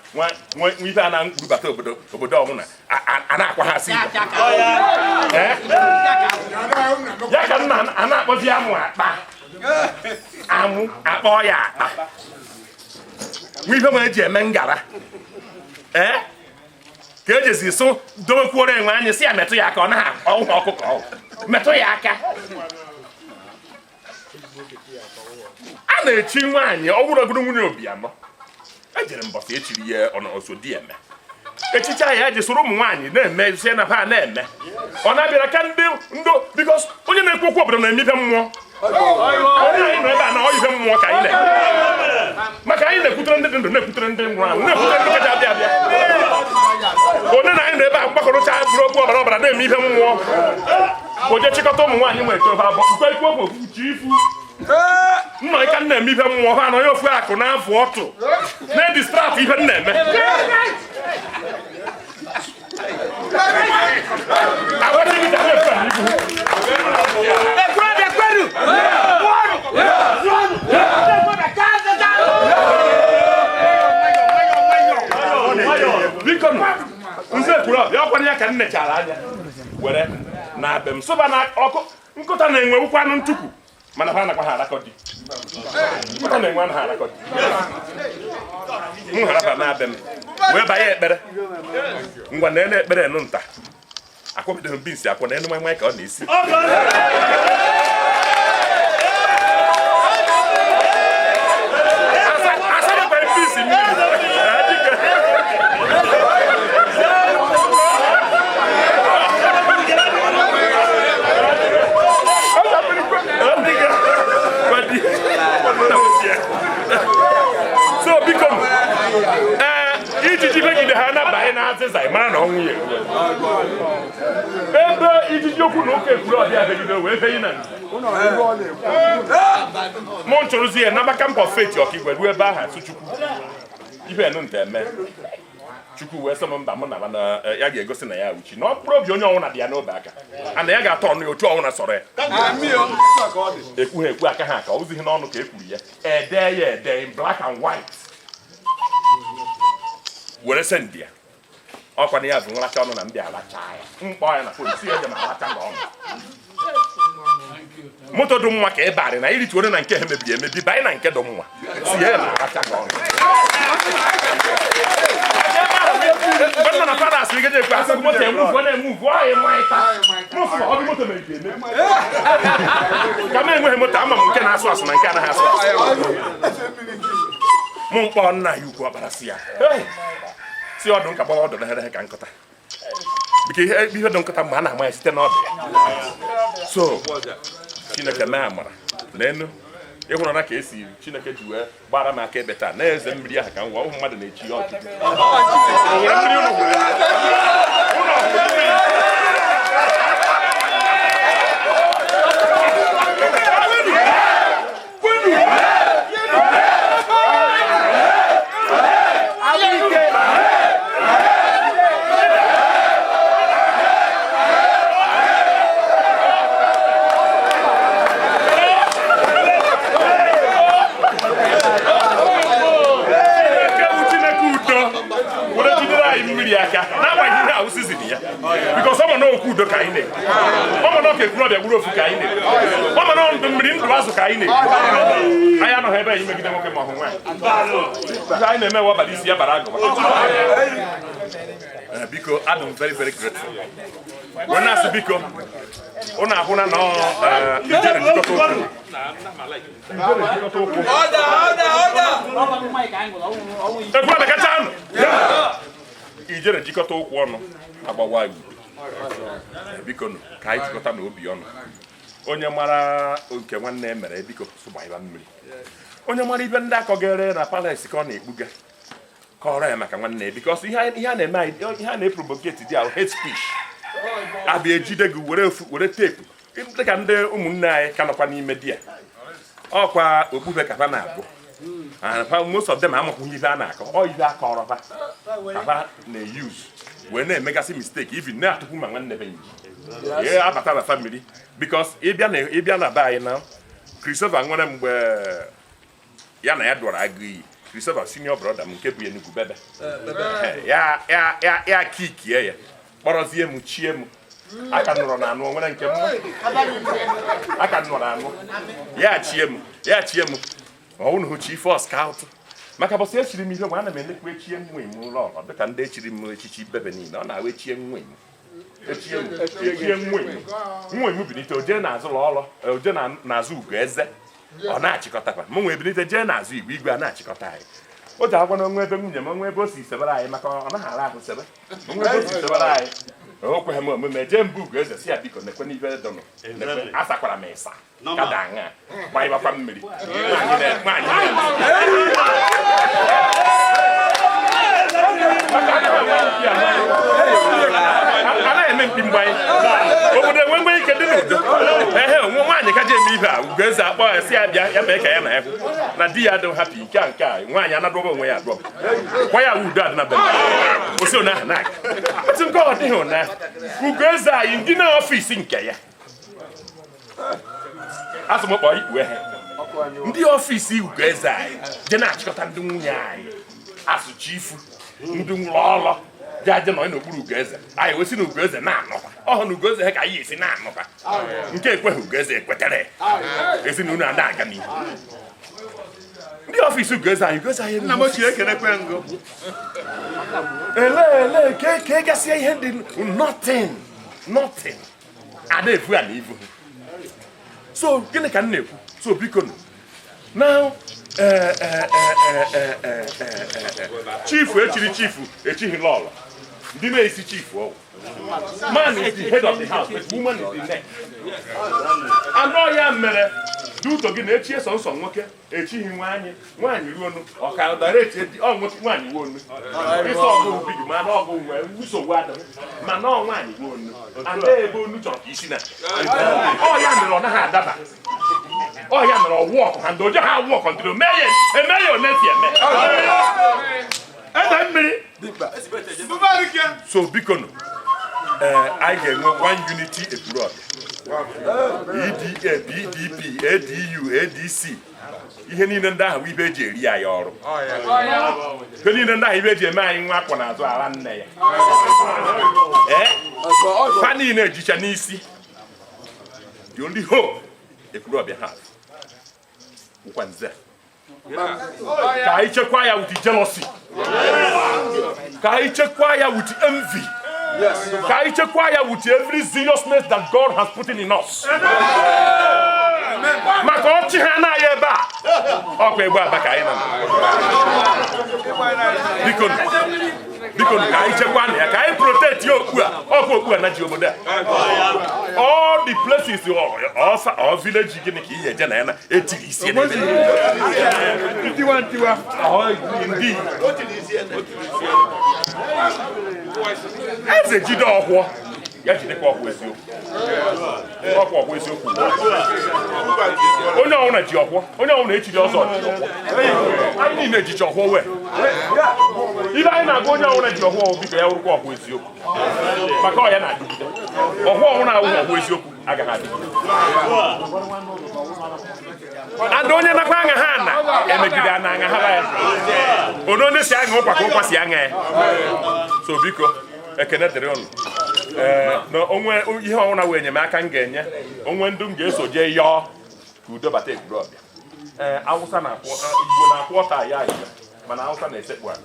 ibe a na-nkwurubata obodo ọbụla a na-akwa ha asị ya ka nna a na-akpọzi amụ akpọ ya akpa nwa ibe nwere eji eme ngara ka ejezi so dowekwuoro enwe anyị si ya metụ ya aka ọ naghị ọnwụ ọkụkọ metụ ya aka a na-echi nwaanyị ọ bụrụ ọgụrụ nwunye Obianọ ejere mbọsị echiri ya ọnọsodi eme echicha ya eji soro ụmụ nwaanyị na-eme sie na ha na-eme ọ na-abịara ka ndị bikos onye na-ekwu okwu obodo na-eme ibe mmụọ onye anyị nọ ebe a na ọ ibe mmụọ ka anyị na-eme maka anyị na-ekwutere ndị dị ndụ na-ekwutere ndị nwụrụ anwụ na-ekwutere ndị kaja abịa abịa onye na anyị nọ ebe a mgbakọrọcha bụrụ okwu ọbara na-eme ihe mmụọ oje chịkọta ụmụ nwaanyị nwere etobe abụọ ukwe ikwu okwu okwuchi ifu nna ịka na-eme ihe mmụọ ha na onye ofu akụ n'afọ ọtụ na-edistrakt ihe na-eme biko nze Ekwulobia ọkwanye ya ka m nechara anya were na be m sụba na ọkụ nkụta na-enwe ụkwanụ ntukwu mana ha nakwa ha arakọ di ọ na-enwe ha arakọ di m haraba na-abịa m wee banye ekpere ngwa na ene ekpere nụ nta akwọbidoghị binsi akwọ na enu mmanya ka ọ na-esi asabakwa binsi mmiri so biko ijiji begide ha na-abanye n'azịza mara na ọnwụ ya ebe ijiji okwu na ụka Ekwulobia begide wee beghị na mụ nchụrụzi ya n'amaka mbọ feti ọkaigwe ruo ebe ahụ atụ Chukwu ibe nụ nta eme Chukwu wee sị m mba mụ na ya ga-egosi na ya uchi na ọ mkpụrụ obi onye ọnwụna dị ya n'obe aka ana ya ga-atọ ọnụ ya otu ọnwụna sọrọ ya ekwu ha ekwu aka ha aka ozighị n'ọnụ ka e kwuru ya ede ya ede in black and white were sendị ya ọkwa na ya bụ nracha ọnụ na ndị alacha ya mkpọ ya na polisi eje ma alacha na ọnụ moto dị mma ka ị barị na irituore na nke ha mebiri emebi banye na nke dị mma si ya na alacha na ọnụ mgbe nọ na paras ị gaje ekwe asị moto emuvu ọ na-emuvu ọ ya maịta mụfụ ọ dị moto mebiri emebi ka m enweghị moto ama m nke na-asụ asụ na nke anaghị asụ asụ mụ mkpọ nna ya ukwu ọkpara si ya si ọdụ nka gbawa ọdụ na ka nkụta biko ihe dị nkụta mgbe a na-ama ya site n'ọdụ ya so Chineke mee amara n'enu ịhụrụ na ka esi Chineke ji wee gbara m aka ebe taa na Ezemiri ahụ ka m gwa ụmụ mmadụ na-echi ya ọchịchị because someone know who do kaine. Someone know ke Ekwulobia gburu ofu kaine. Someone know mmiri ndụ azụ kaine. Aya no hebe ime gide nwoke ma ho nwa. Kaine me wa balisi ya barago. Biko I'm very grateful. When I say biko ona ahuna no ijere jikọta okwu. Ekwulobia kacha anụ. Ijere jikọta okwu ọnụ agbawa iwu biko ka anyị jikọta n'obi ọnụ onye mara nke nwanne mere biko sụgbanyeba mmiri onye mara ibe ndị akọgere na palace ka ọ na-ekpuga kọrọ ya maka nwanne bikos ihe a na-eme ihe a na-eprobogeti dị ahụ hate speech abịa ejide gị were teepu dịka ndị ụmụnne anyị ka nọkwa n'ime di ya ọkwa okpukpe ka ha na-abụ most of them amakwụghị ihe a na-akọ ọ ihe aka ọrọba kaba na-use wee na-emegasị mistake even na-atụkwu ma nwanne be nji abata na family because ịbịa na be anyị na Christopher nwere mgbe ya na ya dụrụ agụ iyi Christopher senior brother m nke bụ Enugu bebe ya kikie ya kpọrọzie m chie m aka nọrọ na anụ nwere nke m aka nọrọ anụ ya chie m ọwụna hụ chief of scout maka bọsị echiri m ihe ma ana m elekwa echie nwe m ụlọ ọrụ dịka ndị echiri m echichi bebe niile ọ na-awa echie nwe m echie nwe m binite o jee n'azụ ụlọ ọrụ o jee n'azụ ugo eze ọ na-achịkọtakwa m nwee binite jee n'azụ igwe a na-achịkọta anyị o ji agwa na onwe ebe nwunye m onwe ebe o si sebere anyị maka ọ naghị ara ahụ sebe onwe ebe o si sebere anyị o kweghị m omume jee mba ugo eze si ya biko nekwe n'ibe dọnụ asakwara m ịsa kada aṅa gbanyebakwa mmiri anaghị eme mkpi mgbe anyị obodo enwe ike dị n'udo ehe onwe nwaanyị ka ji eme ibe a ugo eze akpọ ya si ya bịa ya mee ka ya na ya na di ya adịghị hapi nke a nke a nwaanyị anadọba onwe ya adọba kwa ya udo adị na be osi ona aha n'aka otu nke ọ dịghị ona ugo eze anyị ndị na ọfisi nke ya asị m kpọọ ikpue ha ndị ọfisi ugo eze anyị je na-achịkọta ndị nwunye anyị asụchi ifu ndị nwụrụ ọlọ jaje nọ n'okpuru ugo eze anyị wesi na ugo eze na-anọkwa ọhụ na ugo eze ha ka anyị esi na-anọkwa nke ekweghị ugo eze ekwetere ezinụlọ a na-aga n'ihu ndị ọfịs gozi anyị nna m ochie ekelekwe ngo ele ka gasịa ihe dị nothing ada efu a na ivu so gịnị ka m na-ekwu so biko now chifu echiri chifu echighị lọlọ ndị na-esi chifu ọgwụ man is the head of the house but woman is the neck anọ ya mere duto gị na-echie sọnsọ nwoke echighị nwaanyị ruo onu ọka dara echi nwaanyị ruo onu ịsọ ọgụ big mana ọgụ nwee nsogbu adịghị mana ọ nwaanyị ruo onu ada ebe onu chọrọ ka isi na ọ ya mere ọ naghị adaba ọ ya mere ọwụ ọkụ ha ndị oje ha awụ ọkụ ndị eme ya onesi eme ede mmiri so biko nụ anyị ga-enwe one unity Ekwulobia EDA, PDP, ADU, ADC ihe niile ndị ahụ ibe eji eri anyị ọrụ ihe niile ndị ahụ ibe eji eme anyị nwa akwọ n'azụ ala nne ya fa niile ejicha n'isi the only hope Ekwulobia has ụkwa nze ka anyị chekwa ya with jealousy ka anyị chekwa ya with envy ka anyị chekwa ya with every seriousness that God has put in us maka ọchị ha anaghị ebe a ọkwa egbe aba ka anyị na biko ka anyị chekwa na ya ka anyị protect ya okpu a na ji obodo a all the places or village gịnị ka ihe eje na ya na etiri isi eze jide ọkwọ ya jidekwa ọkwọ eziokwu onye ọwụna ji ọkwọ onye ọwụna echiri ọzọ anyị niile ejicha ọkwọ wee ibe anyị na-agwa onye ọwụna ji ọkwọ biko ya wụrụkwa ọkwọ eziokwu maka ọ ya na-adịgide ọkwọ ọwụna awụghị ọkwọ eziokwu agaghị adịgide ada onye nakwa aṅa ha na emegide a na aṅa ha ya onye si aṅa ụkwa ka ụkwa si aṅa ya so biko ekene dịrị ụnụ na onwe ihe ọnwụna wee enyemaka m ga-enye onwe ndụ m ga-eso jee yọọ ka udo bata Ekwulobia Awụsa na-akwụ Igbo na-akwụ ọta ya ahịa mana Awụsa na-esekpu ala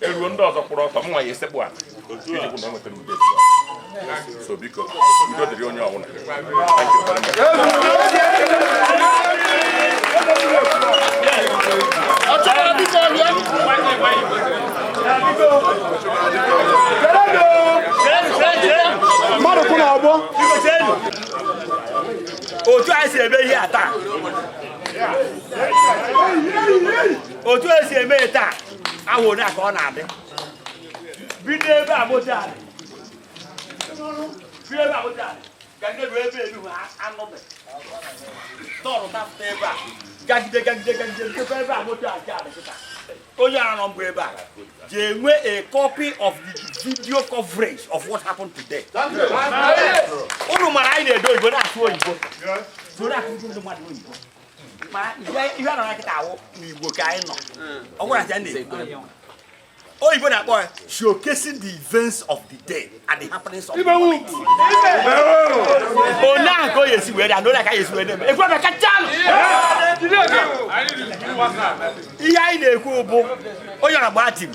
eruo ndị ọzọ kwụrụ ọtọ m nwa ya esekpu ala iji kwụ na enwetara udo so biko udo dịrị onye ọbụla mmadụ kwụ n'ọgbọ otu anyị si eme ihe a taa otu esi eme taa ahụ onye ka ọ na-adị bido ebe a moto a ga ndị ebe elu ha anụbe tọrụ tapụta ebe a gagide ebe a moto a adịkịta onye ara nọ mbụ ebe a ji enwe a copy of the video coverage of what happened today. Unu mara anyị na-edo oyibo na-asụ oyibo so na-akụzi ndị mmadụ oyibo ma ihe a nọ nakịta awụ n'Igbo ka anyị nọ ọ gwara aja na-ekwu oyibo na-akpọ showcasing the events of the day and the happenings of the moment. Onye ahụ ka o yesi wee dị onye aka yesi wee na-eme Ekwulobia kachanụ ihe anyị na-ekwu bụ onye ọra gbaa tim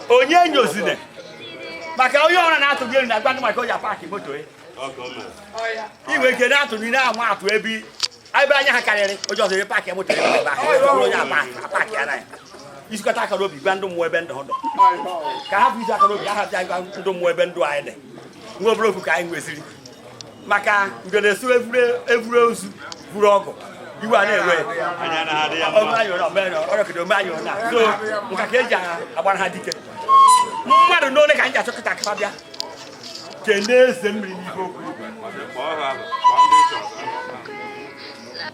onye nyozine maka onye ọra na-atụ gị elu na agba ndị maka o ji apaki moto inwe ike na-atụ niile ama atụ ebe anya ha karịrị onye ọzọ ebe paakị moto ebe onye apaki anaghị isikọta aka n'obi gwa ndị mmụọ ebe ndụ ndụ ka ha bụ isi aka n'obi aha bịa gwa ndị mmụọ ebe ndụ anyị dị nwa obere okwu ka anyị nweziri maka mgbe na-esu evuru ozu vuru ọgụ iwe a na-ewe ọrọkedo ome anyị na so nka ka eji agbara ha dike mmadụ n'ole ka anyị ji achọkịta akpa bịa kene Ezemiri n'ihe okwu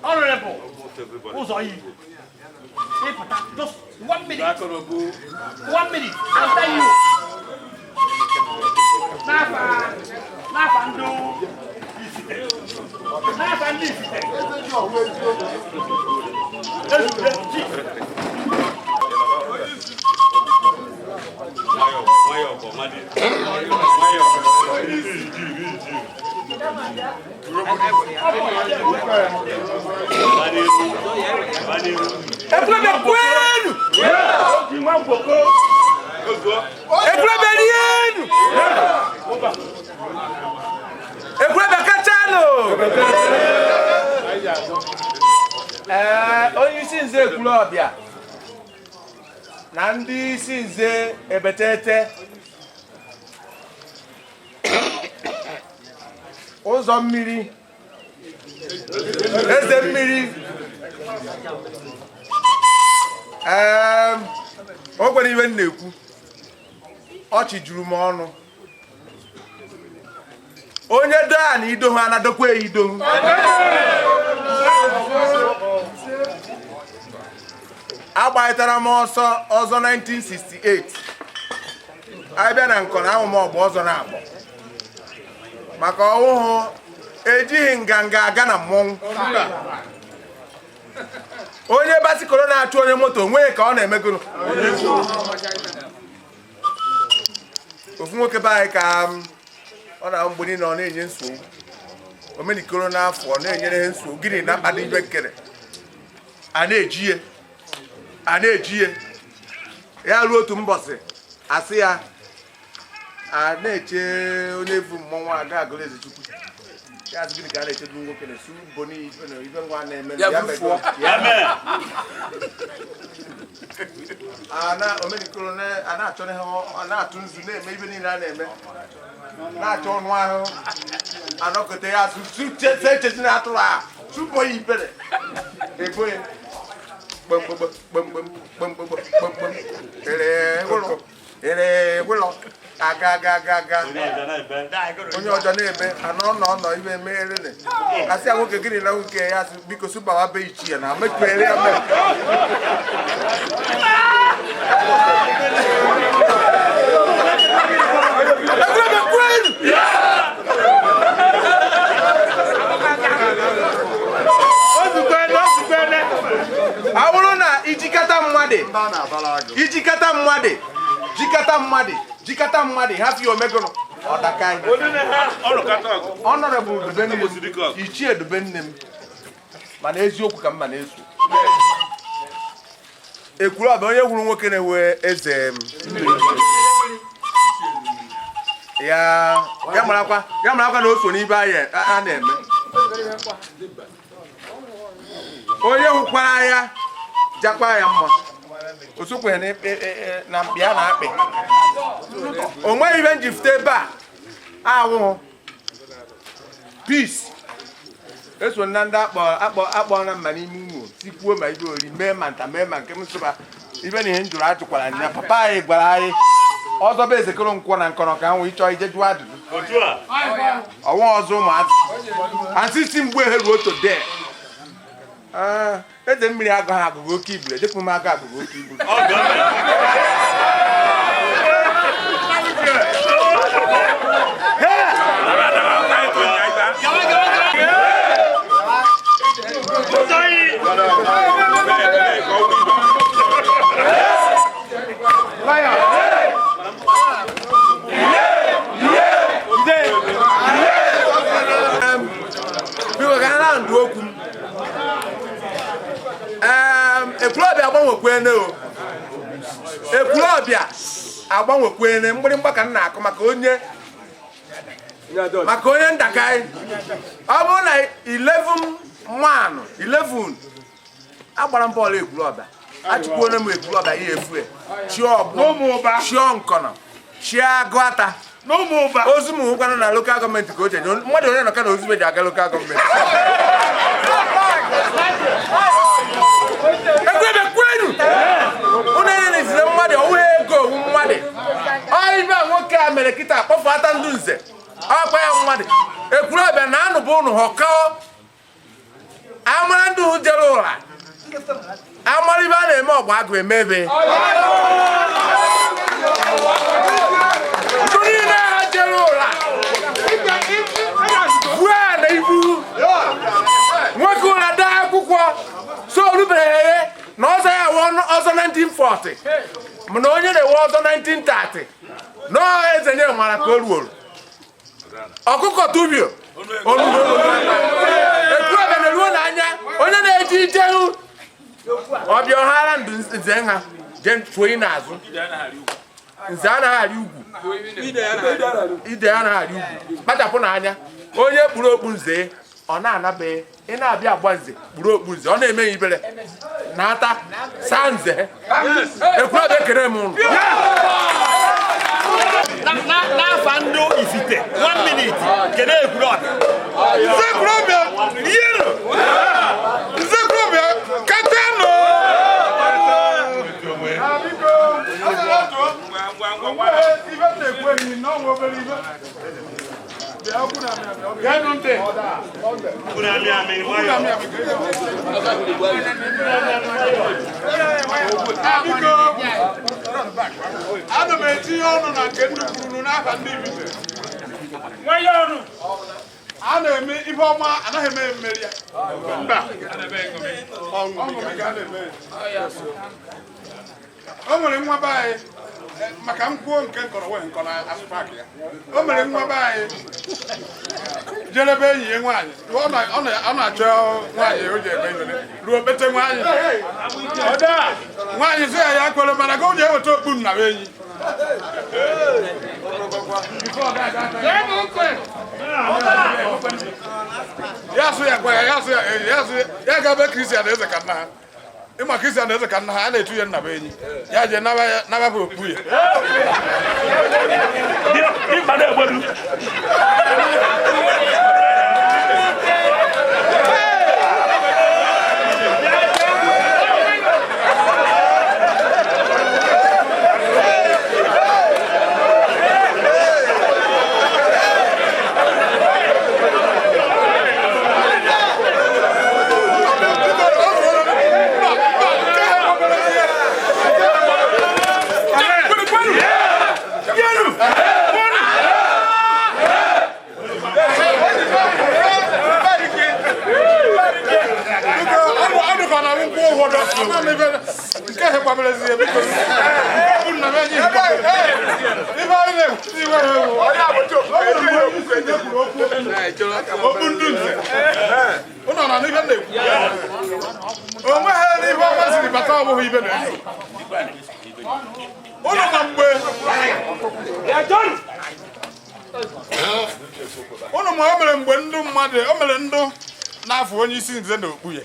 honorable ụzọ Igbo just 1 minute. 1 minute after you. Nafa ndo isite. Nafa ndi isite. Ekwulobia kwenu! Ekwulobia rienu! Ekwulobia kachano! Onye isi nze Ekwulobia na ndị isi nze Ebetete ụzọ mmiri Ezemiri o gwara iwe na-ekwu ọchị juru m ọnụ onye daa na ido ha anadokwa ido agbaitara m ọsọ 1968 abịa na nkọ na ahụm ọgba ọzọ na-akpọ maka ọwụhụ ejighị nganga aga na mmọnwụ onye basikoro na-achụ onye moto nwee ka ọ na-emegoro ofu nwoke be anyị ka ọ na mgbe niile ọ na-enye nsogbu omenikoro n'afọ ọ na-enyere ha nsogbu gịnị na mkpado ibe nkere a na-eji ya ruo otu mbọsị asị ya a na-eche onye evu mmọnwụ aga agụrụ Ezechukwu ya azụ gịnị ka a na-echedu nwoke na-esu bo n'ibe nwa na-eme omenikoro a na-achọ a na-atụ nzu na-eme ibe niile a na-eme na-achọ ọnụ ahụ anọkọta ya azụ echezi na atụrụ a tupu ya ibere ebo ya ụlọ aga onye ọjọọ na-ebe anọ ibe meghere asị ya nwoke gịnị na nwoke ya sị biko sụbawa be ichi ya na mekpere ya mere ọ bụrụ na jikata mmadụ hapụ ya omegoro ọnọrọbụ ichie dube nne m mana eziokwu ka mma na-eso Ekwulobia onye gwuru nwoke na-ewe eze ya marakwa na o so n'ibe a na-eme onye hụkwara ya jakwa ya mma osokwe na mkpi a na-akpị o nweghị ibe njifte ebe a awụhụ peace eso na ndị akpọ na mma n'ime ụmụ tikwuo ma ibe ori mee ma nta mee ma nke m sụba ibe na ihe njụrụ ajụkwara ya papa anyị gwara anyị ọzọ bụ ezekọrọ nkwọ na nkọrọ ka nwee ịchọ ije jụọ ajụjụ ọnwa ọzọ ụmụazị asịsị mgbe he ruo tode Ezemiri agaghị agụgụ oke ibu ejekwu m aga agụgụ oke ibu Ekwulobia agbanwekwene mgbịrịgba ka m na-akụ maka onye ndakai ọ bụrụ na 11 agbara m bọọlụ Ekwulobia achịkwuona m Ekwulobia ihe efue chi ọgbọ chi ọnkọnọ chi agụata ozu m hụkwana na lokal gọọmenti ka o cheje mmadụ onye nọka na ozu ji aga lokal gọọmenti Ekwulobia kwenu ụnụ na-ezire mmadụ ọwụghị ego owu mmadụ ibe a nwoke a mere kịta kpọfụata ndị nze ọkpa ya mmadụ Ekwulobia na anụbụ ụnụ họkọọ amara ndị hụ jere ụra amara ibe a na-eme ọgba agụ emebe ndị niile ha jere ụra buo na ibu nwoke ụra daa akwụkwọ so olubere na ọzọ ya ọzọ 1940 mana onye na-ewe ọzọ 1930 na eze nye mara ka o ruoro ọkụkọ tubio Ekwulobia na-eruo n'anya onye na-eji ije hụ ọbịa ọhara ndụ nze ha je tụọ n'azụ nze anaghị arị ugwu ide anaghị arị ugwu kpachapụ n'anya onye kpuru okpu nze ọ na-anabeghị ị na-abịa agba nze kpuru okpu nze ọ na-eme ibere na-ata saa nze Ekwulobia ekere m ụnụ n'afa ndị Ifite 1 minute kedu Ekwulobia Nze Ekwulobia yero Nze Ekwulobia katano ana m etinye ọnụ na nke ndị kwuru n'afa ndị Ibite nwanye ọnụ a na-eme ife ọma anaghị eme mmeri ya mba o nwere nwa be anyị maka nkwuo nke nkọrọ wee nkọrọ asụpak ya o mere nwa be anyị jerebe enyi ya nwaanyị ọ na-achọ nwaanyị o ji eme ibe ruo kpete nwaanyị nwaanyị sị ya kwere mana ka o ji eweta okpu nna be enyi ya sụ ya gwa ya gabe Kristian eze ka nna ha ịma Kristian eze ka nna ha a na-etu ya nna be enyi ya je nabapụ okpu ya ụnụ ma o mere mgbe ndị mmadụ o mere ndụ n'afọ onye isi nze na okpu ya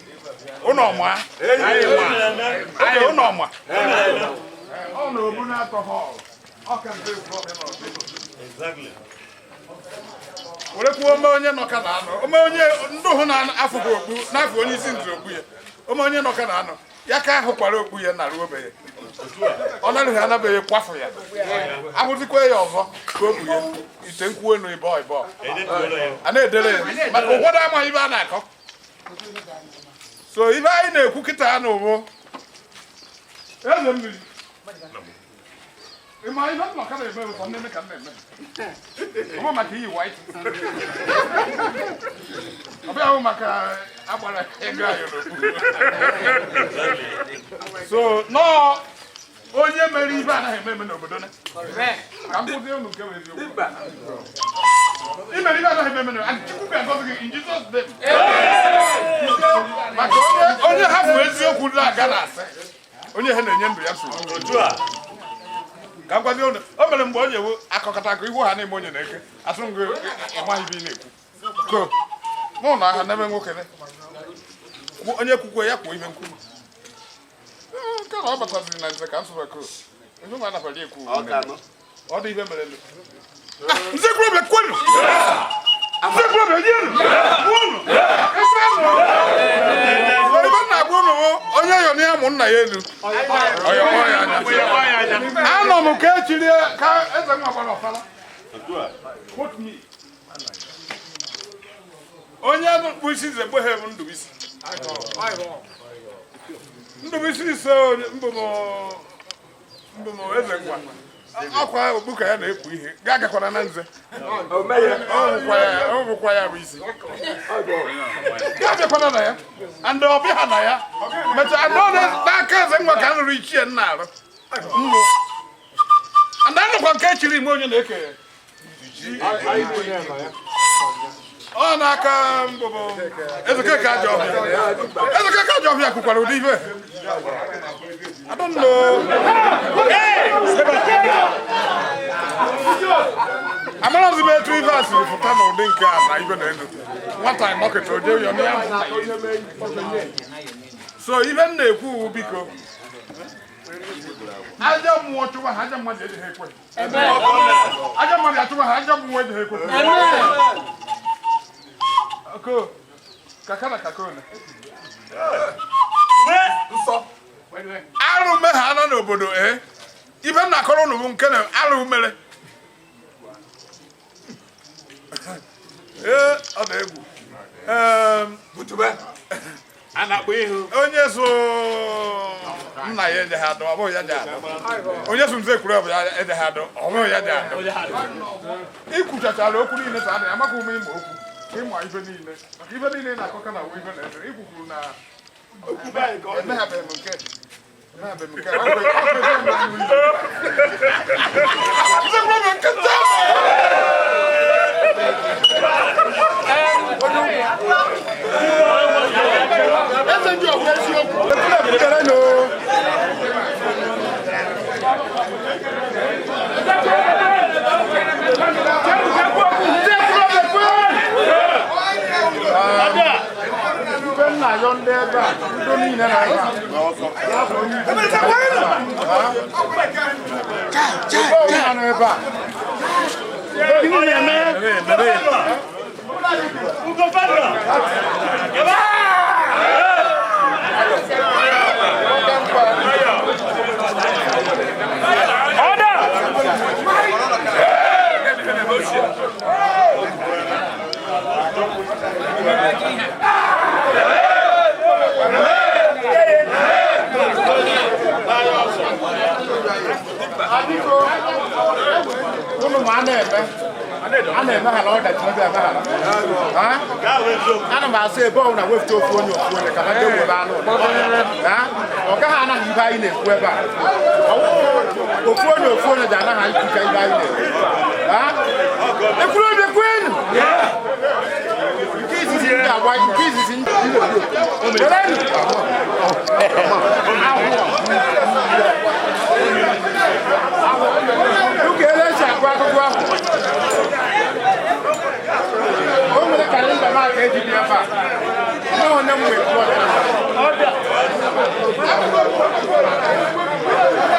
ụnụ ọma ụnụ ọma ọ na obu na-atọ ha were kwuo ome onye nọka na anọ ome onye ndụ hụ na afụghị okpu n'afọ onye isi nze okpu ya ome onye nọka na anọ ya ka ahụkwara okpu ya na ruobeghị ọ naghị anabeghị kwafu ya ahụzikwa ya ọzọ ka o bu ya ite nkwuo enu ibe a na-edere ya maka ụfọdụ amaghị ibe a na-akọ so ibe anyị na-ekwu kịta na ụgbọ Ezemiri ịma ibe m nọka na-eme ụfọ nne ka m na-eme ọ bụ maka iyi white ọ bịa bụ maka agbara ego anyị n'okpuru so nọọ onye mere ibe anaghị eme n'obodo na ka m kwụzie unu nke eziokwu imere ibe anaghị eme n'obodo Chukwu ga-agọzi gị in Jesus name maka onye hapụ eziokwu na-aga na asị onye ha na-enye ndụ ya nsogbu ka m gwazie unu o mere mgbe o ji ewu akọkọta akụ ihu ha na-eme onye na-eke asụ m gị ịmaghị ibe ị na-ekwu ko mụ na aha n'ebe nwoke onye kwukwe ya kwuo ihe nkwu nke na ọ bataziri na nze ka m sụrụ ko ihe nwa anabalị ekwu ọ dị ihe mere Nze Ekwulobia kwenu Nze Ekwulobia yenu unu ibe na-agwa unu onye yọ na ya mụ nna ya elu anọ m ka echiri ka eze nwa gbara ọfala onye kpụ isi nze gbe ha bụ Ndụbụisi Ndụbụisi ise mbụ m eze ngwa akwa ogbu ka ya na-ekpu ihe ga-agakwara na nze ọ bụkwa ya bụ isi ga-abịakwana na ya ndị ọbịa ha na ya mechaa n'aka eze nwa ka a nụrụ ichie nna arụ mbụ ndị anụkwa nke echiri ime onye na-eke ọ n'aka mbụbụ Ezekeke Ajọfịa. Ezekeke Ajọfịa kwukwara ụdị ife. I don't know. Amara zi metu ife asịrị fụta n'ụdị nke a na ife na-enu. Nwata nọkịta oje ya na so ife m na-ekwu biko. Aja mmụọ chụwa ha aja mmadụ ejighị ekwe. Aja mmadụ achụwa ha aja mmụọ ejighị ekwe. Ako, kakana kakona. Nsọ. Arụ me ha nọ n'obodo ibe m na-akọrọ unu bụ nke na arụ mere. Ọ dị egwu. Butube. A na-akpọ ihu. Onye so nna ya eje ha adọ, ọ bụghị ya ji adọ. Onye so nze kwuru ya eje ha adọ, ọ bụghị ya ji adọ. Ikwuchachara okwu niile ka a na-amakwa ume ịma okwu. Ịma ife niile. Maka ife niile na-akọka na ife na-eme. Ikwukwuru na emeghabeghị m nke. Ana m asị ebe ọbụla wefute ofu onye ka ha ga-ewebe anụ ọ gaghị anaghị ibe anyị na-ekwu ebe a ofu onye ji anaghị anyị kwuka ibe anyị na-ekwu Ekwulobia kwenu nke izizi ndị agba nke izizi ndị ụka elechi agwa akụkọ ahụ o nwere kalenda m aka eji bịa ebe a onye m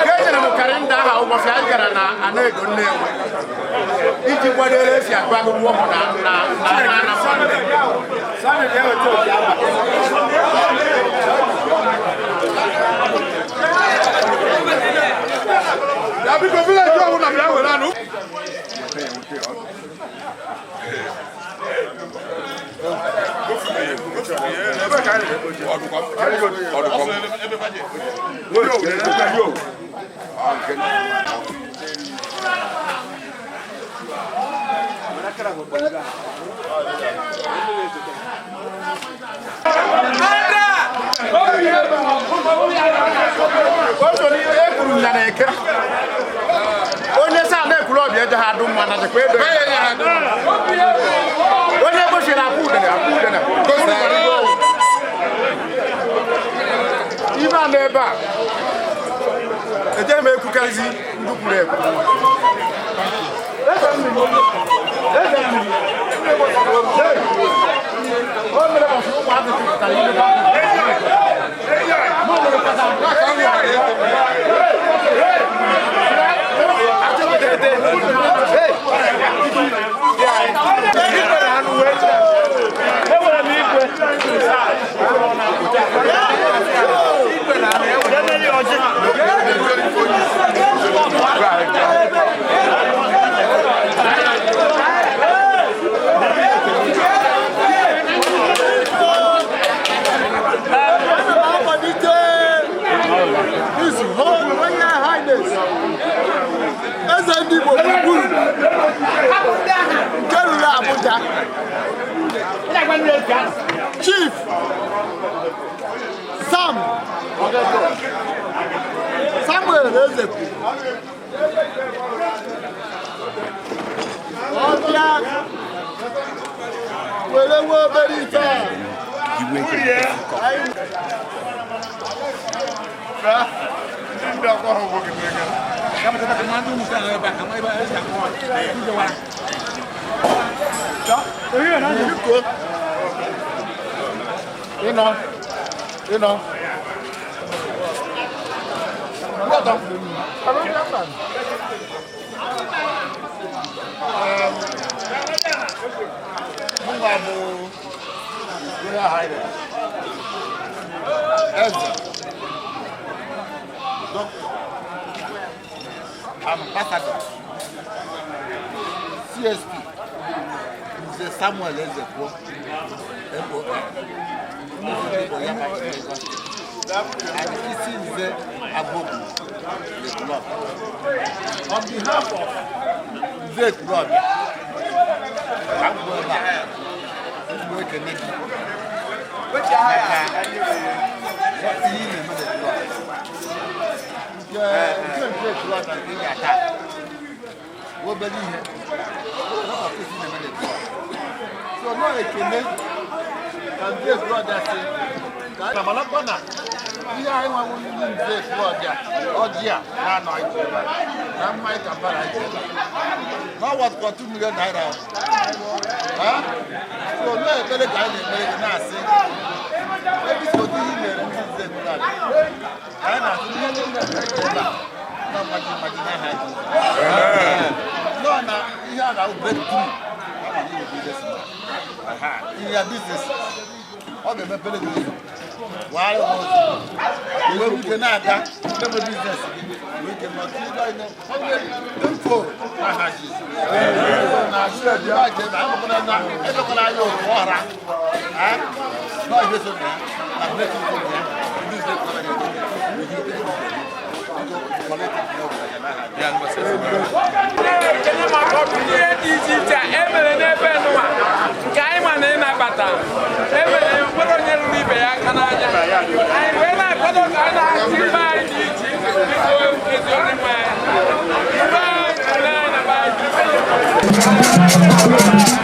ka enyere m kalenda ahụ ụbọchị anyị gara na Anaedo Nnewi iji kwado esi agụ agụgụ ọhụrụ na Sunday eweta obi ya biko village ọhụrụ na bịa were anụ onye sa na Ekwulobia eje ha adụ mma na dịkwa edo onye gbochiri akwa udene ibe a n'ebe a eje m ekwukarịzi ndị kwuru ekwu o mere bọsị ụmụazị pụtara ihe Chief Sam Samuel Ezekwu ọbịa Ambassador, CSP, Mr. Samuel Ezekwo, and this is the Abogu, the club. On behalf of the club, I'm going back to work in it. What so no I can this brother say Malapana I want to this brother Odia na no na my campara now what got 2 million naira so no I tell the guy na say maybe so the email this brother no, no, you have a breakthrough. In your business, all the people why when we can add that business, we can multiply them. Don't go. Thank you.